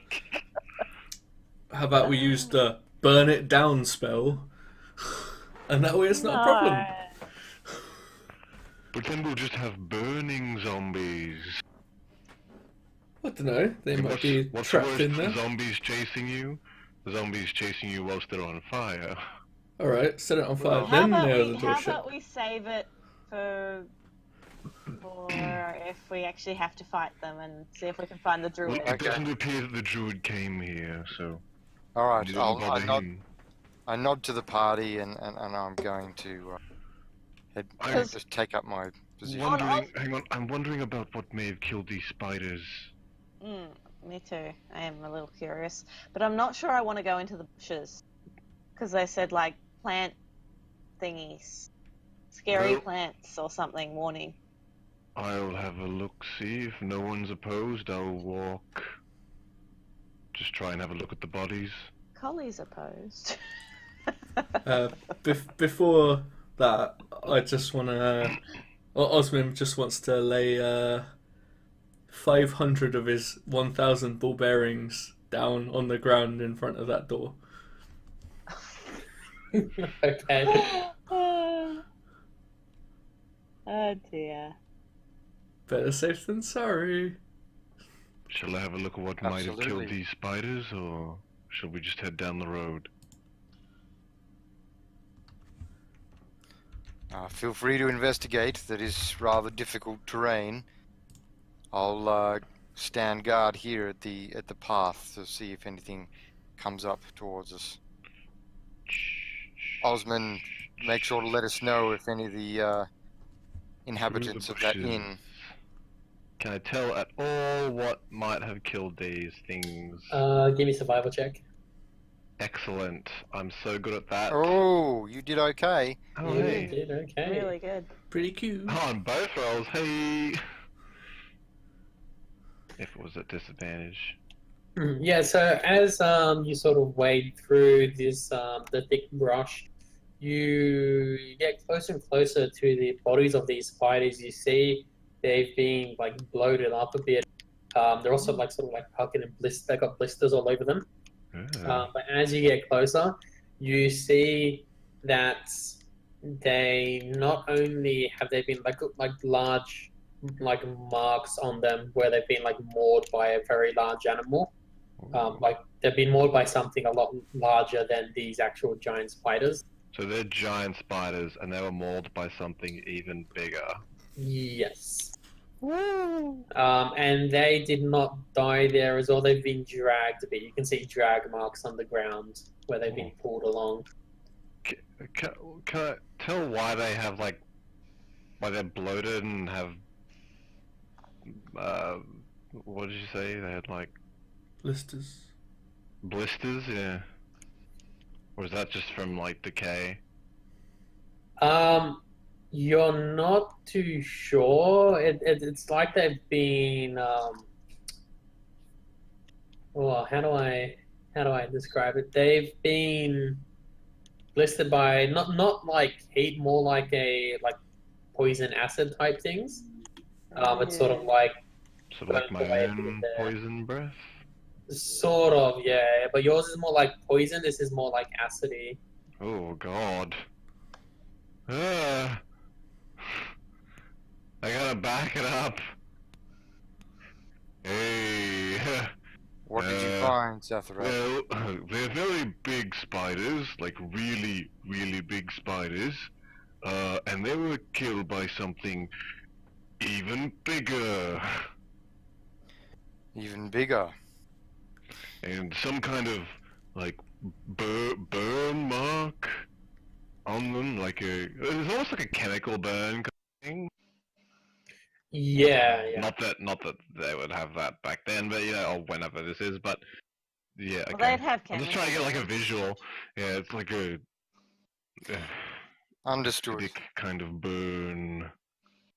how about we use the burn it down spell, and that way it's not a problem. But then we'll just have burning zombies. I don't know. They might be What's trapped worse, in there. the zombies chasing you? The zombies chasing you whilst they're on fire. All right, set it on fire. Well, then nail the door How shut. about we save it for if we actually have to fight them and see if we can find the Well, druid. it Okay. doesn't appear that the druid came here, so All we right, didn't I bother nod. him. I nod to the party, and I'm going to just take up my position. Hang on, I'm wondering about what may have killed these spiders. Me too. I am a little curious, but I'm not sure I want to go into the bushes because they said like plant thingies, scary Well- plants or something. Warning. I'll have a look, see if no one's opposed. I'll walk. Just try and have a look at the bodies. Collie's opposed. Before that, I just want to. Osmond just wants to lay 500 of his 1,000 ball bearings down on the ground in front of that door. Okay. Oh dear. Better safe than sorry. Shall I have a look at what might have Absolutely. killed these spiders, or shall we just head down the road? Feel free to investigate. That is rather difficult terrain. I'll stand guard here at the path to see if anything comes up towards us. Osman, make sure to let us know if any of the inhabitants of that inn. Can I tell at all what might have killed these things? Give me survival check. Excellent. I'm so good at that. Oh, you did okay. Oh, You hey. did okay. Really good. Pretty cute. On both rolls, hey! If it was at disadvantage. Yeah, so as you sort of wade through this the thick brush, you get closer and closer to the bodies of these spiders. You see they've been like bloated up a bit. They're also like sort of like puckered and blisters. They got blisters all over them. But as you get closer, you see that they not only have they been like large like marks on them where they've been like mauled by a very large animal. Like they've been mauled by something a lot larger than these actual giant spiders. So they're giant spiders, and they were mauled by something even bigger. Yes. And they did not die there as well. They've been dragged a bit. You can see drag marks on the ground where they've been pulled along. Can I tell why they have why they're bloated and have what did you say? They had Blisters. blisters, yeah. Or is that just from decay? You're not too sure. It's like they've been. Well, how do I describe it? They've been blistered by not like heat, more like poison acid type things. It's sort of like Sort of like my Away own there. poison breath? sort of, yeah. But yours is more like poison. This is more like acidy. Oh god. I gotta back it up. Hey. What did you find, Zathra? Well, they're very big spiders, like really, really big spiders. And they were killed by something even bigger. Even bigger. And some kind of, burn mark on them, it's almost like a chemical burn kind of thing. Yeah. Not that they would have that back then, but or whenever this is, but yeah, Well, okay. they'd have I'm just trying to get a chemicals. visual. Yeah, it's like a Understood. acidic kind of burn.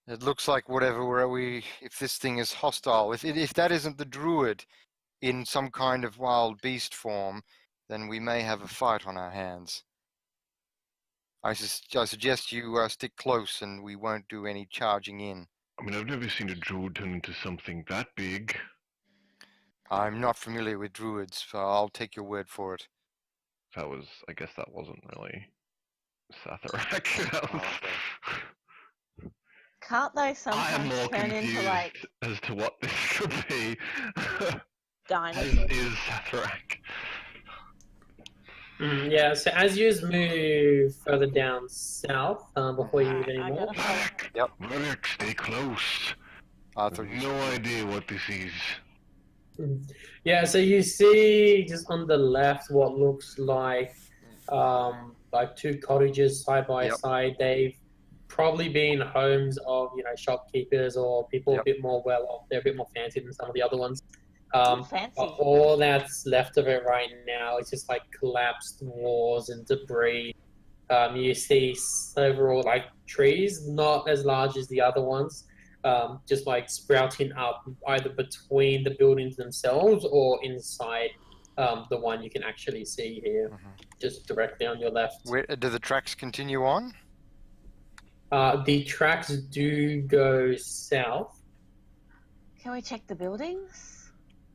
It looks like if this thing is hostile, if that isn't the druid in some kind of wild beast form, then we may have a fight on our hands. I suggest you stick close and we won't do any charging in. I mean, I've never seen a druid turn into something that big. I'm not familiar with druids, so I'll take your word for it. I guess that wasn't really Satharak. That was- Can't they I am sometimes more turn into confused like as to what this could be. As dinosaurs? is Satharak. Yeah, so as you move further down south, before you move Alright, I anymore, gotta follow. Varric! Yep. Varric, stay close. I thought you No idea what this is. yeah, so you see just on the left what looks like two cottages side by Yep. side. They've probably been homes of shopkeepers or people a Yep. bit more well off. They're a bit more fancy than some of the other ones. Fancy. But all that's left of it right now is just like collapsed walls and debris. You see several like trees, not as large as the other ones, just like sprouting up either between the buildings themselves or inside the one you can actually see here, just directly on your left. Where do the tracks continue on? The tracks do go south. Can we check the buildings?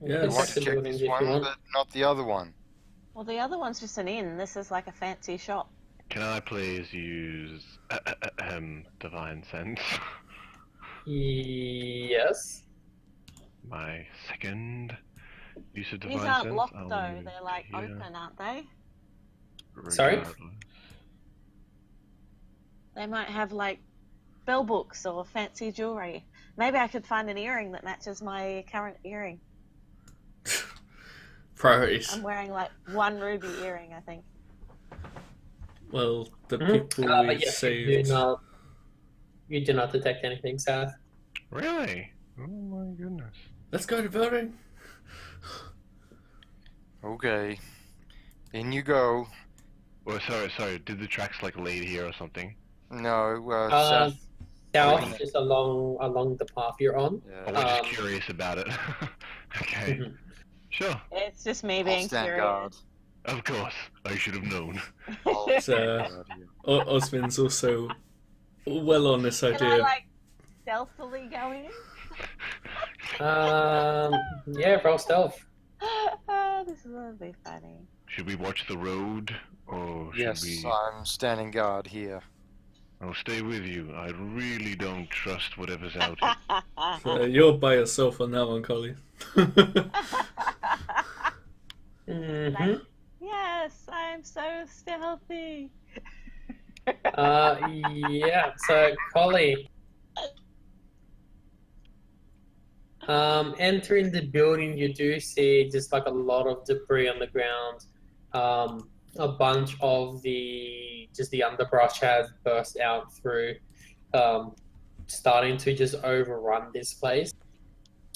You Yeah, can I want check to the check buildings this if you one, want. but not the other one. Well, the other one's just an inn. This is like a fancy shop. Can I please use Divine Sense? Yes. My second use of These Divine aren't Sense. locked I'll though. move They're like here, open, aren't they? Sorry? regardless. They might have like bell books or fancy jewelry. Maybe I could find an earring that matches my current earring. Priorities. I'm wearing like one ruby earring, I think. Well, the Mhm. people But we yes, saved. you do not detect anything, Seth. Really? Oh my goodness. Let's go to the building. Okay. In you go. Oh, sorry. Did the tracks like lead here or something? No, Uh, Seth. South, just along the path you're on. I Yeah. was just curious about it. Okay. Mhm. Sure. It's just me I'll being stand curious. guard. Of course. I should have known. It's, Osmond's also well on this Can I idea. like stealthily go in? Yeah, roll stealth. Oh, this is gonna be funny. Should we watch the road or should Yes, we? I'm standing guard here. I'll stay with you. I really don't trust whatever's out here. So you're by yourself on that one, Collie. Mm-hmm. Yes, I'm so stealthy. Yeah. So, Collie, entering the building, you do see just like a lot of debris on the ground. A bunch of the underbrush has burst out through, starting to just overrun this place.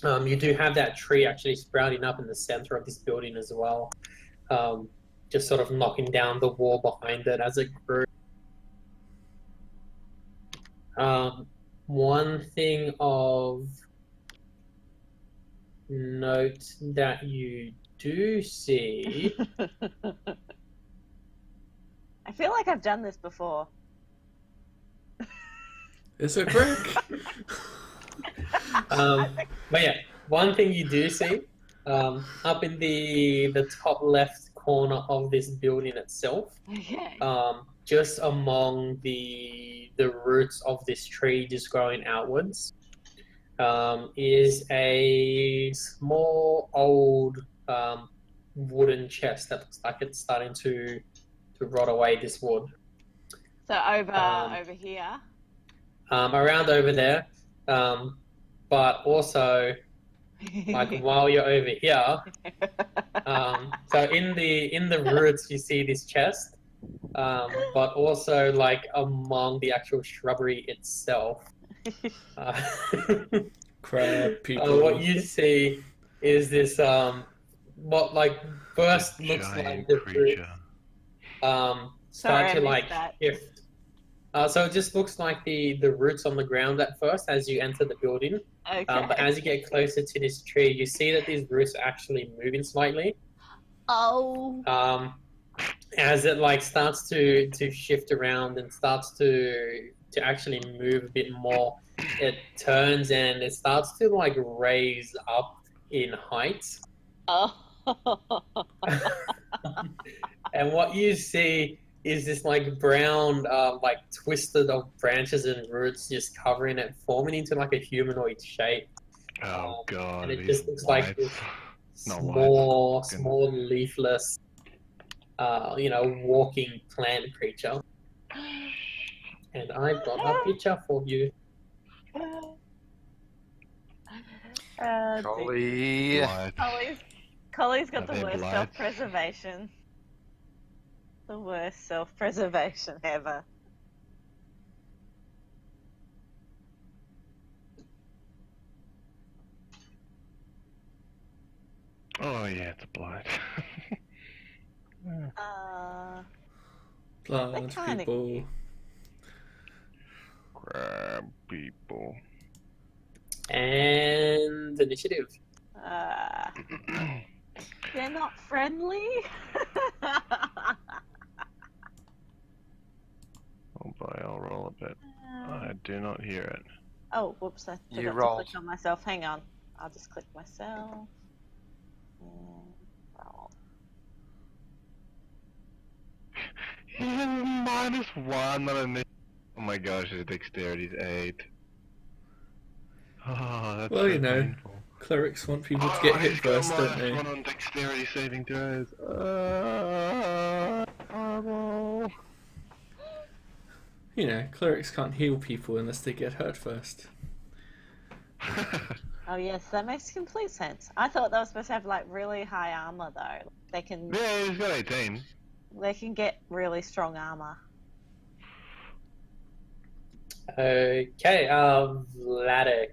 You do have that tree actually sprouting up in the center of this building as well, just sort of knocking down the wall behind it as it grew. One thing of note that you do see. I feel like I've done this before. Is it Greg? But yeah, one thing you do see, up in the top left corner of this building itself, Okay. just among the roots of this tree just growing outwards, is a small old wooden chest that looks like it's starting to rot away this wood. So over here. Around over there, but also like while you're over here, so in the roots you see this chest, but also like among the actual shrubbery itself. Crab people. What you see is this what like first looks like Giant the fruit creature. start Sorry, I to missed like that. shift. So it just looks like the roots on the ground at first as you enter the building. Okay. But as you get closer to this tree, you see that these roots are actually moving slightly. Oh. As it like starts to shift around and starts to actually move a bit more. it turns and it starts to like raise up in height. Oh. And what you see is this like brown, like twisted of branches and roots just covering it, forming into like a humanoid shape. Oh god, And it these just looks like this Not small leafless, walking plant creature. And I brought a picture for you. Collie. Blights. Collie's got Are the they worst blights? self-preservation. The worst self-preservation ever. Oh yeah, it's a blight. Plant kinda people. Grab people. And initiative. They're not friendly. Oh boy, I'll roll a bit. I do not hear it. Oh, whoops! I You forgot to rolled. click on myself. Hang on, I'll just click myself. And roll. He's a -1 on initiative. Oh my gosh, his dexterity's 8. Oh, that's Well, so you know, painful. clerics want people to get hit he's got first, don't they? -1 on dexterity saving throws. Horrible. You know, clerics can't heal people unless they get hurt first. Oh yes, that makes complete sense. I thought they were supposed to have like really high armor though. They can Yeah, he's got 18. get really strong armor. Okay, Vladik.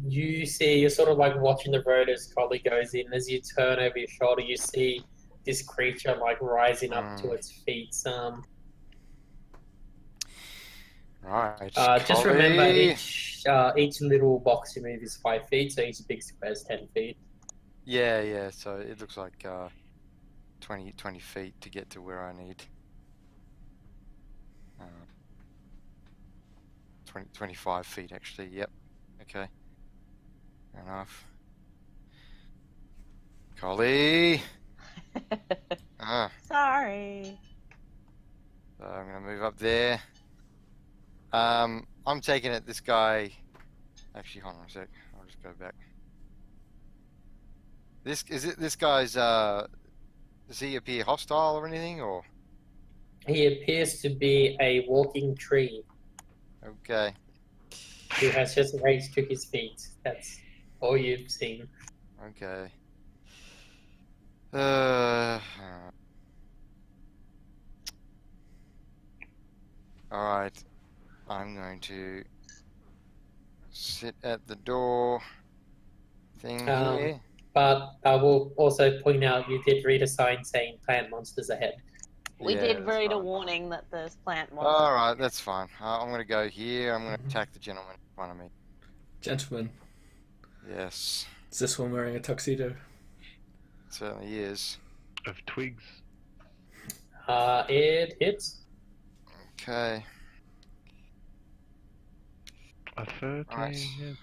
You're sort of like watching the road as Collie goes in. As you turn over your shoulder, you see this creature like rising up to its feet. Right. Just remember Collie. each little box you move is 5 feet, so each big square is 10 feet. Yeah. So it looks like 20 feet to get to where I need. 25 feet actually. Yep. Okay. Fair enough. Collie. Sorry. So I'm gonna move up there. I'm taking it. This guy. Actually, hold on a sec. I'll just go back. This guy's. Does he appear hostile or anything, or? He appears to be a walking tree Okay. who has just raised to his feet. That's all you've seen. Okay. Alright. I'm going to sit at the door thing here. But I will also point out you did read a sign saying plant monsters ahead. We Yeah, did that's read a fine. warning that there's plant monsters. Alright, that's fine. I'm going to go here. I'm going to attack the gentleman in front of me. Gentlemen, Yes. is this one wearing a tuxedo? It certainly is. Of twigs. It hits. Okay. A 13 Nice. hits.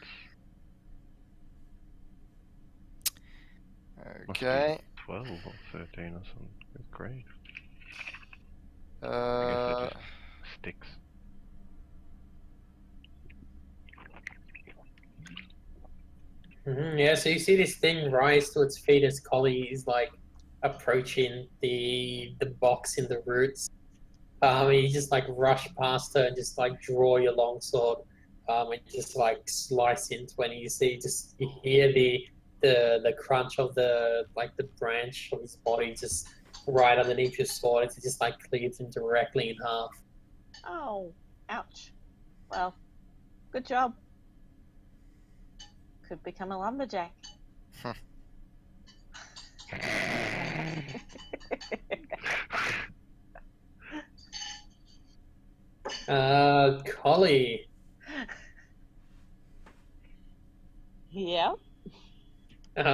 Must be Okay. 12 or 13 or something. That's great. I guess Uh, it just sticks. Yeah, so you see this thing rise to its feet as Collie is like approaching the box in the roots. You just like rush past her and just like draw your longsword, and just like slice into it. And you hear the crunch of the branch of his body just right underneath your sword. It just like cleaves him directly in half. Oh, ouch. Well, good job. Could become a lumberjack. Collie. Yep.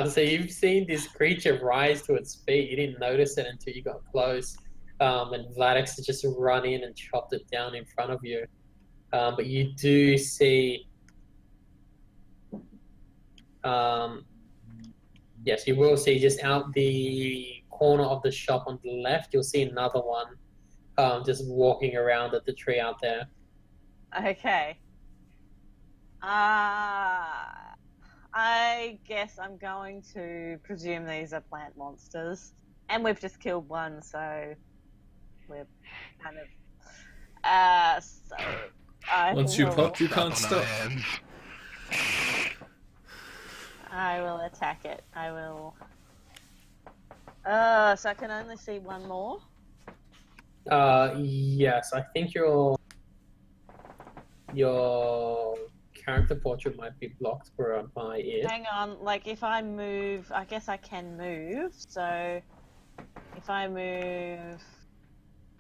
So you've seen this creature rise to its feet. You didn't notice it until you got close. And Vladix has just run in and chopped it down in front of you. but you do see. Yes, you will see just out the corner of the shop on the left. You'll see another one, just walking around at the tree out there. Okay. I guess I'm going to presume these are plant monsters. And we've just killed one, so we're kind of... so I Once you will, pop, you Slap can't on stop. our hands. I will attack it. I will... so I can only see one more? Yes, I think your character portrait might be blocked by it. Hang on, like if I move, I guess I can move, so if I move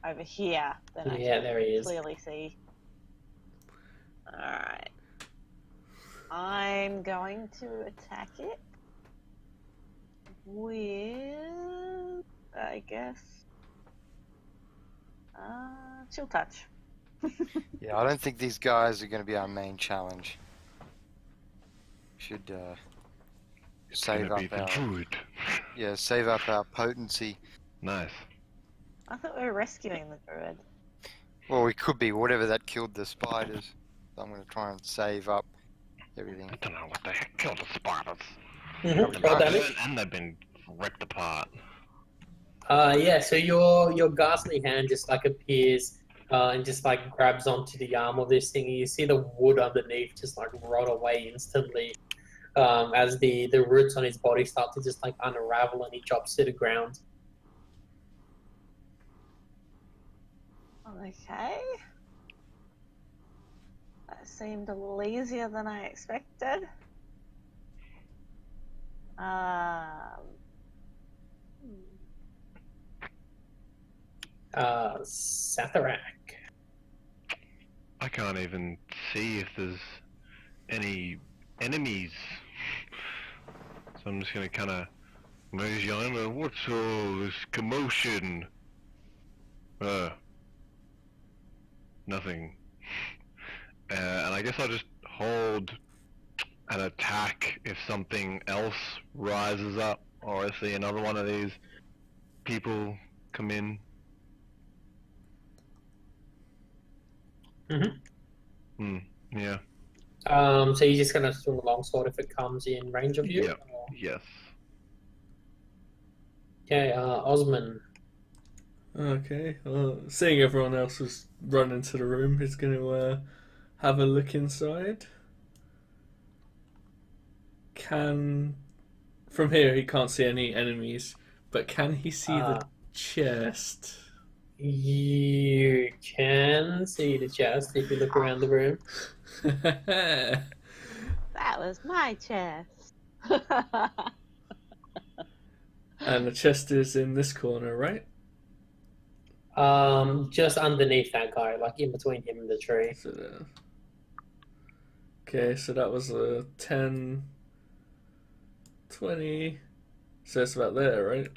over here, then I Yeah, can there he is. clearly see. Alright. I'm going to attack it with, I guess, chill touch. Yeah, I don't think these guys are going to be our main challenge. Should It's save gonna up be the our druid. save up our potency. Nice. I thought we were rescuing the druid. Well, we could be whatever that killed the spiders. So I'm going to try and save up everything. I don't know what the heck killed the spiders. Roll damage. And they've been ripped apart. Yeah, so your ghastly hand just like appears and just like grabs onto the arm of this thing, and you see the wood underneath just like rot away instantly as the roots on his body start to just like unravel and he drops to the ground. Okay. That seemed a little easier than I expected. Satharak. I can't even see if there's any enemies. So I'm just gonna kinda move on. What's all this commotion? Nothing. And I guess I'll just hold an attack if something else rises up, or if another one of these people come in. Yeah. So you're just gonna swing a longsword if it comes in range of you? Yep. Or... Yes. Okay, Osman. Okay, well, seeing everyone else has run into the room, he's going to have a look inside. From here he can't see any enemies, but can he see the chest? You can see the chest if you look around the room. That was my chest. And the chest is in this corner, right? Just underneath that guy, like in between him and the tree. Okay, so that was a 10, 20. So it's about there, right?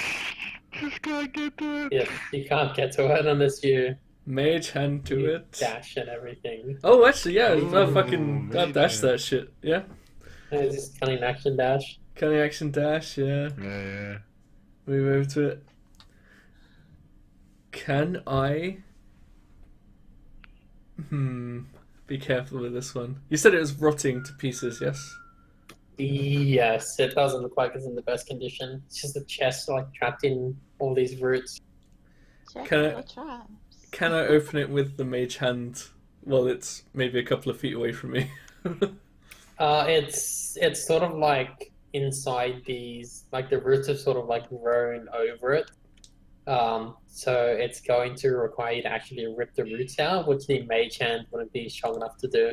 Just can't get to it. Yeah, you can't get to it unless you Mage hand to it. dash and everything. Oh, actually, yeah, Ooh, I'll dash mage that shit. Yeah, It's just cunning action dash. cunning action dash. Yeah, Yeah. move over to it. Can I? Be careful with this one. You said it was rotting to pieces, yes? Yes, it doesn't look like it's in the best condition. It's just the chest like trapped in all these roots. Check Can the I- traps. Can I open it with the mage hand while it's maybe a couple of feet away from me? It's sort of like inside these, like the roots have sort of like grown over it. So it's going to require you to actually rip the roots out, which the mage hand wouldn't be strong enough to do.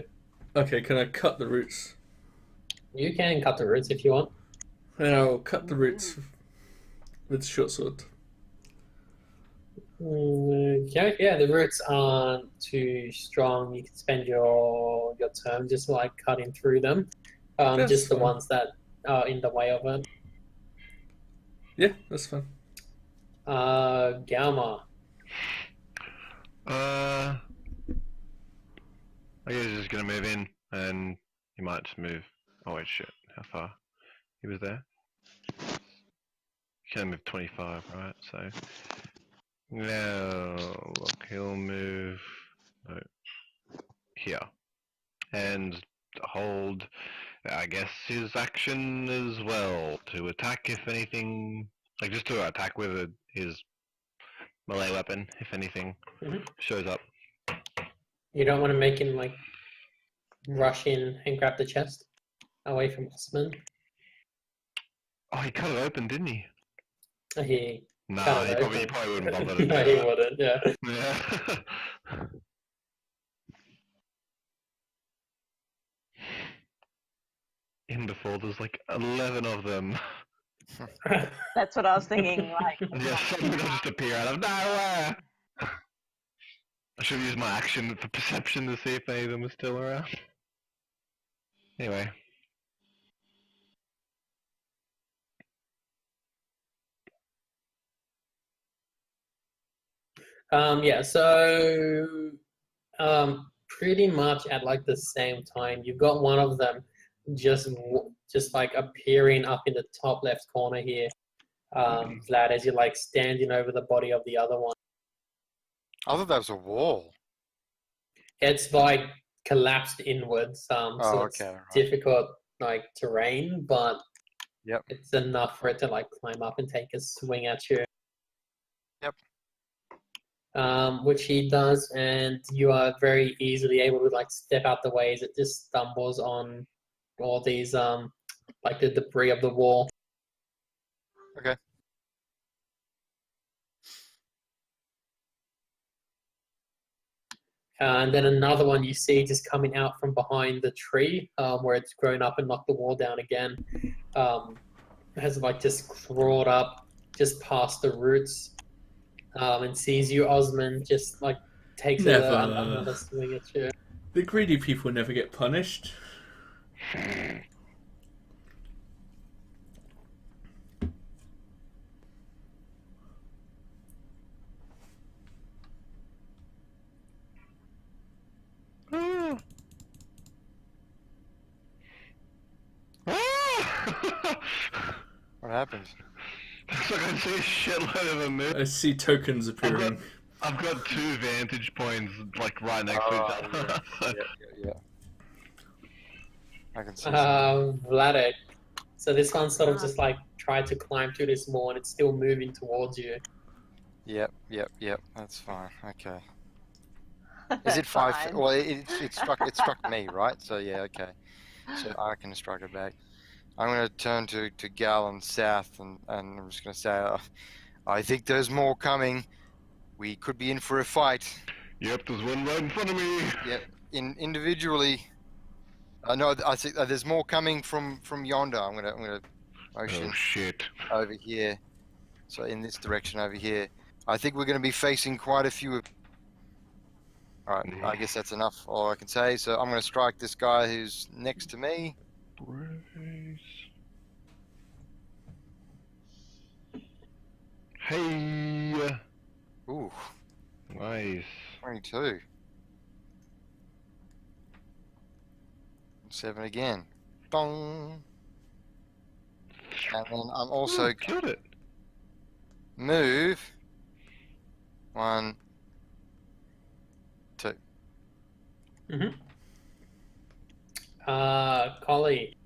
Okay, can I cut the roots? You can cut the roots if you want. Then I'll cut the roots with the short sword. Yeah, the roots aren't too strong. You can spend your turn just like cutting through them. That's Just the fine. ones that are in the way of it. Yeah, that's fine. Galma. I guess he's just gonna move in, and he might just move. Oh wait, shit. How far? He was there. He can move 25, right? So now look, he'll move here and hold. I guess his action as well to attack if anything, like just to attack with his melee weapon if anything shows up. You don't want to make him like rush in and grab the chest away from Osman. Oh, he cut it open, didn't he? He Nah, cut he it probably open. wouldn't bother to do No, he that. wouldn't. Yeah. Yeah. In before, there's like 11 of them. That's what I was thinking. Like, Yeah, suddenly they'll just appear out of nowhere. I should have used my action for perception to see if any of them are still around. Anyway. Yeah. So, pretty much at like the same time, you've got one of them just like appearing up in the top left corner here, Vlad, as you're like standing over the body of the other one. I thought that was a wall. It's like collapsed inwards, so it's okay, right. difficult like terrain, but Yep. it's enough for it to like climb up and take a swing at you. Yep. Which he does, and you are very easily able to like step out the way as it just stumbles on all these like the debris of the wall. Okay. And then another one you see just coming out from behind the tree, where it's grown up and knocked the wall down again. Has like just crawled up just past the roots, and sees you, Osman, just like takes another swing at you. The greedy people never get punished. What happened? So I can see a shitload of them move. I see tokens appearing. I've got 2 vantage points like right next to each other. Yeah. I can see. Vladek. So this one sort of just like tried to climb through this wall, and it's still moving towards you. Yep. That's fine. Okay. Is it 5? Fine. Well, it struck me, right? So yeah, okay. So I can strike it back. I'm going to turn to Gal and South, and I'm just going to say, I think there's more coming. We could be in for a fight. Yep, there's one right in front of me. Yep. Individually. No, I think there's more coming from yonder. I'm gonna motion Oh shit. over here. So in this direction over here. I think we're going to be facing quite a few. Alright, I guess that's enough, all I can say. So I'm going to strike this guy who's next to me. Hey. Ooh, Nice. 22. 7 again. Dong. And then I'm also Killed it. move. 1, 2. Collie.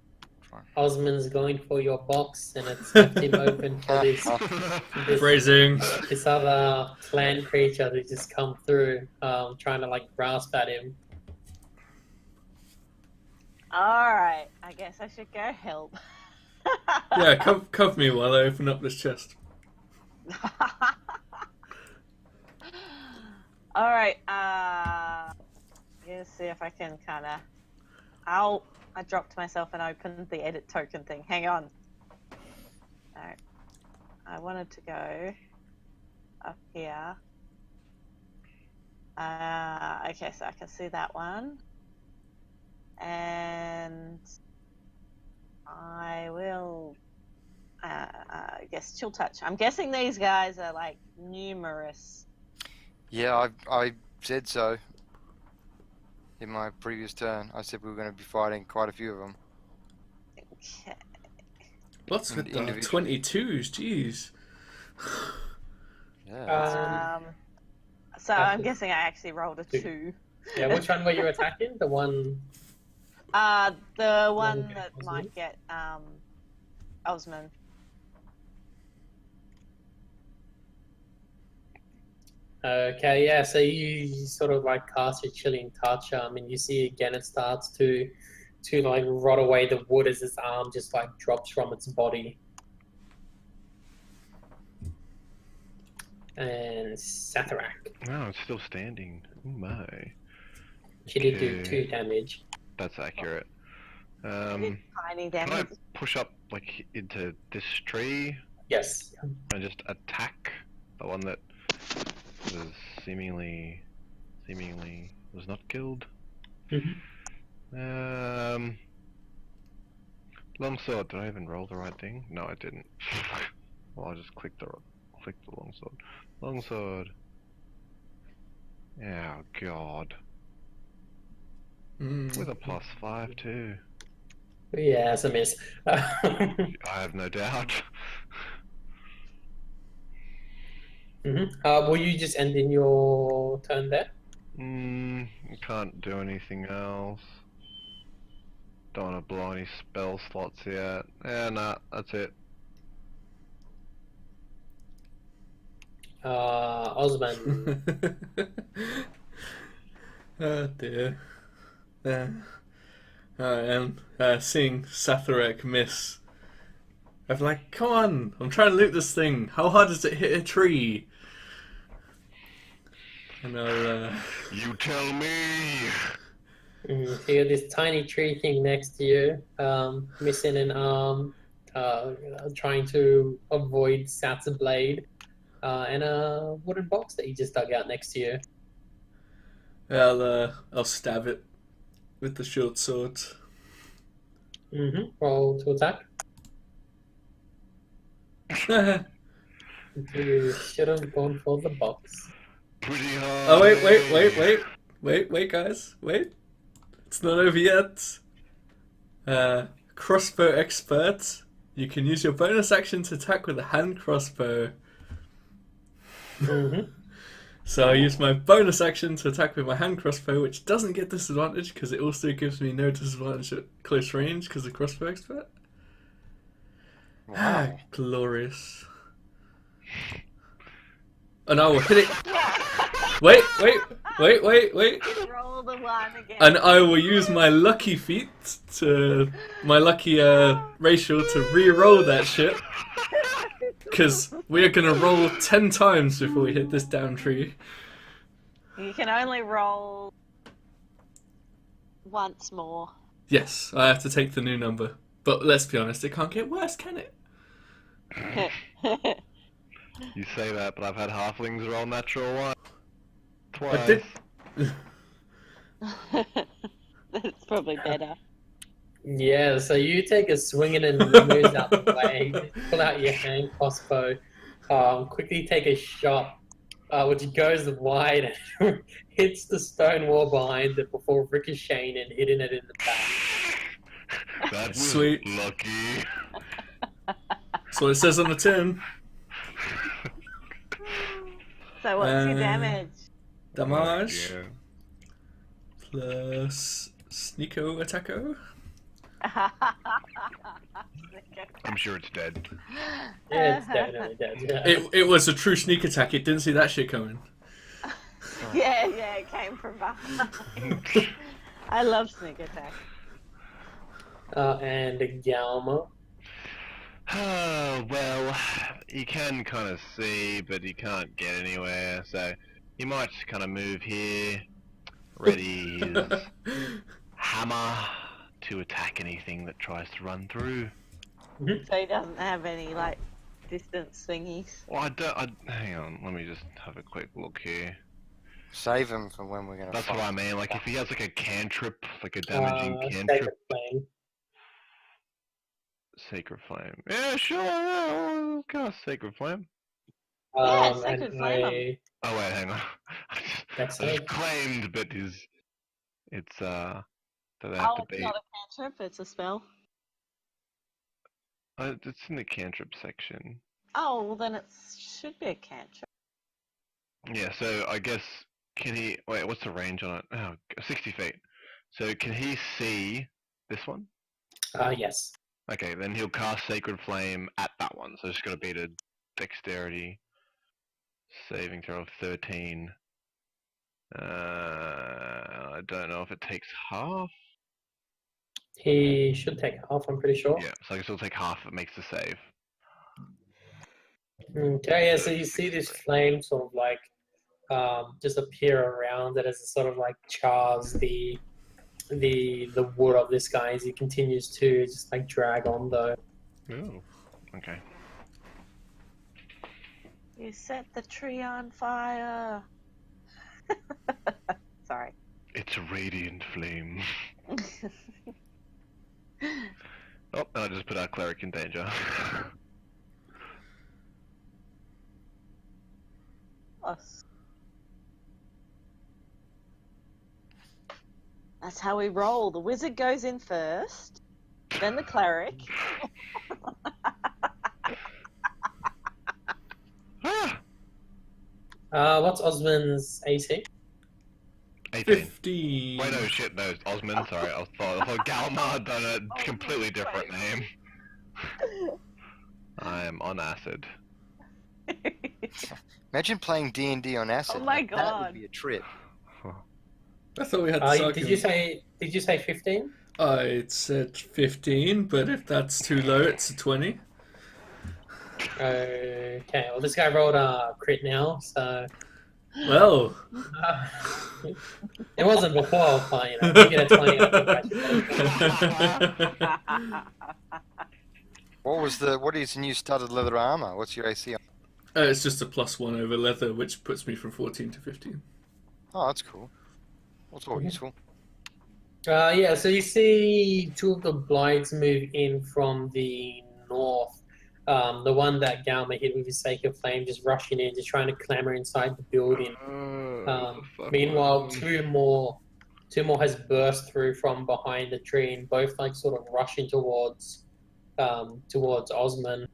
Fine. Osman's going for your box, and it's left him open for this Phrasing. this other clan creature to just come through, trying to like grasp at him. alright, I guess I should go help. Yeah, cover me while I open up this chest. Alright, let's see if I can kinda... I dropped myself and opened the edit token thing. Hang on. Alright. I wanted to go up here. Okay, so I can see that one. And I will, I guess, chill touch. I'm guessing these guys are like numerous. Yeah, I said so. in my previous turn. I said we were going to be fighting quite a few of them. Okay. What's with the Individually. 22s? Jeez. Yeah. That's So I'm guessing I actually rolled a Two. 2. Yeah, which one were you attacking? The one. The one Okay, that Osman. might get Osman. Okay, yeah. So you sort of like cast your chilling touch, and you see again it starts to like rot away the wood as its arm just like drops from its body. And Satharak, No, it's still standing. Oh my. she did do Okay. 2 damage. That's accurate. Tiny Can I damage. push up like into this tree Yes. and just attack the one that was seemingly was not killed? Longsword. Did I even roll the right thing? No, I didn't. Well, I just clicked the longsword. Longsword. Oh god. With a +5 too. Yeah, it's a miss. I have no doubt. Will you just end in your turn there? I can't do anything else. Don't want to blow any spell slots yet. Yeah, nah, that's it. Osman. Oh dear. I am seeing Satharek miss. I'm like, come on! I'm trying to loot this thing. How hard does it hit a tree? And I'll. You tell me. So you got this tiny tree thing next to you, missing an arm, trying to avoid Sat's blade, and a wooden box that you just dug out next to you. I'll stab it with the short sword. Roll to attack. You should have gone for the box. Pretty hard. Oh wait, guys, wait! It's not over yet. Crossbow expert. You can use your bonus action to attack with a hand crossbow. So I use my bonus action to attack with my hand crossbow, which doesn't get disadvantage because it also gives me no disadvantage at close range because of crossbow expert. Wow. Glorious. And I will hit it. Wait. Roll the 1 again. And I will use my lucky feat my lucky racial to re-roll that shit. Because we are going to roll 10 times before we hit this down tree. You can only roll once more. Yes, I have to take the new number. But let's be honest, it can't get worse, can it? You say that, but I've had halflings roll natural 1. Twice. I did. That's probably better. Yeah, so you take a swing and it moves out the way, pull out your hand crossbow, quickly take a shot, which goes wide and hits the stone wall behind it before ricocheting and hitting it in the back. That was Sweet. lucky. That's what it says on the tin. So what's your damage? Damage Yeah. plus sneako attacko. I'm sure it's dead. Yeah, it's definitely dead. Yeah. It was a true sneak attack. It didn't see that shit coming. Yeah, it came from behind. I love sneak attack. And Galma. Oh, well, you can kind of see, but you can't get anywhere, so he might just kind of move here, ready his hammer to attack anything that tries to run through. So he doesn't have any, like, distance swingies. Well, hang on, let me just have a quick look here. Save him for when we're gonna That's fight. what I mean, like if he has like a cantrip, like a damaging Sacred cantrip. Flame. Sacred Flame. Yeah, sure, yeah, we'll cast Sacred Flame. Yeah, And Sacred Flame. Oh wait, hang on. I That's just it. claimed, but his It's so they have Oh, to it's be. not a cantrip, it's a spell. It's in the cantrip section. Oh, well then it should be a cantrip. Yeah, so I guess can he wait? What's the range on it? Oh, 60 feet. So can he see this one? Yes. Okay, then he'll cast Sacred Flame at that one. So it's got to beat a Dexterity saving throw of 13. I don't know if it takes half. He should take half, I'm pretty sure. Yeah, so I guess it'll take half if it makes the save. Okay, yeah, so you see this flame sort of like just appear around it as it sort of like chars the wood of this guy as he continues to just like drag on though. Ooh. Okay. You set the tree on fire. Sorry. It's a radiant flame. Oh, and I just put our cleric in danger. Us. That's how we roll. The wizard goes in first, then the cleric. What's Osman's AC? 18. 15. Wait, no, shit, no, it's Osmond, sorry. I thought Galmar had done a Oh, completely different wait. name. I'm on acid. Imagine playing D&D on acid. Oh my That God. would be a trip. I thought we had Did you say 15? I said 15, but if that's too low, it's a 20. Okay, well this guy rolled a crit now, so Well, it wasn't before, but you know, you get a 20. What is new studded leather armor? What's your AC? it's just a +1 over leather, which puts me from 14 to 15. Oh, that's cool. That's all useful. Yeah, so you see two of the blights move in from the north. The one that Galma hit with his Sacred Flame just rushing in, just trying to clamber inside the building. Meanwhile, two more has burst through from behind the tree and both like sort of rushing towards Osman.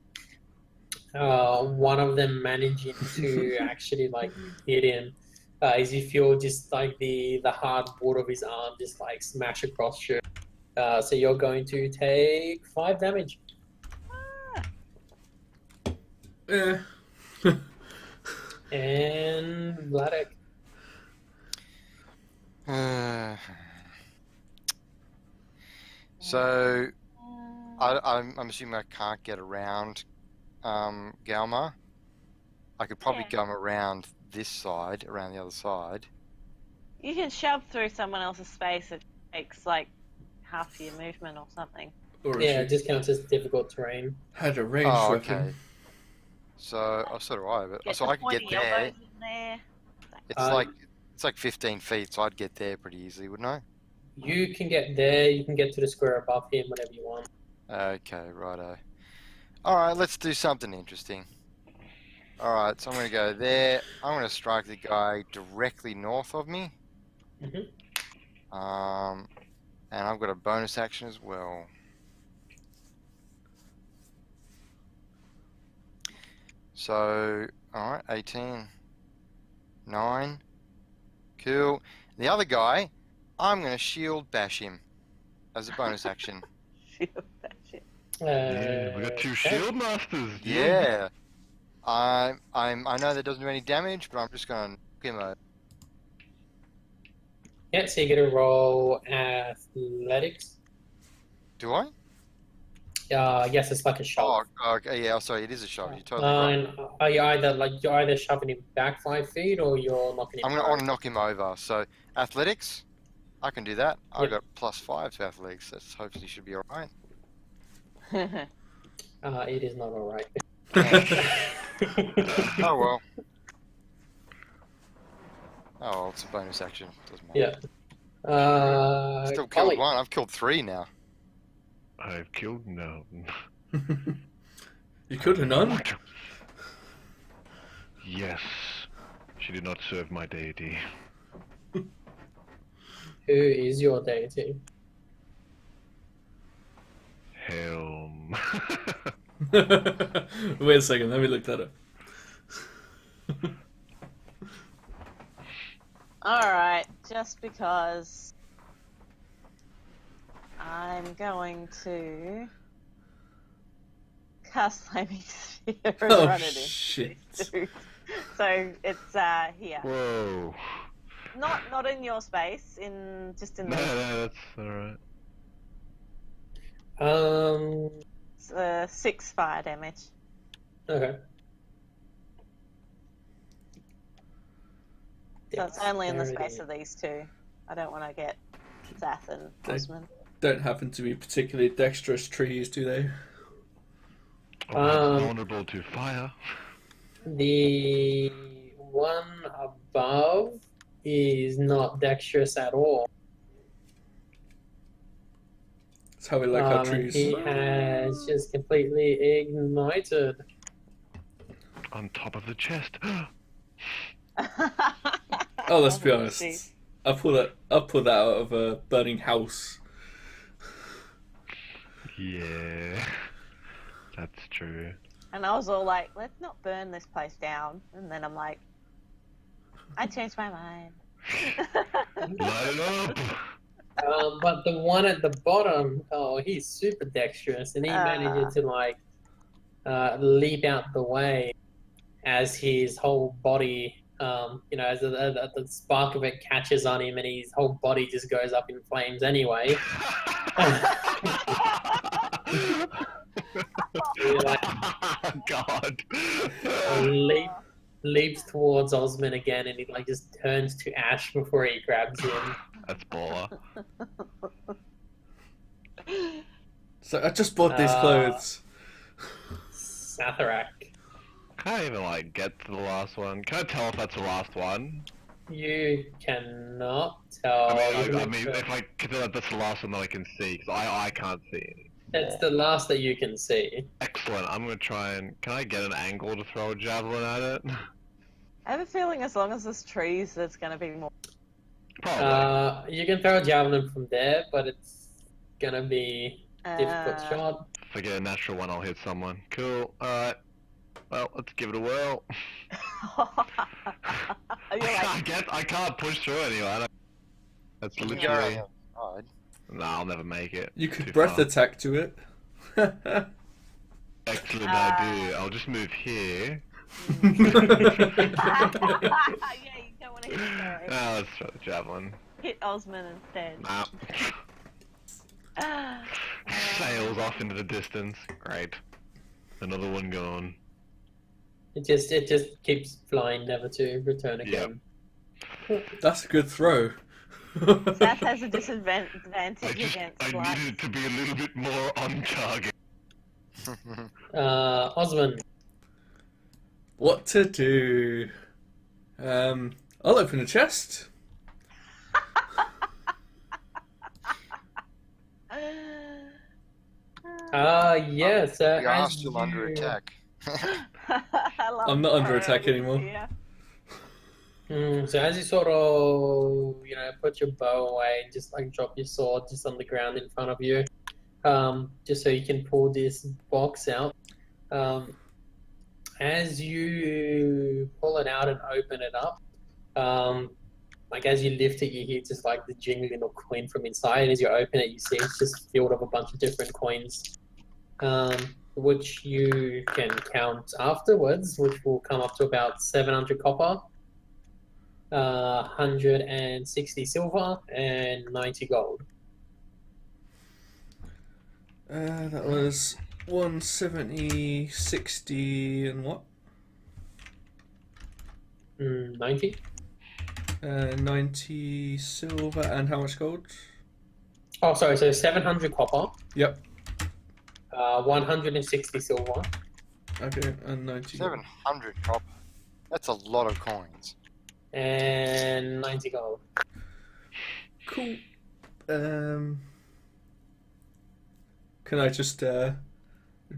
One of them managing to actually like hit him. As you feel just like the hard wood of his arm just like smash across you. So you're going to take 5 damage. Eh. And Vladek. So, I'm assuming I can't get around Galma. I could probably Yeah. come around this side, around the other side. You can shove through someone else's space. It takes like half your movement or something. Or if Yeah, you it just counts as difficult terrain. had a ranged Oh, weapon. okay. So, so do I, but Get so the I could get pointy there. elbows in there. It's like 15 feet, so I'd get there pretty easily, wouldn't I? You can get there, you can get to the square above him whenever you want. Okay, righto. Alright, let's do something interesting. Alright, so I'm going to go there. I'm going to strike the guy directly north of me. Mhm. And I've got a bonus action as well. So, alright, 18. 9. Cool. The other guy, I'm going to shield bash him as a bonus action. Shield that shit. Yeah, we got 2 okay. shield masters. Yeah. I know that doesn't do any damage, but I'm just going to knock him over. Yeah, so you get a roll athletics. Do I? Yes, it's like a shove. Oh, okay, yeah, sorry, it is a shove. You're totally right. And are you either shoving him back 5 feet or you're knocking him I over? want to knock him over. So, athletics, I can do that. I Yep. got +5 to athletics. That's hopefully should be alright. It is not alright. Oh well. Oh well, it's a bonus action. Doesn't matter. Yeah. Still Collie. killed 1. I've killed 3 now. I've killed none. You could have none. Yes. She did not serve my deity. Who Who is your deity? Helm. Wait a second, let me look that up. Alright, just because I'm going to cast Flaming Sphere and Oh, run it into shit. these dudes. So it's here. Whoa. Not in your space, just in No, the that's alright. Um. 6 fire damage. Okay. So it's only in the Dexterity. space of these two. I don't want to get Zath and They- Osman. Don't happen to be particularly dexterous trees, do they? Oh, it's vulnerable to fire. The one above is not dexterous at all. That's how we like our And trees. he has just completely ignited. On top of the chest. Oh, let's be Jeez. honest. I'll pull that out of a burning house. Yeah. That's true. And I was all like, let's not burn this place down. And then I'm like, I changed my mind. Light it up! But the one at the bottom, he's super dexterous, and he manages to leap out the way as his whole body, as the spark of it catches on him, and his whole body just goes up in flames anyway. God. Leaps towards Osman again, and he just turns to ash before he grabs him. That's baller. So I just bought these clothes. Satharak, Can I even get to the last one? Can I tell if that's the last one? you cannot tell. I mean, if I can tell that that's the last one that I can see, because I can't see any. That's the last that you can see. Excellent. I'm gonna try and can I get an angle to throw a javelin at it? I have a feeling as long as there's trees, there's going to be more. Probably. You can throw a javelin from there, but it's gonna be a difficult shot. If I get a natural one, I'll hit someone. Cool. Alright. Well, let's give it a whirl. You're like, I can't push through anyone. That's You're literally. outside. Nah, I'll never make it. You could Too breath far. attack to it. Excellent idea. I'll just move here. yeah, you don't want to hit the Now let's throw the javelin. hit Osman instead. Nah. Sails off into the distance. Great. Another one gone. It just keeps flying, never to return again. That's a good throw. Zath has a disadvantage against I flight. needed it to be a little bit more on target. Osman, What to do? I'll open the chest. yes. We are as still under you- attack. I'm not under attack anymore. Yeah. So as you sort of, put your bow away and just drop your sword just on the ground in front of you, just so you can pull this box out. As you pull it out and open it up, as you lift it, you hear just the jingling of coin from inside. And as you open it, you see it's just filled with a bunch of different coins, which you can count afterwards, which will come up to about 700 copper. 160 silver and 90 gold. That was 170, 60, and what? 90. 90 silver, and how much gold? Oh, sorry. So 700 copper. Yep. 160 silver. Okay, and 90 gold. 700 copper. That's a lot of coins. And 90 gold. Cool. Can I just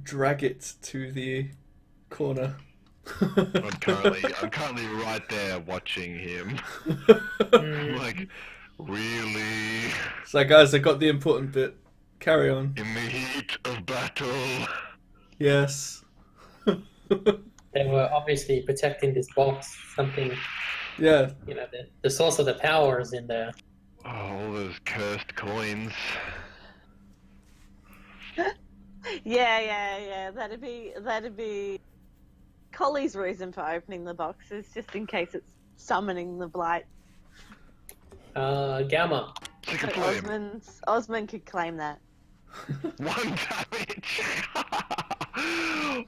drag it to the corner? I'm currently right there watching him. Mm. Really? So, guys, I got the important bit. Carry on. In the heat of battle. Yes. They were obviously protecting this box. Something, Yeah. you know, the source of the power is in there. Oh, all those cursed coins. Yeah. That'd be Collie's reason for opening the box is just in case it's summoning the blight. Gamma. Take a But flame. Osmond could claim that. 1 damage.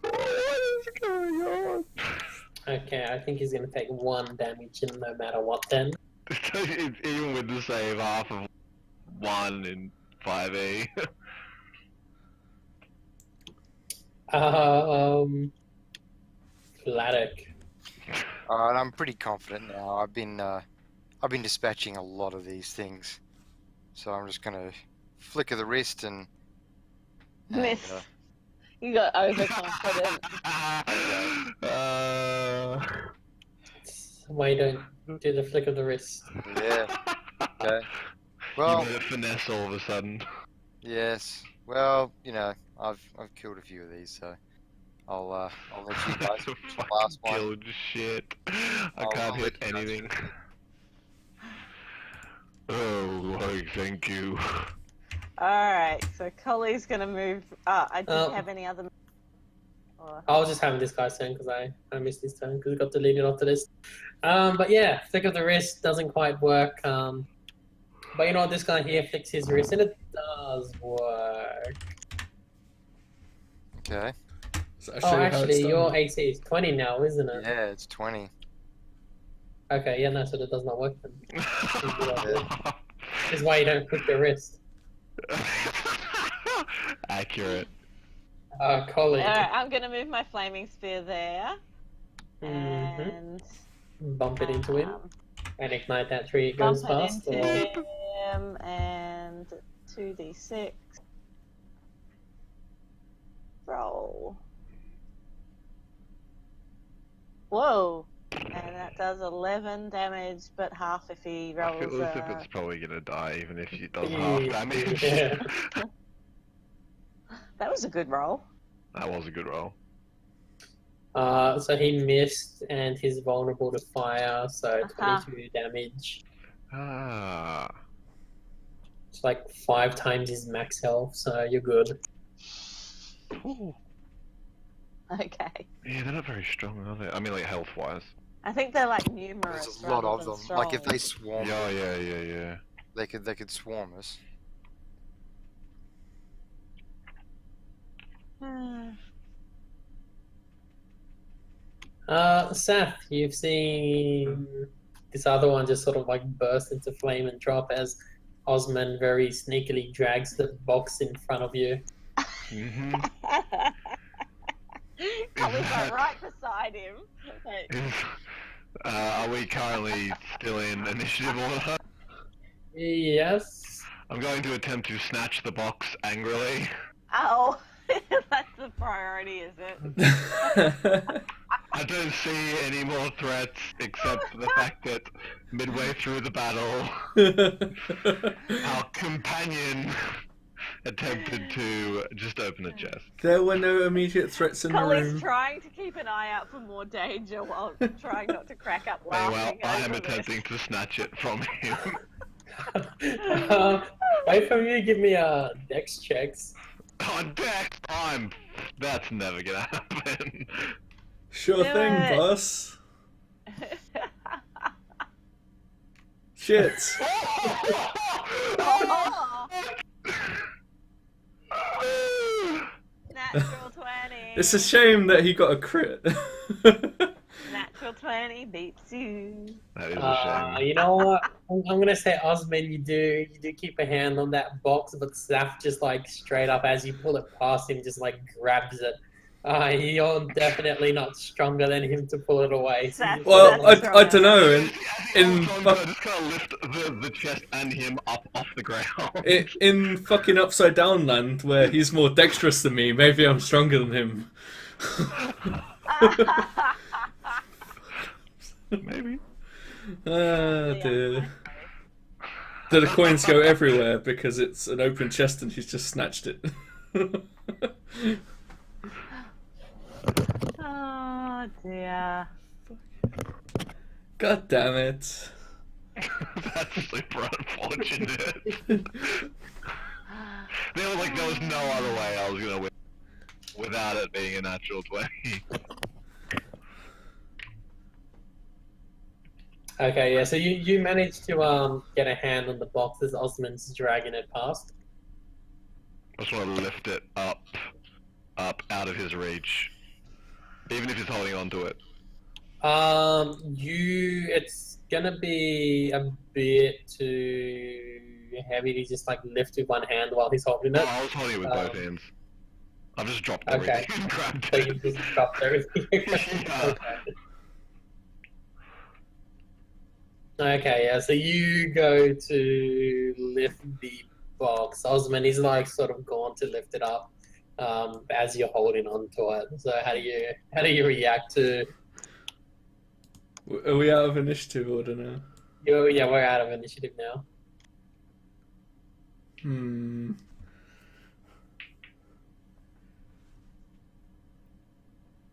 What is going on? Okay, I think he's gonna take 1 damage in no matter what then. Even with the save, half of 1 in 5e. Fladdock. Alright, I'm pretty confident now. I've been dispatching a lot of these things, so I'm just gonna flicker the wrist and Miss. You got overconfident. Why you don't do the flick of the wrist? yeah. Okay. You Well, made a finesse all of a sudden. yes. Well, you know, I've killed a few of these, so I'll let you guys do the last one. Killed shit. I I'll can't hit let you guys anything. do it. Oh, thank you. Alright, so Collie's gonna move. I didn't have any other. Or... I was just having this guy's turn because I missed his turn because he got deleted off the list. But yeah, flick of the wrist doesn't quite work. But you know what, this guy here flicks his wrist and it does work. Okay. So Oh, how it's actually, done. your AC is 20 now, isn't it? Yeah, it's 20. Okay, yeah, no, so that does not work then. This is why you don't flick your wrist. Accurate. Collie. Alright, I'm gonna move my flaming spear there. Mhm. And. Bump it into him and ignite that tree. It Bump goes past. it Or... into him and 2d6. Roll. Whoa. And that does 11 damage, but half if he I rolls. feel as if it's probably gonna die even if she does Yeah. half damage. Yeah. That was a good roll. That was a good roll. So he missed and he's vulnerable to fire, so Uh-huh. 22 damage. Ah. It's like 5 times his max health, so you're good. Ooh. Okay. Yeah, they're not very strong, are they? I mean, like, health-wise. I think they're like numerous. There's a lot rather of than them. strong. Like if they swarm, Yeah. they could swarm us. Seth, you've seen this other one just sort of like burst into flame and drop as Osman very sneakily drags the box in front of you. Mm-hmm. Collie's like right beside him. Like, Are we currently still in initiative order? Yes. I'm going to attempt to snatch the box angrily. oh, that's the priority, is it? I don't see any more threats except for the fact that midway through the battle, our companion attempted to just open a chest. There were no immediate threats in the Collie's room. trying to keep an eye out for more danger while trying not to crack up Very laughing. well, I am over this. attempting to snatch it from him. Wait for me to give me dex checks. On deck, that's never gonna happen. Sure Do thing, it. boss. Shit. Oh, natural 20. It's a shame that he got a crit. Natural 20 beats you. That is a shame. You know what? I'm gonna say, Osman, you do keep a hand on that box, but Saf just like straight up as you pull it past him, just like grabs it. You're definitely not stronger than him to pull it away. So Saf- Well, That's I don't know. In I just kind of lift the chest and him up off the ground. in fucking Upside Down Land, where he's more dexterous than me, maybe I'm stronger than him. Maybe. Ah, dear. Do the coins go everywhere because it's an open chest and he's just snatched it? Oh dear. God damn it. That's super unfortunate. There was no other way I was gonna win without it being a natural 20. Okay, yeah. So you managed to get a hand on the box as Osmond's dragging it past. I just want to lift it up out of his reach, even if he's holding on to it. It's gonna be a bit too heavy to just like lift with one hand while he's holding Oh, it. I was holding it with both hands. I've just dropped Okay. everything and grabbed So it. you just dropped everything. Yeah. Okay, yeah. So you go to lift the box. Osmond is like sort of gone to lift it up, as you're holding onto it. So how do you react to? Are we out of initiative order now? Yeah, we're out of initiative now.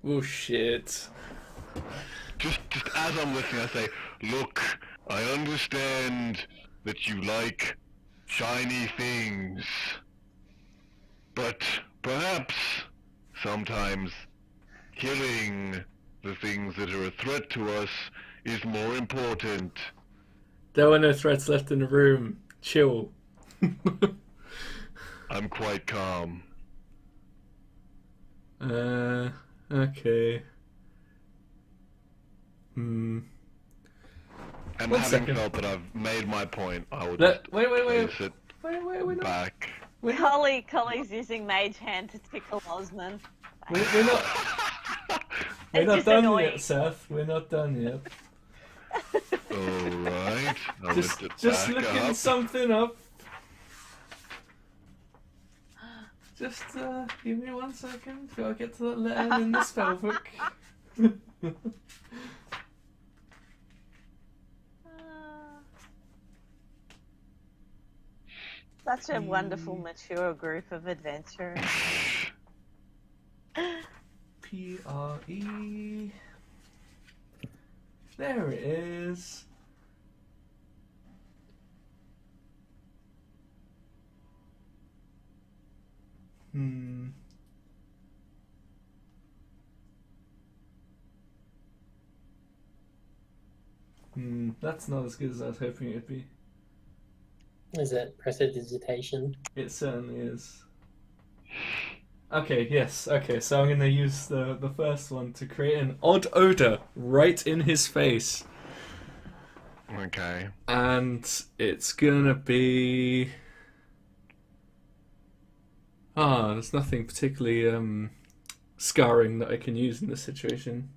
Oh shit. Just as I'm listening, I say, look, I understand that you like shiny things, but perhaps sometimes killing the things that are a threat to us is more important. There were no threats left in the room. Chill. I'm quite calm. Okay. And One having second. felt that I've made my point, I will Wait, just wait. place it We're not. back. Collie's using Mage Hand to tickle Osmond. We're not. We're It's not just done annoying. yet, Seth. We're not done yet. Alright, I'll Just lift it back looking up. something up. Just give me 1 second. Gotta get to that letter in the spellbook. Such a wonderful, mature group of adventurers. PRE. There it is. That's not as good as I was hoping it'd be. Is it prestidigitation? It certainly is. Okay, yes, okay, so I'm gonna use the first one to create an odd odor right in his face. Okay. And it's gonna be... there's nothing particularly scarring that I can use in this situation.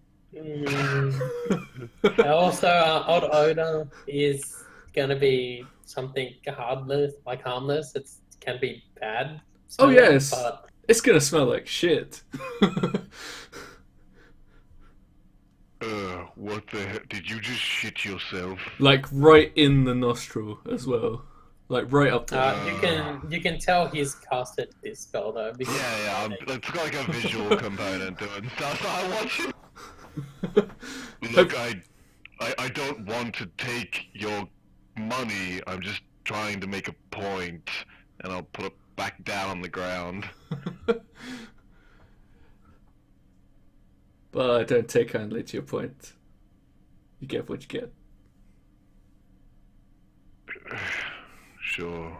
Also, odd odor is gonna be something harmless. It can be bad. Oh smelling, yes, but it's gonna smell like shit. What the heck? Did you just shit yourself? Like right in the nostril as well. Like right up there. you can tell he's casted this spell though. Because Yeah, it's got like a visual component to it and stuff. So I want you. Look, I don't want to take your money. I'm just trying to make a point, and I'll put it back down on the ground. But I don't take kindly to your point. You get what you get. Sure.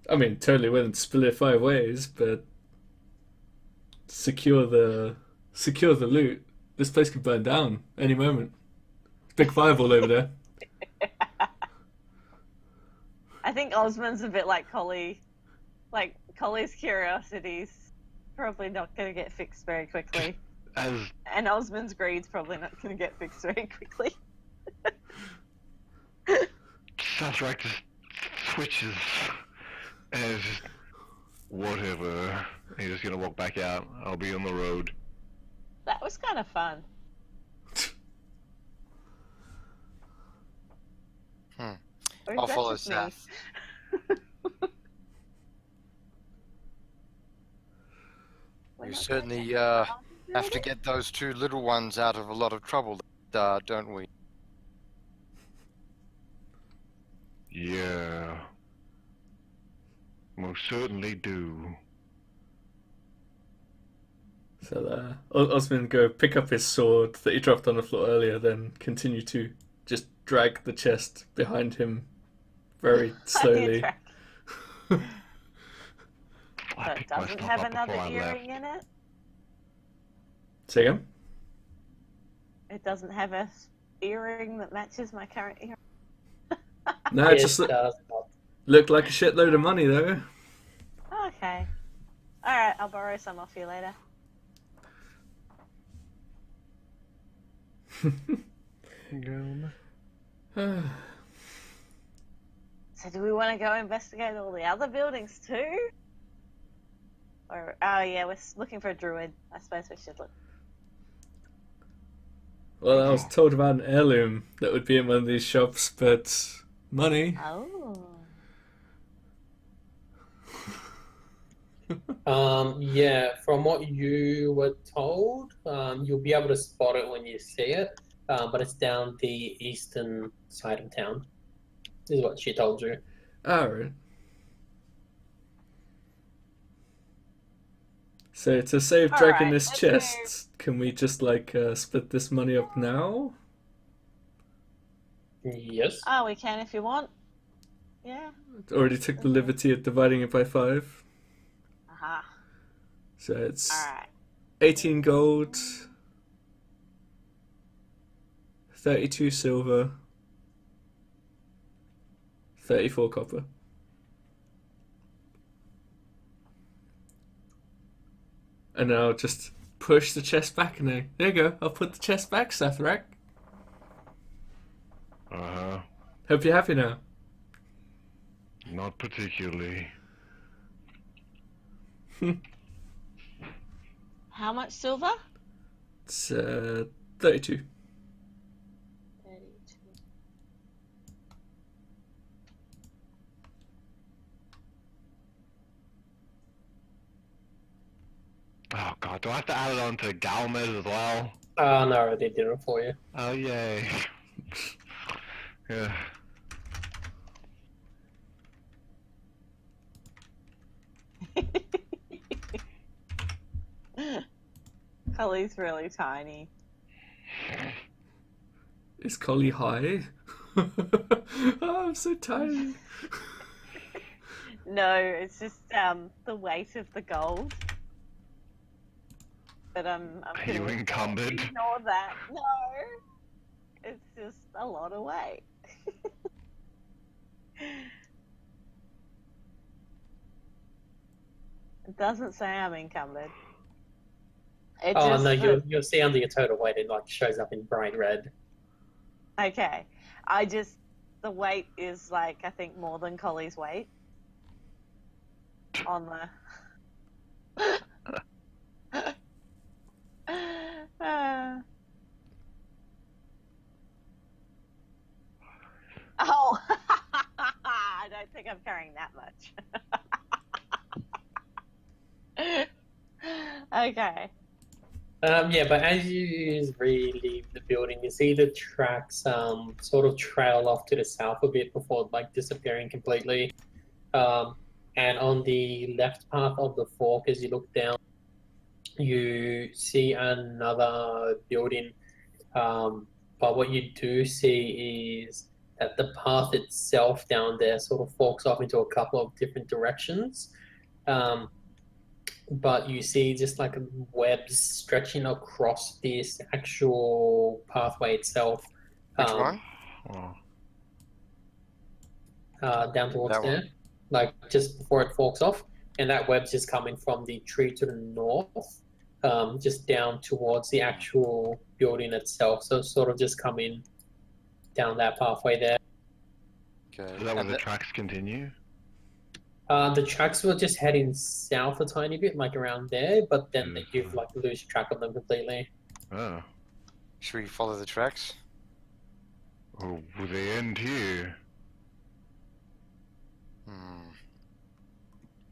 I mean, totally willing to split it 5 ways, but secure the loot. This place could burn down any moment. Big fireball over there. I think Osmond's a bit like Collie. Like, Collie's curiosity's probably not going to get fixed very quickly. And Osmond's greed's probably not going to get fixed very quickly. Sazerac just switches, and it's just whatever. He's just gonna walk back out. I'll be on the road. That was kind of fun. Hmm. Or is I'll that follow just me? Seth. We're We not certainly going down the have to building? get those two little ones out of a lot of trouble, don't we? Yeah. Most certainly do. So Osmond go pick up his sword that he dropped on the floor earlier, then continue to just drag the chest behind him very On your slowly. track. I So it picked my doesn't stuff have up another before I earring left. in it? Say again? It doesn't have a earring that matches my current earring? No, it It just does not. looked like a shitload of money though. Okay. Alright, I'll borrow some off you later. So do we want to go investigate all the other buildings too? Or, oh yeah, we're looking for a druid. I suppose we should look. Well, I was told about an heirloom that would be in one of these shops, but money. Oh. Yeah, from what you were told, you'll be able to spot it when you see it, but it's down the eastern side of town, is what she told you. Alright. So to save dragging Alright, this let's chest, can we just like split this money up now? Yes. Oh, we can if you want. Yeah. Already took the liberty of dividing it by 5. Aha. So it's Alright. 18 gold, 32 silver, 34 copper. And then I'll just push the chest back and there you go. I'll put the chest back, Sathrak. Uh-huh. Hope you're happy now. Not particularly. How much silver? It's 32. 32. Oh god, do I have to add it on to Galmed as well? No, they did it for you. Oh yay. Yeah. Cully's really tiny. Is Collie high? Oh, I'm so tiny. No, it's just the weight of the gold. But I'm Are you gonna encumbered? ignore that. No, it's just a lot of weight. It doesn't say I'm encumbered. It Oh just, no, you'll see under your total weight it like shows up in bright red. okay. The weight is like I think more than Collie's weight on the. Oh, I don't think I'm carrying that much. Okay. Yeah, but as you leave the building, you see the tracks sort of trail off to the south a bit before like disappearing completely. And on the left path of the fork, as you look down, you see another building. But what you do see is that the path itself down there sort of forks off into a couple of different directions. But you see just like webs stretching across this actual pathway itself. Which one? Oh. Down towards That there, one. like just before it forks off. And that web's just coming from the tree to the north, just down towards the actual building itself. So sort of just coming down that pathway there. Okay. Is that where And the tracks continue? The tracks were just heading south a tiny bit, like around there, but then you've like lose track of them completely. Oh. should we follow the tracks? Oh, will they end here?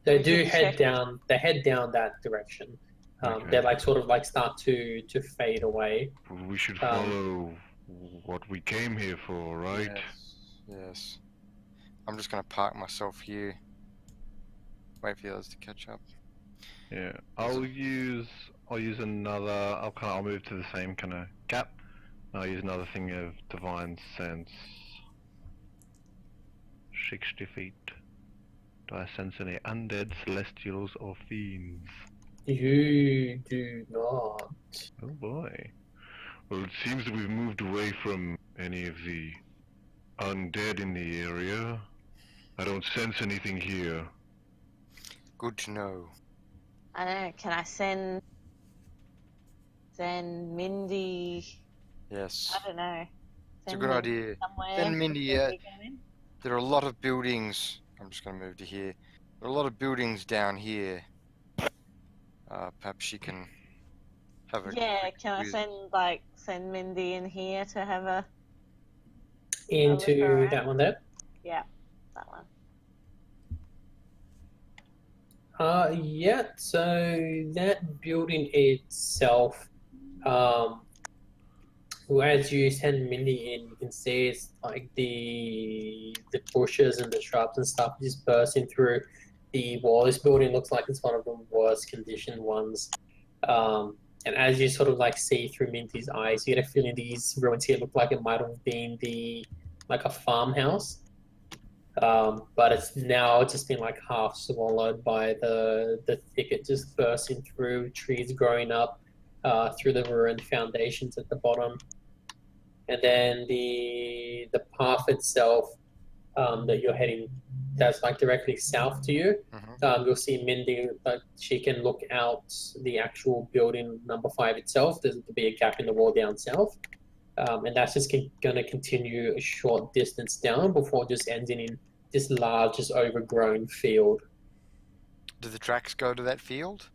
They We do should head check. down. They head down that direction. Okay. They're like sort of like start to fade away. We should follow what we came here for, right? Yes. I'm just gonna park myself here. Wait for the others to catch up. Yeah. I'll use another. I'll move to the same kind of gap. I'll use another thing of divine sense. 60 feet. Do I sense any undead, celestials, or fiends? You do not. Oh boy. Well, it seems that we've moved away from any of the undead in the area. I don't sense anything here. Good to know. I don't know. Can I send Mindy? Yes. I don't know. It's a good idea. Somewhere. Send Mindy before out. we go in? There are a lot of buildings. I'm just going to move to here. There are a lot of buildings down here. Perhaps she can have a. Yeah. quick Can I whiz. send Mindy in here to have a Into around. that one there. yeah that one. Yeah. So that building itself, well, as you send Mindy in, you can see it's like the bushes and the shrubs and stuff just bursting through the wall. This building looks like it's one of the worst conditioned ones. And as you sort of like see through Minty's eyes, you get a feeling these ruins here look like it might have been like a farmhouse. But it's now just been like half swallowed by the thicket just bursting through, trees growing up through the ruined foundations at the bottom. And then the path itself that you're heading, that's like directly south to you. You'll see Mindy, like she can look out the actual building number 5 itself. There's to be a gap in the wall down south. And that's just going to continue a short distance down before just ending in this large, just overgrown field. Do the tracks go to that field?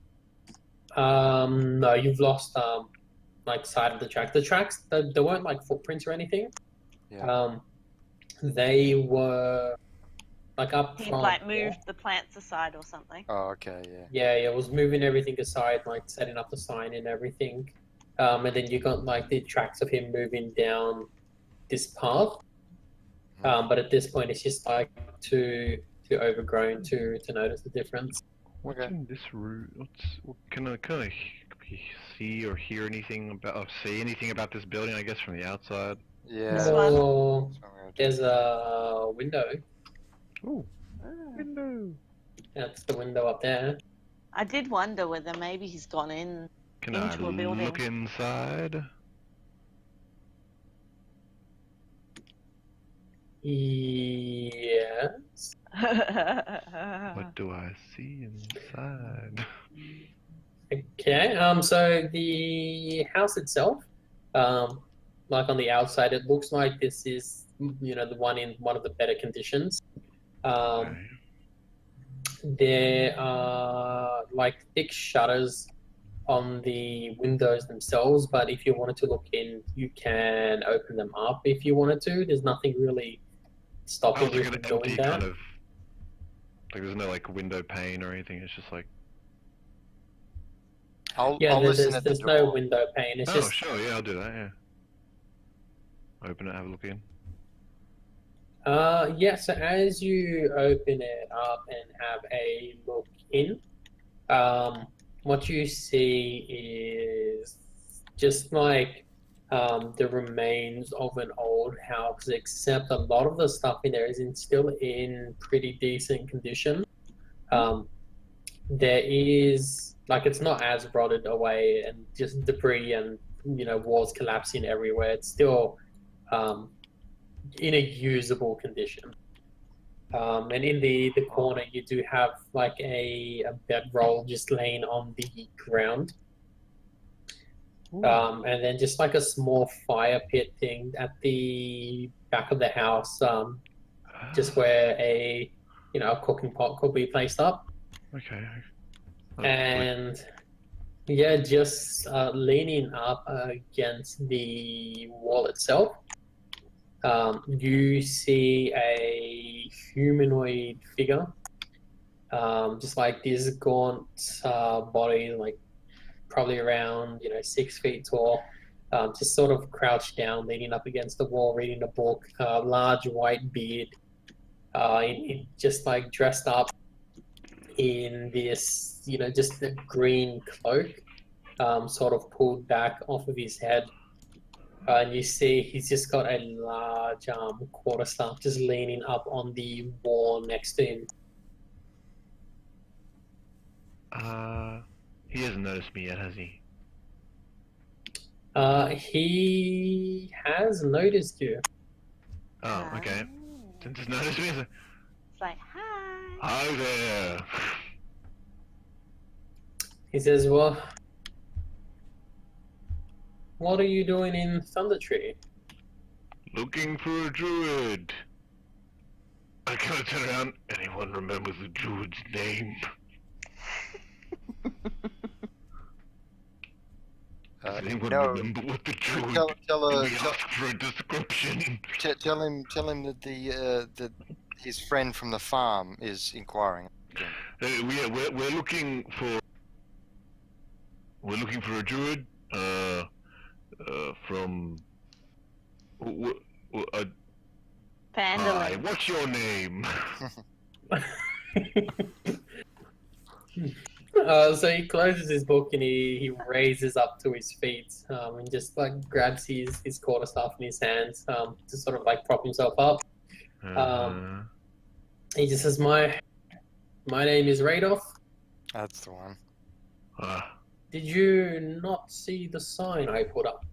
No, you've lost like sight of the track. The tracks, there weren't like footprints or anything. Yeah. They were like up He front. like moved the plants aside or something. Oh, okay, yeah. Yeah, it was moving everything aside, like setting up the sign and everything. And then you got like the tracks of him moving down this path. But at this point, it's just like too overgrown to notice the difference. What's Okay. in this route? Can I see or hear anything about, or say anything about this building? I guess from the outside. Yeah. This That's one. Well, what I'm gonna do. there's a window. Ooh, window. That's the window up there. I did wonder whether maybe he's gone in. Can Into I a building. look inside? Yes. What do I see inside? Okay. So the house itself, like on the outside, it looks like this is, the one in one of the better conditions. Okay. There are like thick shutters on the windows themselves, but if you wanted to look in, you can open them up if you wanted to. There's nothing really stopping Oh, you it's like from an doing empty that. kind of, like there's no like window pane or anything. It's just like. I'll Yeah, listen at the there's door. no window pane. It's Oh, just sure, yeah, I'll do that. Yeah. Open it, have a look in. yeah. So as you open it up and have a look in, what you see is just like the remains of an old house, except a lot of the stuff in there is still in pretty decent condition. There is like it's not as rotted away and just debris and walls collapsing everywhere. It's still in a usable condition. And in the corner, you do have like a bedroll just laying on the ground. And then just like a small fire pit thing at the back of the house, just where a cooking pot could be placed up. Okay. And yeah, just leaning up against the wall itself, You see a humanoid figure, just like this gaunt body, like probably around 6 feet tall, just sort of crouched down, leaning up against the wall, reading a book. Large white beard, just like dressed up in this, just a green cloak, sort of pulled back off of his head. And you see he's just got a large quarterstaff just leaning up on the wall next to him. He hasn't noticed me yet, has he? He has noticed you. Oh, okay. Since he's noticed me, It's like, hi. hi there. He says, well, what are you doing in Thundertree? Looking for a druid. I kind of turn around. Anyone remember the druid's name? Does anyone No. remember what the druid? Tell we ask for a description. tell him that his friend from the farm is inquiring. We're looking for a druid. From. Hi, Vandalin. what's your name? So he closes his book and he raises up to his feet, and just like grabs his quarterstaff in his hands, to sort of like prop himself up. He just says, "My name is Radolf. That's the one. Did you not see the sign I put up?"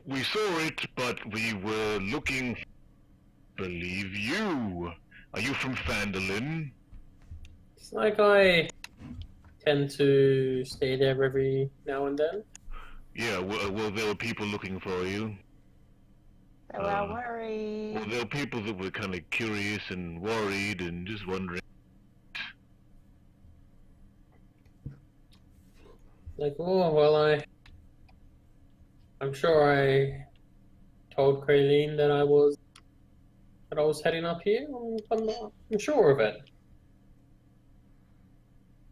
We saw it, but we were looking. Believe you. Are you from Vandalin? It's like I tend to stay there every now and then. Yeah, well, there were people looking for you. They were worried. Well, there were people that were kind of curious and worried and just wondering. Like, oh well, I'm sure I told Kraylene that I was heading up here. I'm sure of it.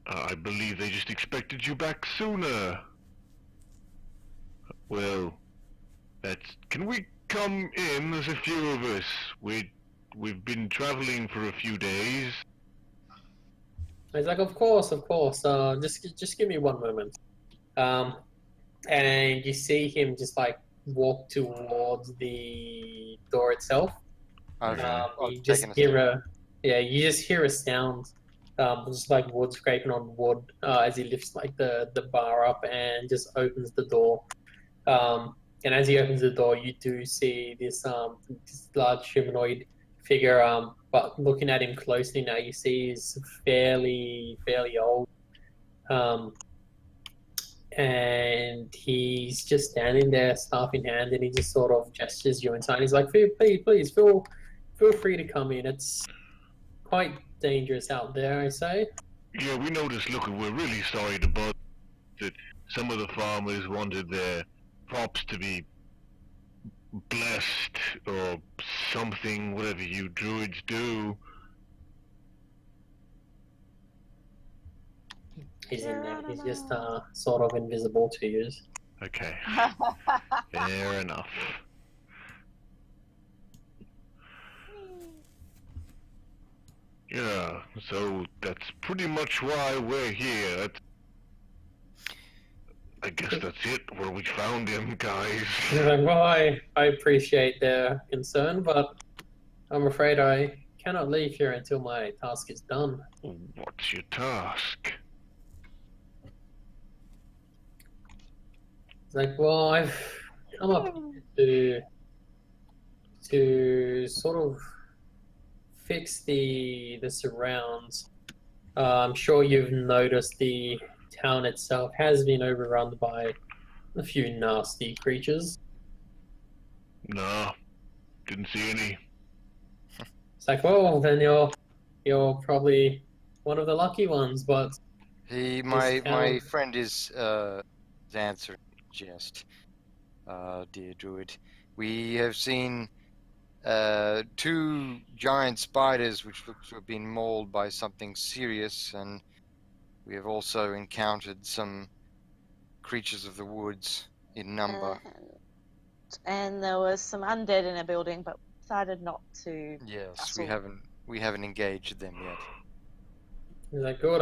I believe they just expected you back sooner. Well, can we come in? There's a few of us. We've been traveling for a few days. He's like, of course. Just give me one moment. And you see him just like walk towards the door itself. You just hear a sound, just like wood scraping on wood, as he lifts like the bar up and just opens the door. And as he opens the door, you do see this large humanoid figure. But looking at him closely now, you see he's fairly old. And he's just standing there, staff in hand, and he just sort of gestures you inside. He's like, please, feel free to come in. It's quite dangerous out there, I say. Yeah, we noticed. Look, we're really sorry to bother that some of the farmers wanted their crops to be blessed or something, whatever you druids do. He's in there. He's just sort of invisible to you. Okay, fair enough. Yeah, so that's pretty much why we're here. I guess that's it, where we found him, guys. Well, I appreciate their concern, but I'm afraid I cannot leave here until my task is done. What's your task? It's like, well, I've come up here to sort of fix the surrounds. I'm sure you've noticed the town itself has been overrun by a few nasty creatures. No, didn't see any. It's like, well, then you're probably one of the lucky ones, but My friend is answering jest, dear druid. We have seen 2 giant spiders which look to have been mauled by something serious, and we have also encountered some creatures of the woods in number. And there was some undead in a building, but we decided not to. Yes, tussle. we haven't engaged them yet. Is that good?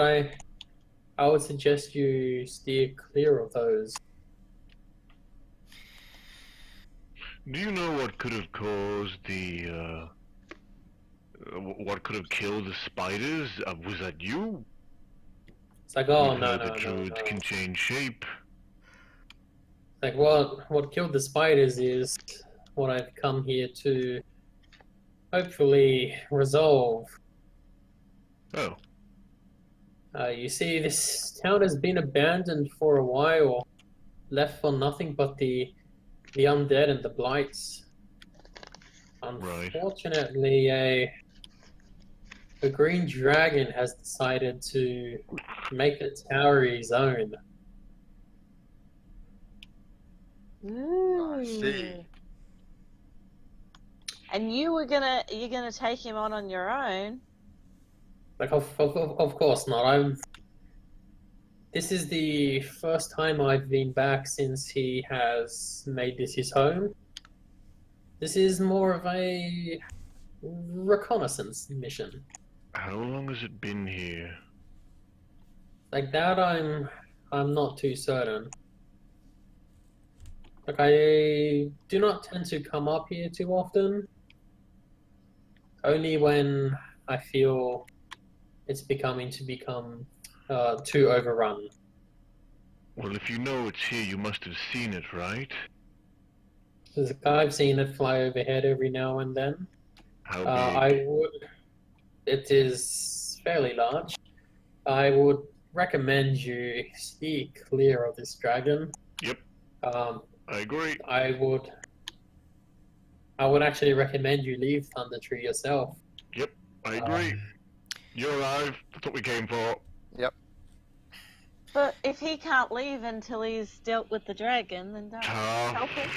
I would suggest you steer clear of those. Do you know what could have caused the, what could have killed the spiders? Was that you? It's like, oh, We've no, heard no, that no, druids no. can change shape. Like, what killed the spiders is what I've come here to hopefully resolve. Oh, You see, this town has been abandoned for a while, left for nothing but the undead and the blights. Right. Unfortunately, a green dragon has decided to make the tower his own. I see. Ooh. And you're gonna take him on your own. Like, of course not. This is the first time I've been back since he has made this his home. This is more of a reconnaissance mission. how long has it been here? Like that, I'm not too certain. Like, I do not tend to come up here too often. Only when I feel it's become too overrun. Well, if you know it's here, you must have seen it, right? I've seen it fly overhead every now and then. How big? It is fairly large. I would recommend you steer clear of this dragon. Yep. I agree. I would actually recommend you leave Thundertree yourself. Yep, I agree. You arrive. That's what we came for. But if he can't leave until he's dealt with the dragon, then don't help him.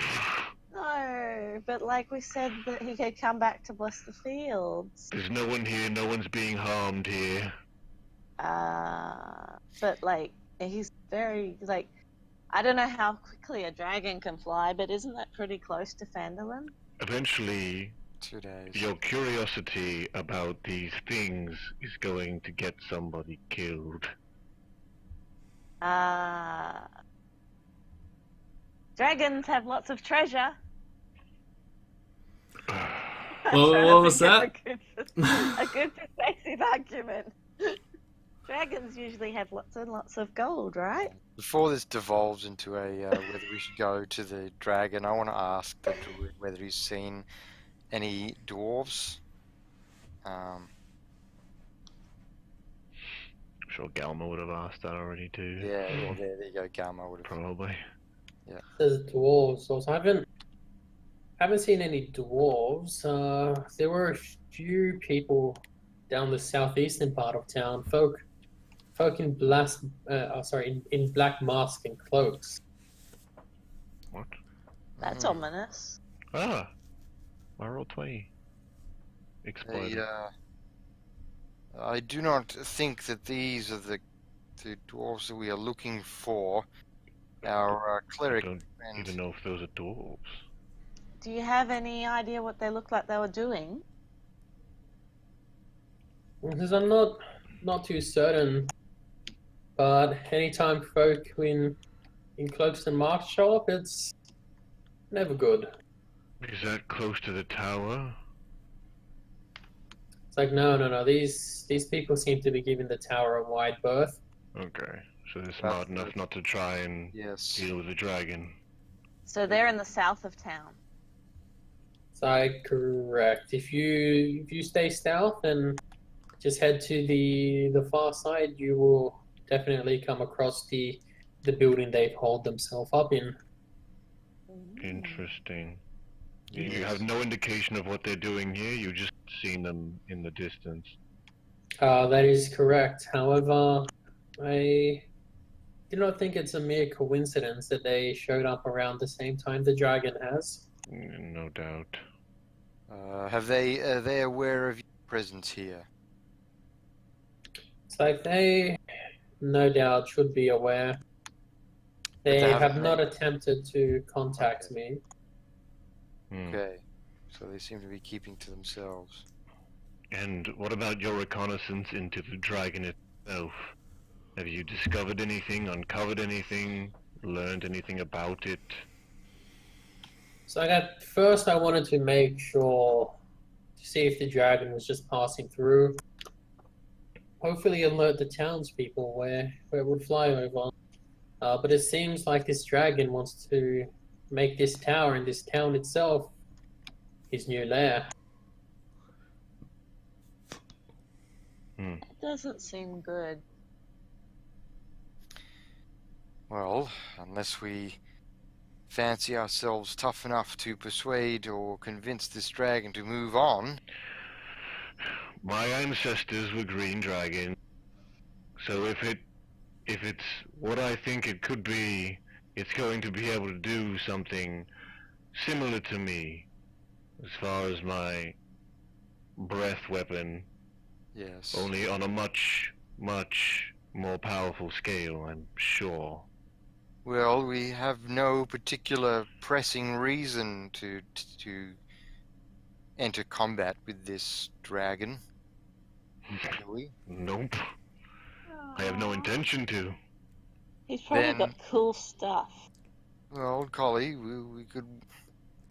No, but like we said, that he could come back to bless the fields. There's no one here. No one's being harmed here. But like he's very like, I don't know how quickly a dragon can fly, but isn't that pretty close to Phandalin? Eventually, 2 days. your curiosity about these things is going to get somebody killed. Dragons have lots of treasure. What was that? A good persuasive argument. Dragons usually have lots and lots of gold, right? Before this devolves into a whether we should go to the dragon, I want to ask the druid whether he's seen any dwarves. I'm sure Galma would have asked that already too. Yeah, well, there you go. Gamma would have. Probably. There's dwarves. Also, I haven't seen any dwarves. There were a few people down the southeastern part of town. Folk in in black mask and cloaks. What? That's Mm. ominous. Ah! My roll 20. Exploded. I do not think that these are the dwarves that we are looking for. Our I cleric don't friend. even know if those are dwarves. Do you have any idea what they looked like they were doing? Because I'm not too certain. But anytime folk in cloaks and masks show up, it's never good. Is that close to the tower? It's like no. These people seem to be giving the tower a wide berth. Okay, so they're smart enough not to try and Yes. deal with the dragon. So they're in the south of town. It's like correct. If you stay south and just head to the far side, you will definitely come across the building they've holed themselves up in. Interesting. You have no indication of what they're doing here, you just seen them in the distance. That is correct. However, I do not think it's a mere coincidence that they showed up around the same time the dragon has. No doubt. Are they aware of your presence here? So they, no doubt, should be aware. But They they have haven't not made- attempted to contact Okay. me. Okay. So they seem to be keeping to themselves. And what about your reconnaissance into the dragon itself? Have you discovered anything, uncovered anything, learned anything about it? So first I wanted to make sure to see if the dragon was just passing through. Hopefully alert the townspeople where it would fly over. But it seems like this dragon wants to make this tower and this town itself his new lair. It doesn't seem good. Well, unless we fancy ourselves tough enough to persuade or convince this dragon to move on. My ancestors were green dragons, so if it's what I think it could be, it's going to be able to do something similar to me, as far as my breath weapon, Yes. only on a much, much more powerful scale, I'm sure. Well, we have no particular pressing reason to enter combat with this dragon. Do we? Nope, I have no intention to. He's probably Then- got cool stuff. Well, Collie, we could.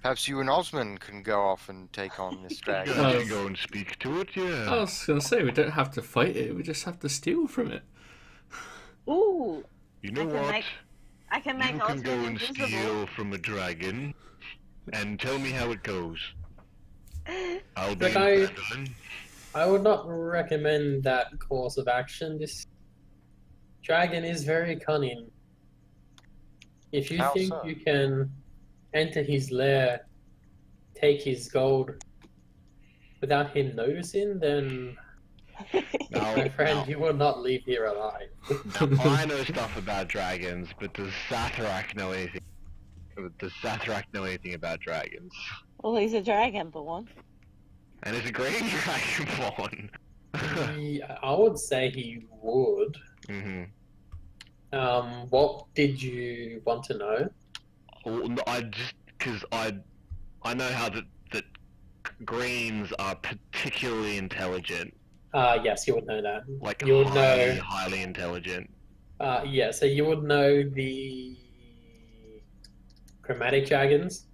Perhaps you and Osman can go off and take on this You dragon. guys can go and speak to it, I yeah. was going to say, we don't have to fight it, we just have to steal from it. Ooh, You know I can what? make I can You make can go Osmond and invisible. steal from a dragon, and tell me how it goes. I'll be But I- Madeline. I would not recommend that course of action. This dragon is very cunning. If you How think so? you can enter his lair, take his gold without him noticing, then Now, my friend, now, you will not leave here alive. now, I know stuff about dragons, but does Satharak know anything? Does Satharak know anything about dragons? Well, he's a dragonborn. And is a green dragonborn? I would say he would. Mm-hmm. What did you want to know? Well, no, I just because I know how that greens are particularly intelligent, Yes, you would know that. like You would highly, know. highly intelligent. Yeah, so you would know the chromatic dragons,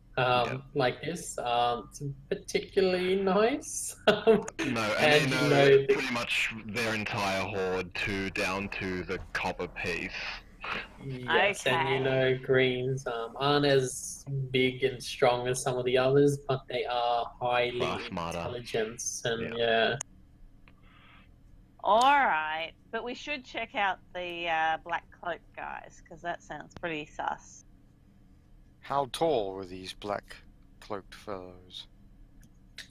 like this, aren't particularly nice. No, and And they you know know the- pretty much their entire horde down to the copper piece. Yes, and you Okay. know greens aren't as big and strong as some of the others, but they are highly Far smarter. intelligent, and Yeah. yeah. Alright, but we should check out the black cloak guys, because that sounds pretty sus. How tall were these black cloaked fellows?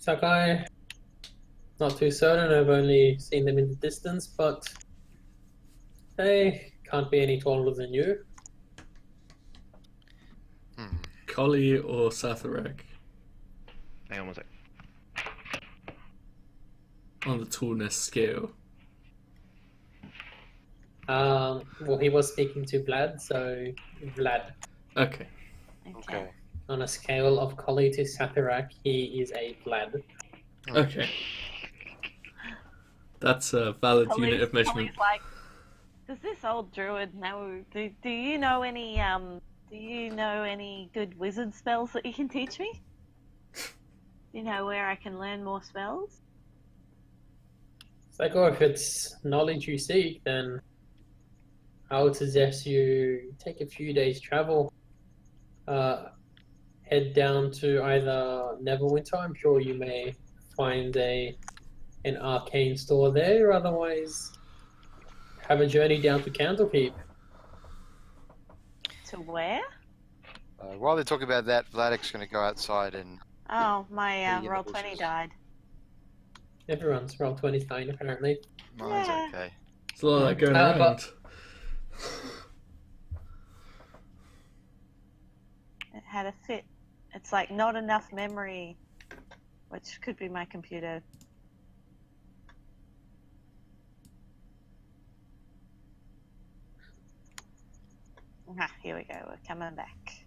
So I not too certain, I've only seen them in the distance, but they can't be any taller than you. Collie or Satharak Hang on one sec. on the tallness scale? Well, he was speaking to Vlad, so Vlad. Okay. Okay. On a scale of Collie to Satharak, he is a Vlad. Okay. That's a valid unit of measurement. Colleen's like, does this old druid know? Do you know any good wizard spells that you can teach me? Do you know where I can learn more spells? It's like, oh, if it's knowledge you seek, then I would suggest you take a few days' travel. Head down to either Neverwinter. I'm sure you may find an arcane store there, or otherwise have a journey down to Candlekeep. To where? While they talk about that, Vladik's going to go outside and. Oh, my in the roll 20 bushes. died. Everyone's roll 29 apparently. Mine's Yeah. okay. There's a lot of that going but- around. It had a fit It's like not enough memory, which could be my computer. Ah, here we go. We're coming back.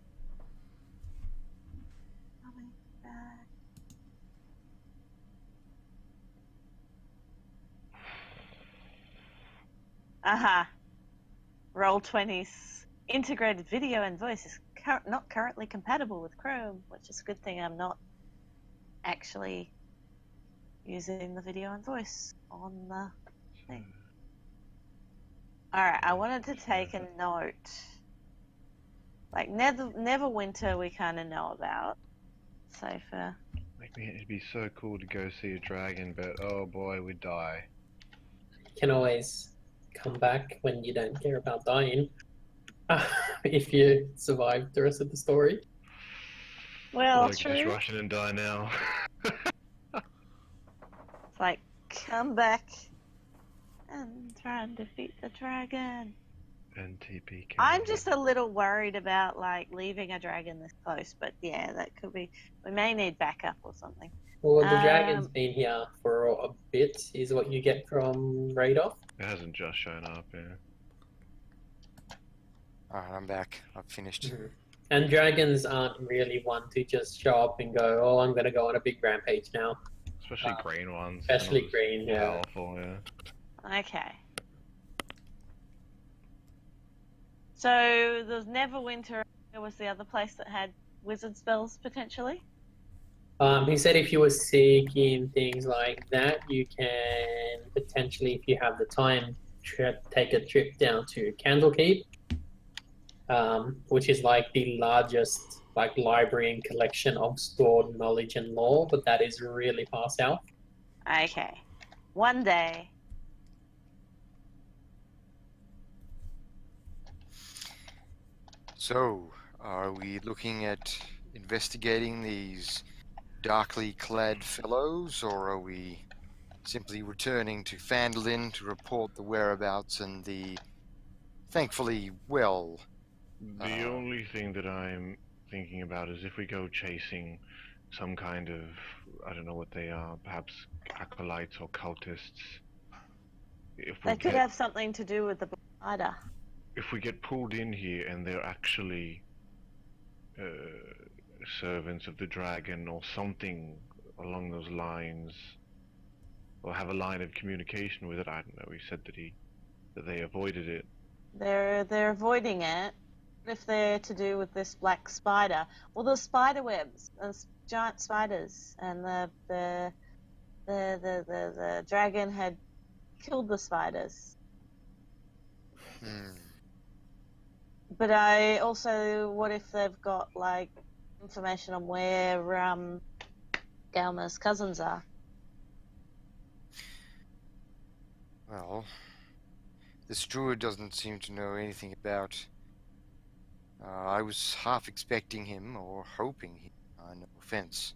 Coming back. Aha. Roll20's integrated video and voice is not currently compatible with Chrome, which is a good thing I'm not actually using the video and voice on the thing. Alright, I wanted to take a note. Like, Neverwinter we kind of know about. So for... Like, man, it'd be so cool to go see a dragon, but oh boy, we'd die. You can always come back when you don't care about dying. If you survive the rest of the story. Well, Like, true. just rush in and die now. It's like, come back and try and defeat the dragon. And TP. I'm just a little worried about, like, leaving a dragon this close, but yeah, that could be... We may need backup or something. Well, the dragon's been here for a bit, is what you get from Radoff. It hasn't just shown up, yeah. Alright, I'm back. I've finished. And dragons aren't really one to just show up and go, oh, I'm going to go on a big rampage now. Especially green ones. Especially green, yeah. Powerful, yeah. Okay. So, there's Neverwinter was the other place that had wizard spells, potentially? He said if you were seeking things like that, you can potentially, if you have the time, take a trip down to Candlekeep, which is like the largest like library and collection of stored knowledge and lore, but that is really far south. Okay. One day. So, are we looking at investigating these darkly clad fellows, or are we simply returning to Phandalin to report the whereabouts and the thankfully well? The only thing that I'm thinking about is if we go chasing some kind of, I don't know what they are, perhaps acolytes or cultists. They could have something to do with the spider. If we get pulled in here and they're actually servants of the dragon or something along those lines, or have a line of communication with it, I don't know. He said that they avoided it. They're avoiding it. If they're to do with this black spider, well, there's spider webs, there's giant spiders, and the dragon had killed the spiders. But I also, what if they've got like information on where Galma's cousins are? Well, this druid doesn't seem to know anything about. I was half expecting him, or hoping he. No offense,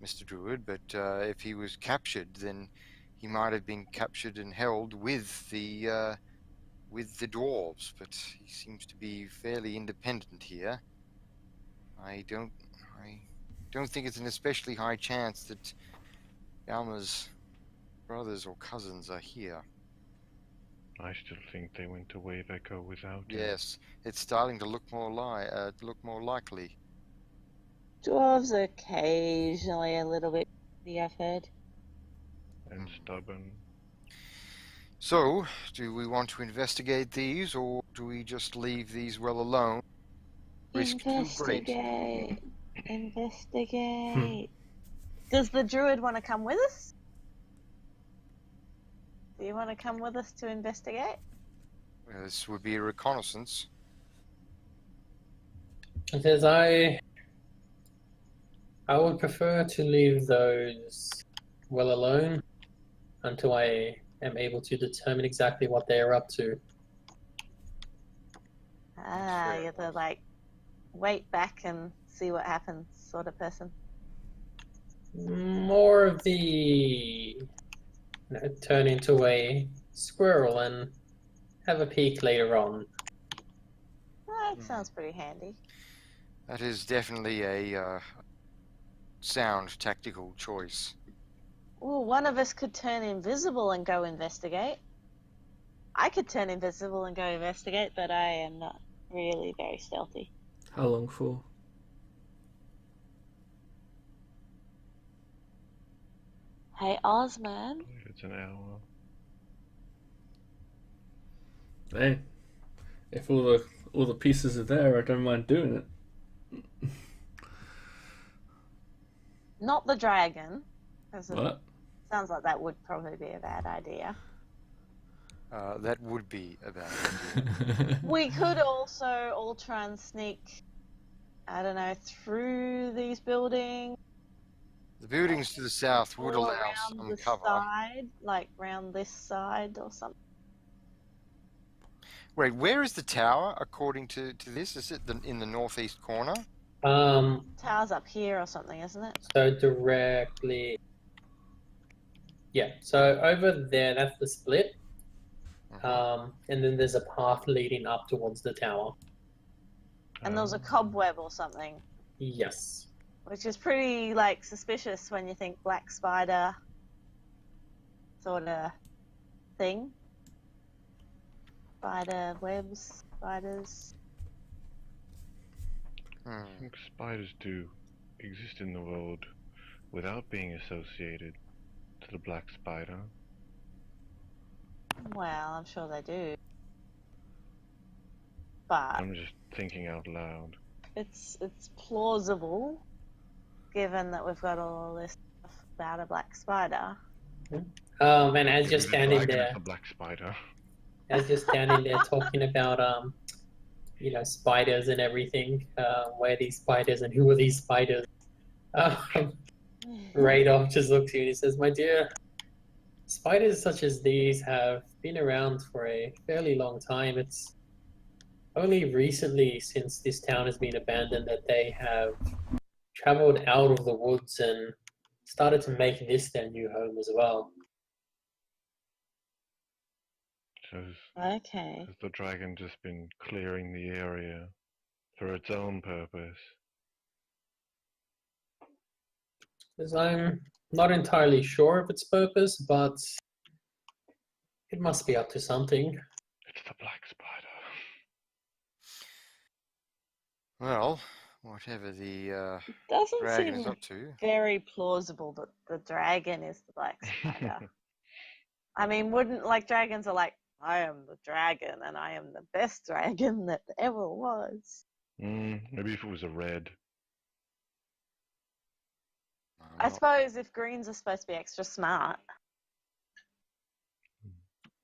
Mr. Druid, but if he was captured, then he might have been captured and held with the dwarves. But he seems to be fairly independent here. I don't think it's an especially high chance that Alma's brothers or cousins are here. I still think they went to Wave Echo without him. Yes, it's starting to look more likely. Dwarves are occasionally a little bit, I've heard. And stubborn. So, do we want to investigate these, or do we just leave these well alone? Risk too great. Investigate. Does the druid want to come with us? Do you want to come with us to investigate? Well, this would be a reconnaissance. It says I would prefer to leave those well alone until I am able to determine exactly what they are up to. You're the like wait back and see what happens sort of person. More of the turn into a squirrel and have a peek later on. That sounds pretty handy. That is definitely a sound tactical choice. Well, one of us could turn invisible and go investigate. I could turn invisible and go investigate, but I am not really very stealthy. How long for? Hey, Ozman. I believe it's an hour. Hey, if all the pieces are there, I don't mind doing it. Not the dragon. What? Sounds like that would probably be a bad idea. That would be a bad idea. We could also all try and sneak, I don't know, through these buildings. The buildings to the south would Or allow around some the cover. side, like round this side or something. Wait, where is the tower according to this? Is it in the northeast corner? Tower's up here or something, isn't it? So directly, yeah. So over there, that's the split. And then there's a path leading up towards the tower. And there was a cobweb or something, Yes. which is pretty like suspicious when you think black spider sort of thing. Spider webs, spiders. I think spiders do exist in the world without being associated to the black spider. Well, I'm sure they do. But I'm just thinking out loud. it's plausible, given that we've got all this stuff about a black spider. And as you're Maybe the standing dragon there, is a black spider. as you're standing there talking about spiders and everything, where are these spiders and who are these spiders? Radolf just looks at you and he says, "My dear, spiders such as these have been around for a fairly long time. It's only recently, since this town has been abandoned, that they have traveled out of the woods and started to make this their new home as well." Okay. Has the dragon just been clearing the area for its own purpose? Because I'm not entirely sure of its purpose, but it must be up to something. It's the black spider. Well, whatever the Doesn't dragon is seem up to. very plausible that the dragon is the black spider. I mean, wouldn't like dragons are like, I am the dragon and I am the best dragon that ever was. Maybe if it was a red. I suppose if greens are supposed to be extra smart.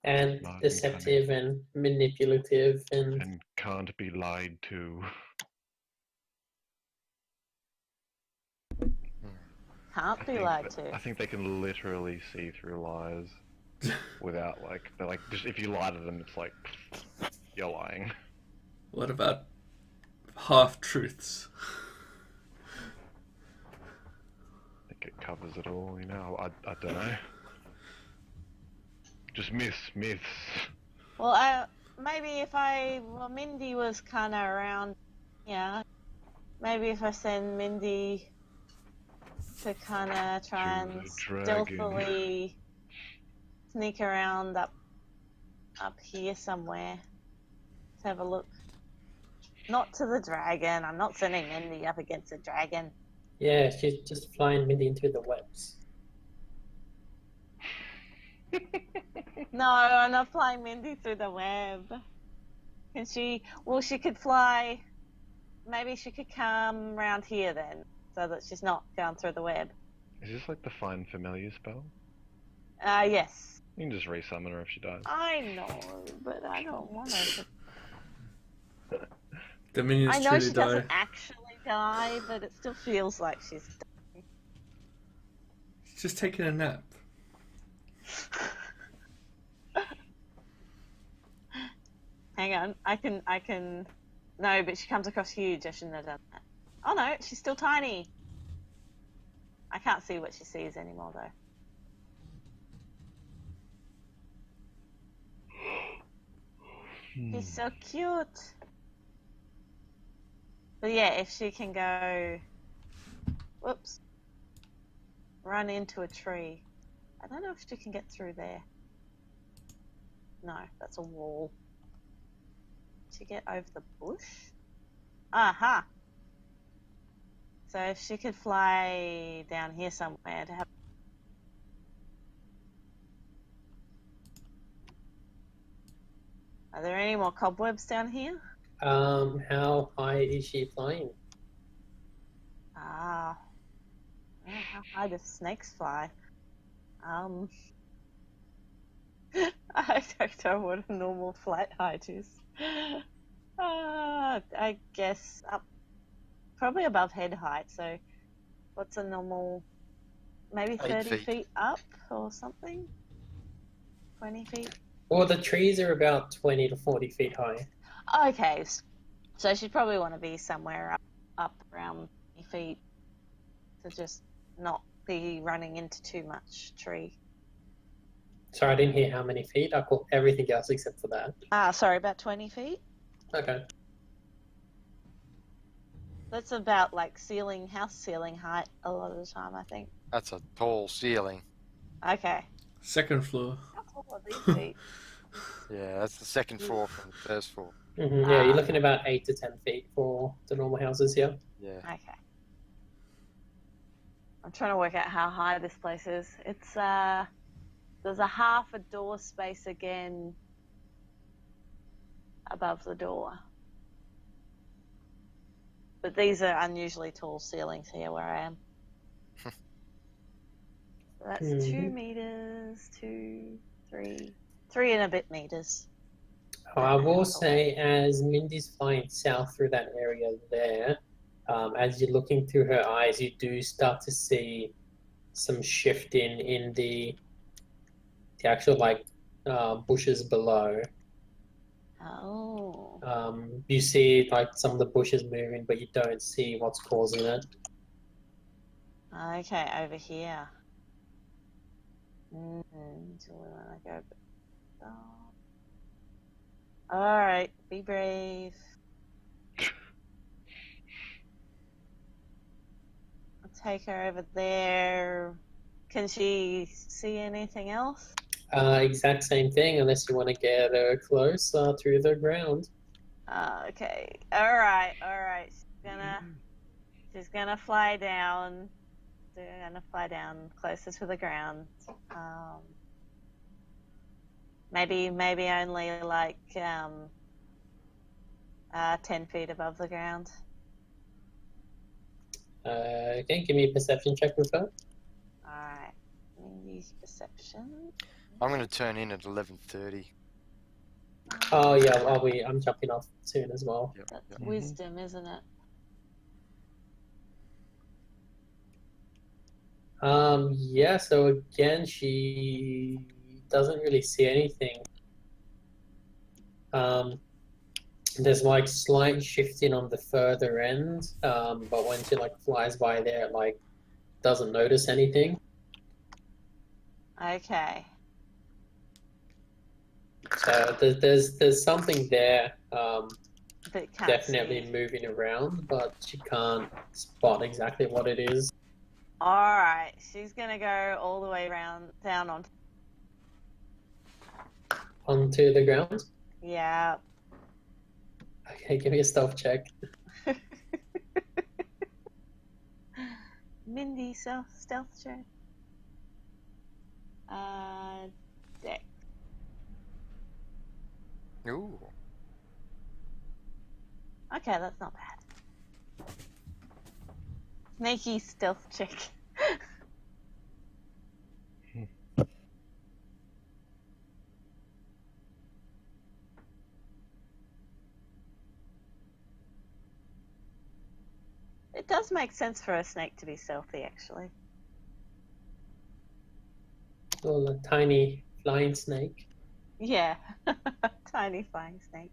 And Smart and deceptive and manipulative And can't be lied to. Can't be lied to. I think they can literally see through lies without they're like, just if you lie to them, it's like, you're lying. What about half truths? I think it covers it all, you know. I don't know. Just myths. Well, maybe if Mindy was kind of around, yeah. Maybe if I send Mindy to kind of try and stealthily sneak around up here somewhere to have a look. Not to the dragon. I'm not sending Mindy up against a dragon. yeah, she's just flying Mindy into the webs. No, I'm not flying Mindy through the web. Can she? Well, she could fly. Maybe she could come round here then, so that she's not going through the web. Is this like the Find Familiar spell? Yes. You can just resummon her if she dies. I know, but I don't want her to. The minions I know truly she die. doesn't actually die, but it still feels like she's dying. She's just taking a nap. Hang on, I can. No, but she comes across huge. I shouldn't have done that. Oh no, she's still tiny. I can't see what she sees anymore though. She's so cute. But yeah, if she can go, whoops, run into a tree. I don't know if she can get through there. No, that's a wall. She get over the bush? Aha! So if she could fly down here somewhere to have. Are there any more cobwebs down here? How high is she flying? Ah. Well, how high do snakes fly? I don't know what a normal flight height is. I guess up, probably above head height. So, what's a normal? Maybe 8 30 feet. feet up or something. 20 feet. Well, the trees are about 20 to 40 feet high. Okay, so she'd probably want to be somewhere up around 20 feet to just not be running into too much tree. Sorry, I didn't hear how many feet. I caught everything else except for that. Sorry, about 20 feet. Okay. That's about like house ceiling height a lot of the time, I think. That's a tall ceiling. Okay. Second floor. How tall are these feet? Yeah, that's the second floor from the first floor. Yeah, you're looking about 8 to 10 feet for the normal houses here. Yeah. Okay. I'm trying to work out how high this place is. It's there's a half a door space again above the door. But these are unusually tall ceilings here where I am. So that's 2 meters, 2, 3, 3 and a bit meters. I will say, as Mindy's flying south through that area there, as you're looking through her eyes, you do start to see some shifting in the actual bushes below. Oh. You see like some of the bushes moving, but you don't see what's causing it. Okay, over here. Do we want to go? Alright, be brave. I'll take her over there. Can she see anything else? Exact same thing, unless you want to get her close through the ground. Okay. Alright. She's gonna fly down. She's gonna fly down closer to the ground. Maybe only like 10 feet above the ground. Okay, give me a perception check with her. Alright. Use perception. I'm going to turn in at 11:30. Oh yeah, I'm jumping off soon as well. Yep, That's yep. wisdom, isn't it? Yeah, so again, she doesn't really see anything. There's like slight shifting on the further end, but when she like flies by there, it like doesn't notice anything. Okay. So there's something there, But can't definitely see. moving around, but she can't spot exactly what it is. Alright, she's gonna go all the way down on. Onto the ground. Yeah. Okay, give me a stealth check. Mindy stealth check. Deck. Ooh. Okay, that's not bad. Sneaky stealth check. It does make sense for a snake to be stealthy, actually. Well, a tiny flying snake. Yeah, tiny flying snake.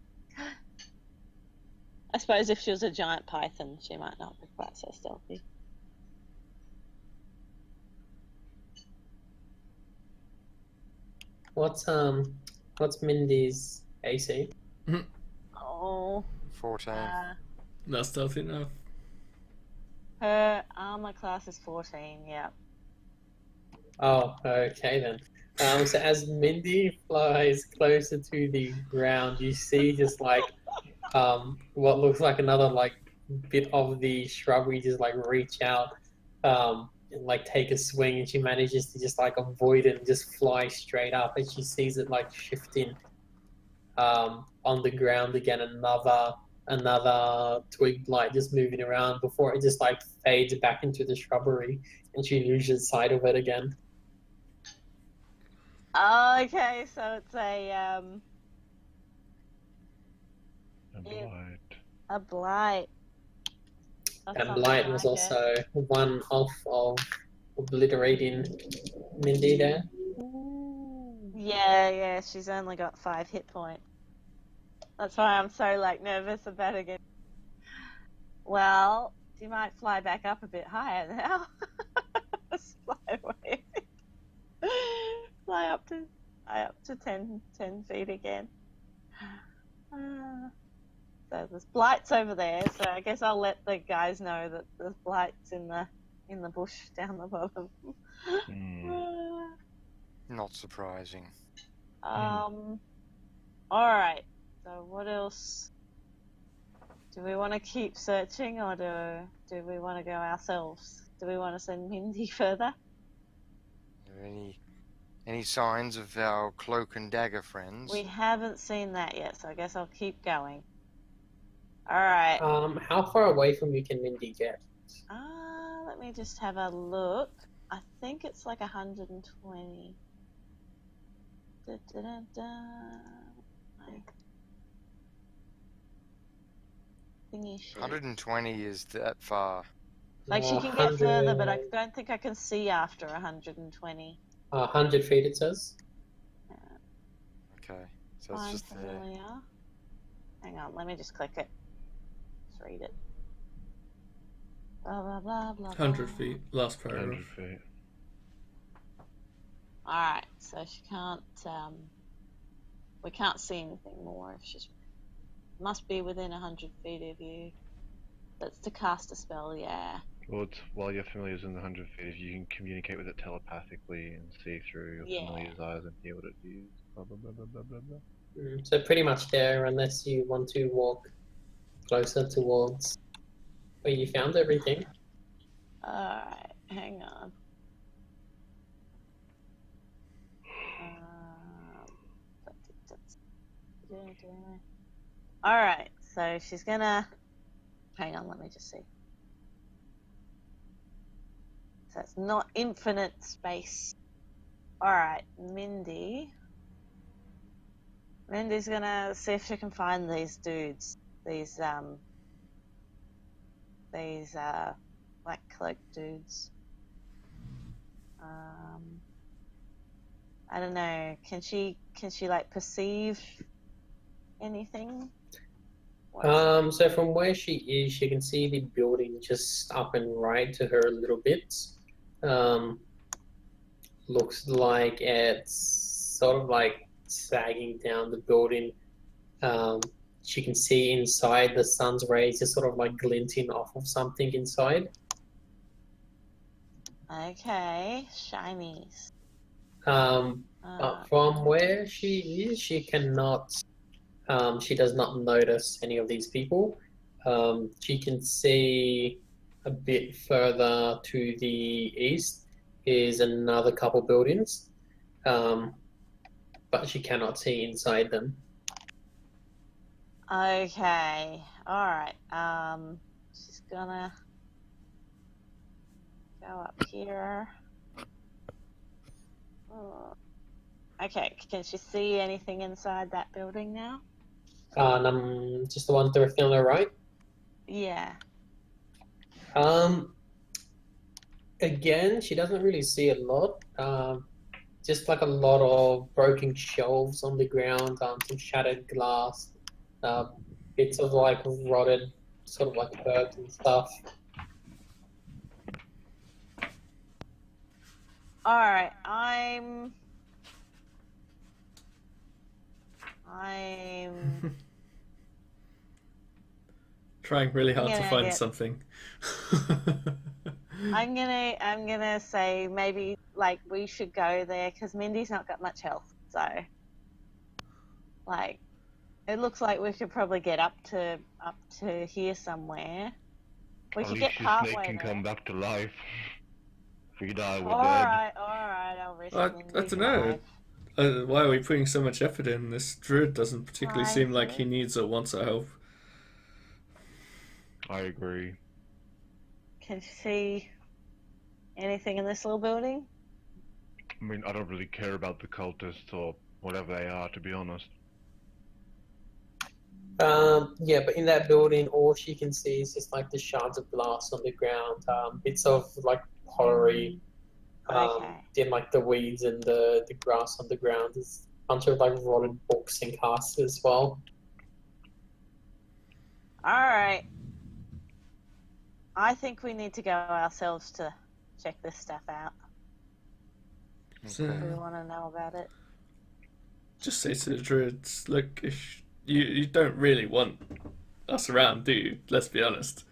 I suppose if she was a giant python, she might not be quite so stealthy. What's Mindy's AC? Oh. 14. Not stealthy enough. Her armor class is 14. Yeah. Oh, okay then. So as Mindy flies closer to the ground, you see just like what looks like another like bit of the shrubbery just like reach out and like take a swing, and she manages to just like avoid it and just fly straight up, and she sees it like shifting on the ground again, another twig blight just moving around before it just like fades back into the shrubbery and she loses sight of it again. Okay, so it's A Yeah. blight. a blight. That's And something Blight was like also one off of obliterating Mindy there. Yeah, she's only got 5 hit points. That's why I'm so like nervous about it again. Well, she might fly back up a bit higher now. Just fly away. Fly up to 10 feet again. So there's blights over there, so I guess I'll let the guys know that there's blights in the bush down the bottom. Not surprising. Alright, so what else? Do we want to keep searching, or do we want to go ourselves? Do we want to send Mindy further? Are there any signs of our cloak and dagger friends? We haven't seen that yet, so I guess I'll keep going. Alright. How far away from you can Mindy get? Let me just have a look. I think it's like 120. Thingy shit. 120 is that far. Like she can get further, but I don't think I can see after 120. 100 feet it says. Okay, so it's Find just there. familiar. Hang on, let me just click it. Let's read it. Blah blah blah blah. 100 feet. Last paragraph. 100 feet. Alright, so she can't we can't see anything more if she's must be within 100 feet of you. That's to cast a spell, yeah. Well, it's, while your familiar's in the 100 feet, if you can communicate with it telepathically and see through your familiar's eyes and hear what it is. Blah blah blah blah blah blah blah. So pretty much there, unless you want to walk closer towards where you found everything. Alright, hang on. Alright, so she's gonna... Hang on, let me just see. So it's not infinite space. Alright, Mindy's gonna see if she can find these dudes. These black cloak dudes. I don't know. Can she like perceive anything? So from where she is, she can see the building just up and right to her a little bit. Looks like it's sort of like sagging down the building. She can see inside the sun's rays just sort of like glinting off of something inside. Okay, shinies. But from where she is, she cannot. She does not notice any of these people. She can see a bit further to the east is another couple buildings, but she cannot see inside them. Okay, alright. She's gonna go up here. Okay, can she see anything inside that building now? Just the one directly on the right. Yeah. Again, she doesn't really see a lot. Just like a lot of broken shelves on the ground, some shattered glass, bits of like rotted, sort of like herbs and stuff. Alright, I'm trying really hard to gonna find get- something. I'm gonna say maybe like we should go there because Mindy's not got much health. So, like, it looks like we could probably get up to here somewhere. We At could least get your part snake way can there. come back to life. If we die, we're All dead. right, I'll risk I Mindy's don't know. life. Why are we putting so much effort in? This druid doesn't particularly I seem like he agree. needs or wants our help. I agree. Can you see anything in this little building? I mean, I don't really care about the cultists or whatever they are, to be honest. Yeah, but in that building, all she can see is just like the shards of glass on the ground, bits of like pottery, Okay. then like the weeds and the grass on the ground. There's a bunch of like rotted books and casks as well. All right. I think we need to go ourselves to check this stuff out. So, If we want to know about it. just say to the druids, look, if you don't really want us around, do you? Let's be honest.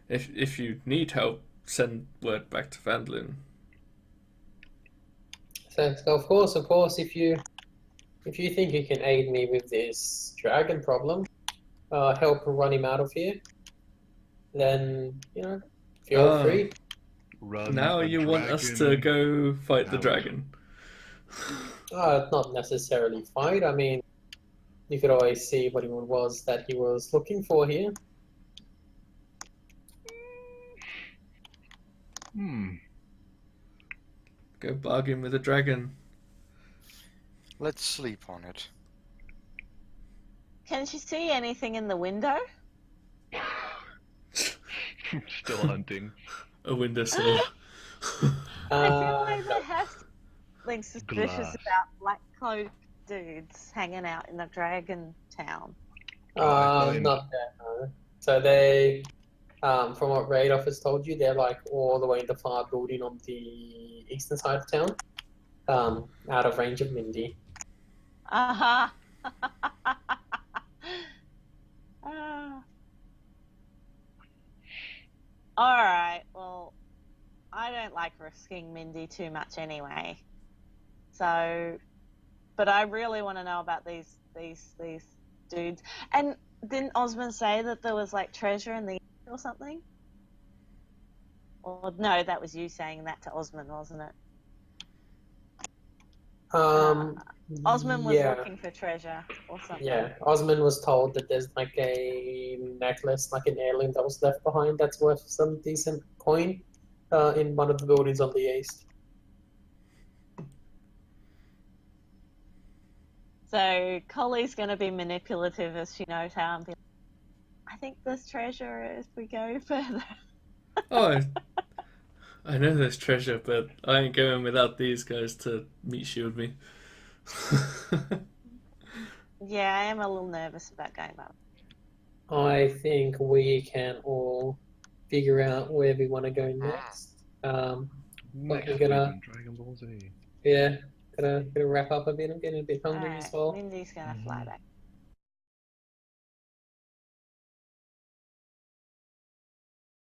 If you need help, send word back to Vandalin. So of course, if you think you can aid me with this dragon problem, help run him out of here, then feel free. Run Now a you want us to dragon go fight the out. dragon. Not necessarily fight. I mean, you could always see what it was that he was looking for here. Go bargain with the dragon. Let's sleep on it. Can she see anything in the window? Still hunting. A windowsill. I feel like there has something suspicious Glass. about black cloaked dudes hanging out in a dragon town. Not that, no. So they, from what raid office told you, they're like all the way in the far building on the eastern side of town, out of range of Mindy. Uh-huh. Alright, well, I don't like risking Mindy too much anyway. So, but I really want to know about these dudes. And didn't Osmond say that there was like treasure in the or something? Or no, that was you saying that to Osmond, wasn't it? Osmond was yeah. looking for treasure or something. Yeah, Osmond was told that there's like a necklace, like an heirloom that was left behind that's worth some decent coin in one of the buildings on the east. So Collie's going to be manipulative as she knows how. And be like, I think there's treasure if we go further. Oh, I know there's treasure, but I ain't going without these guys to meet shield me. Yeah, I am a little nervous about going back. I think we can all figure out where we want to go next. Next we're gonna- week on Dragon Ball Z. Yeah, gonna wrap up a bit. I'm getting a bit hungry Alright, as well. Mindy's going to fly back.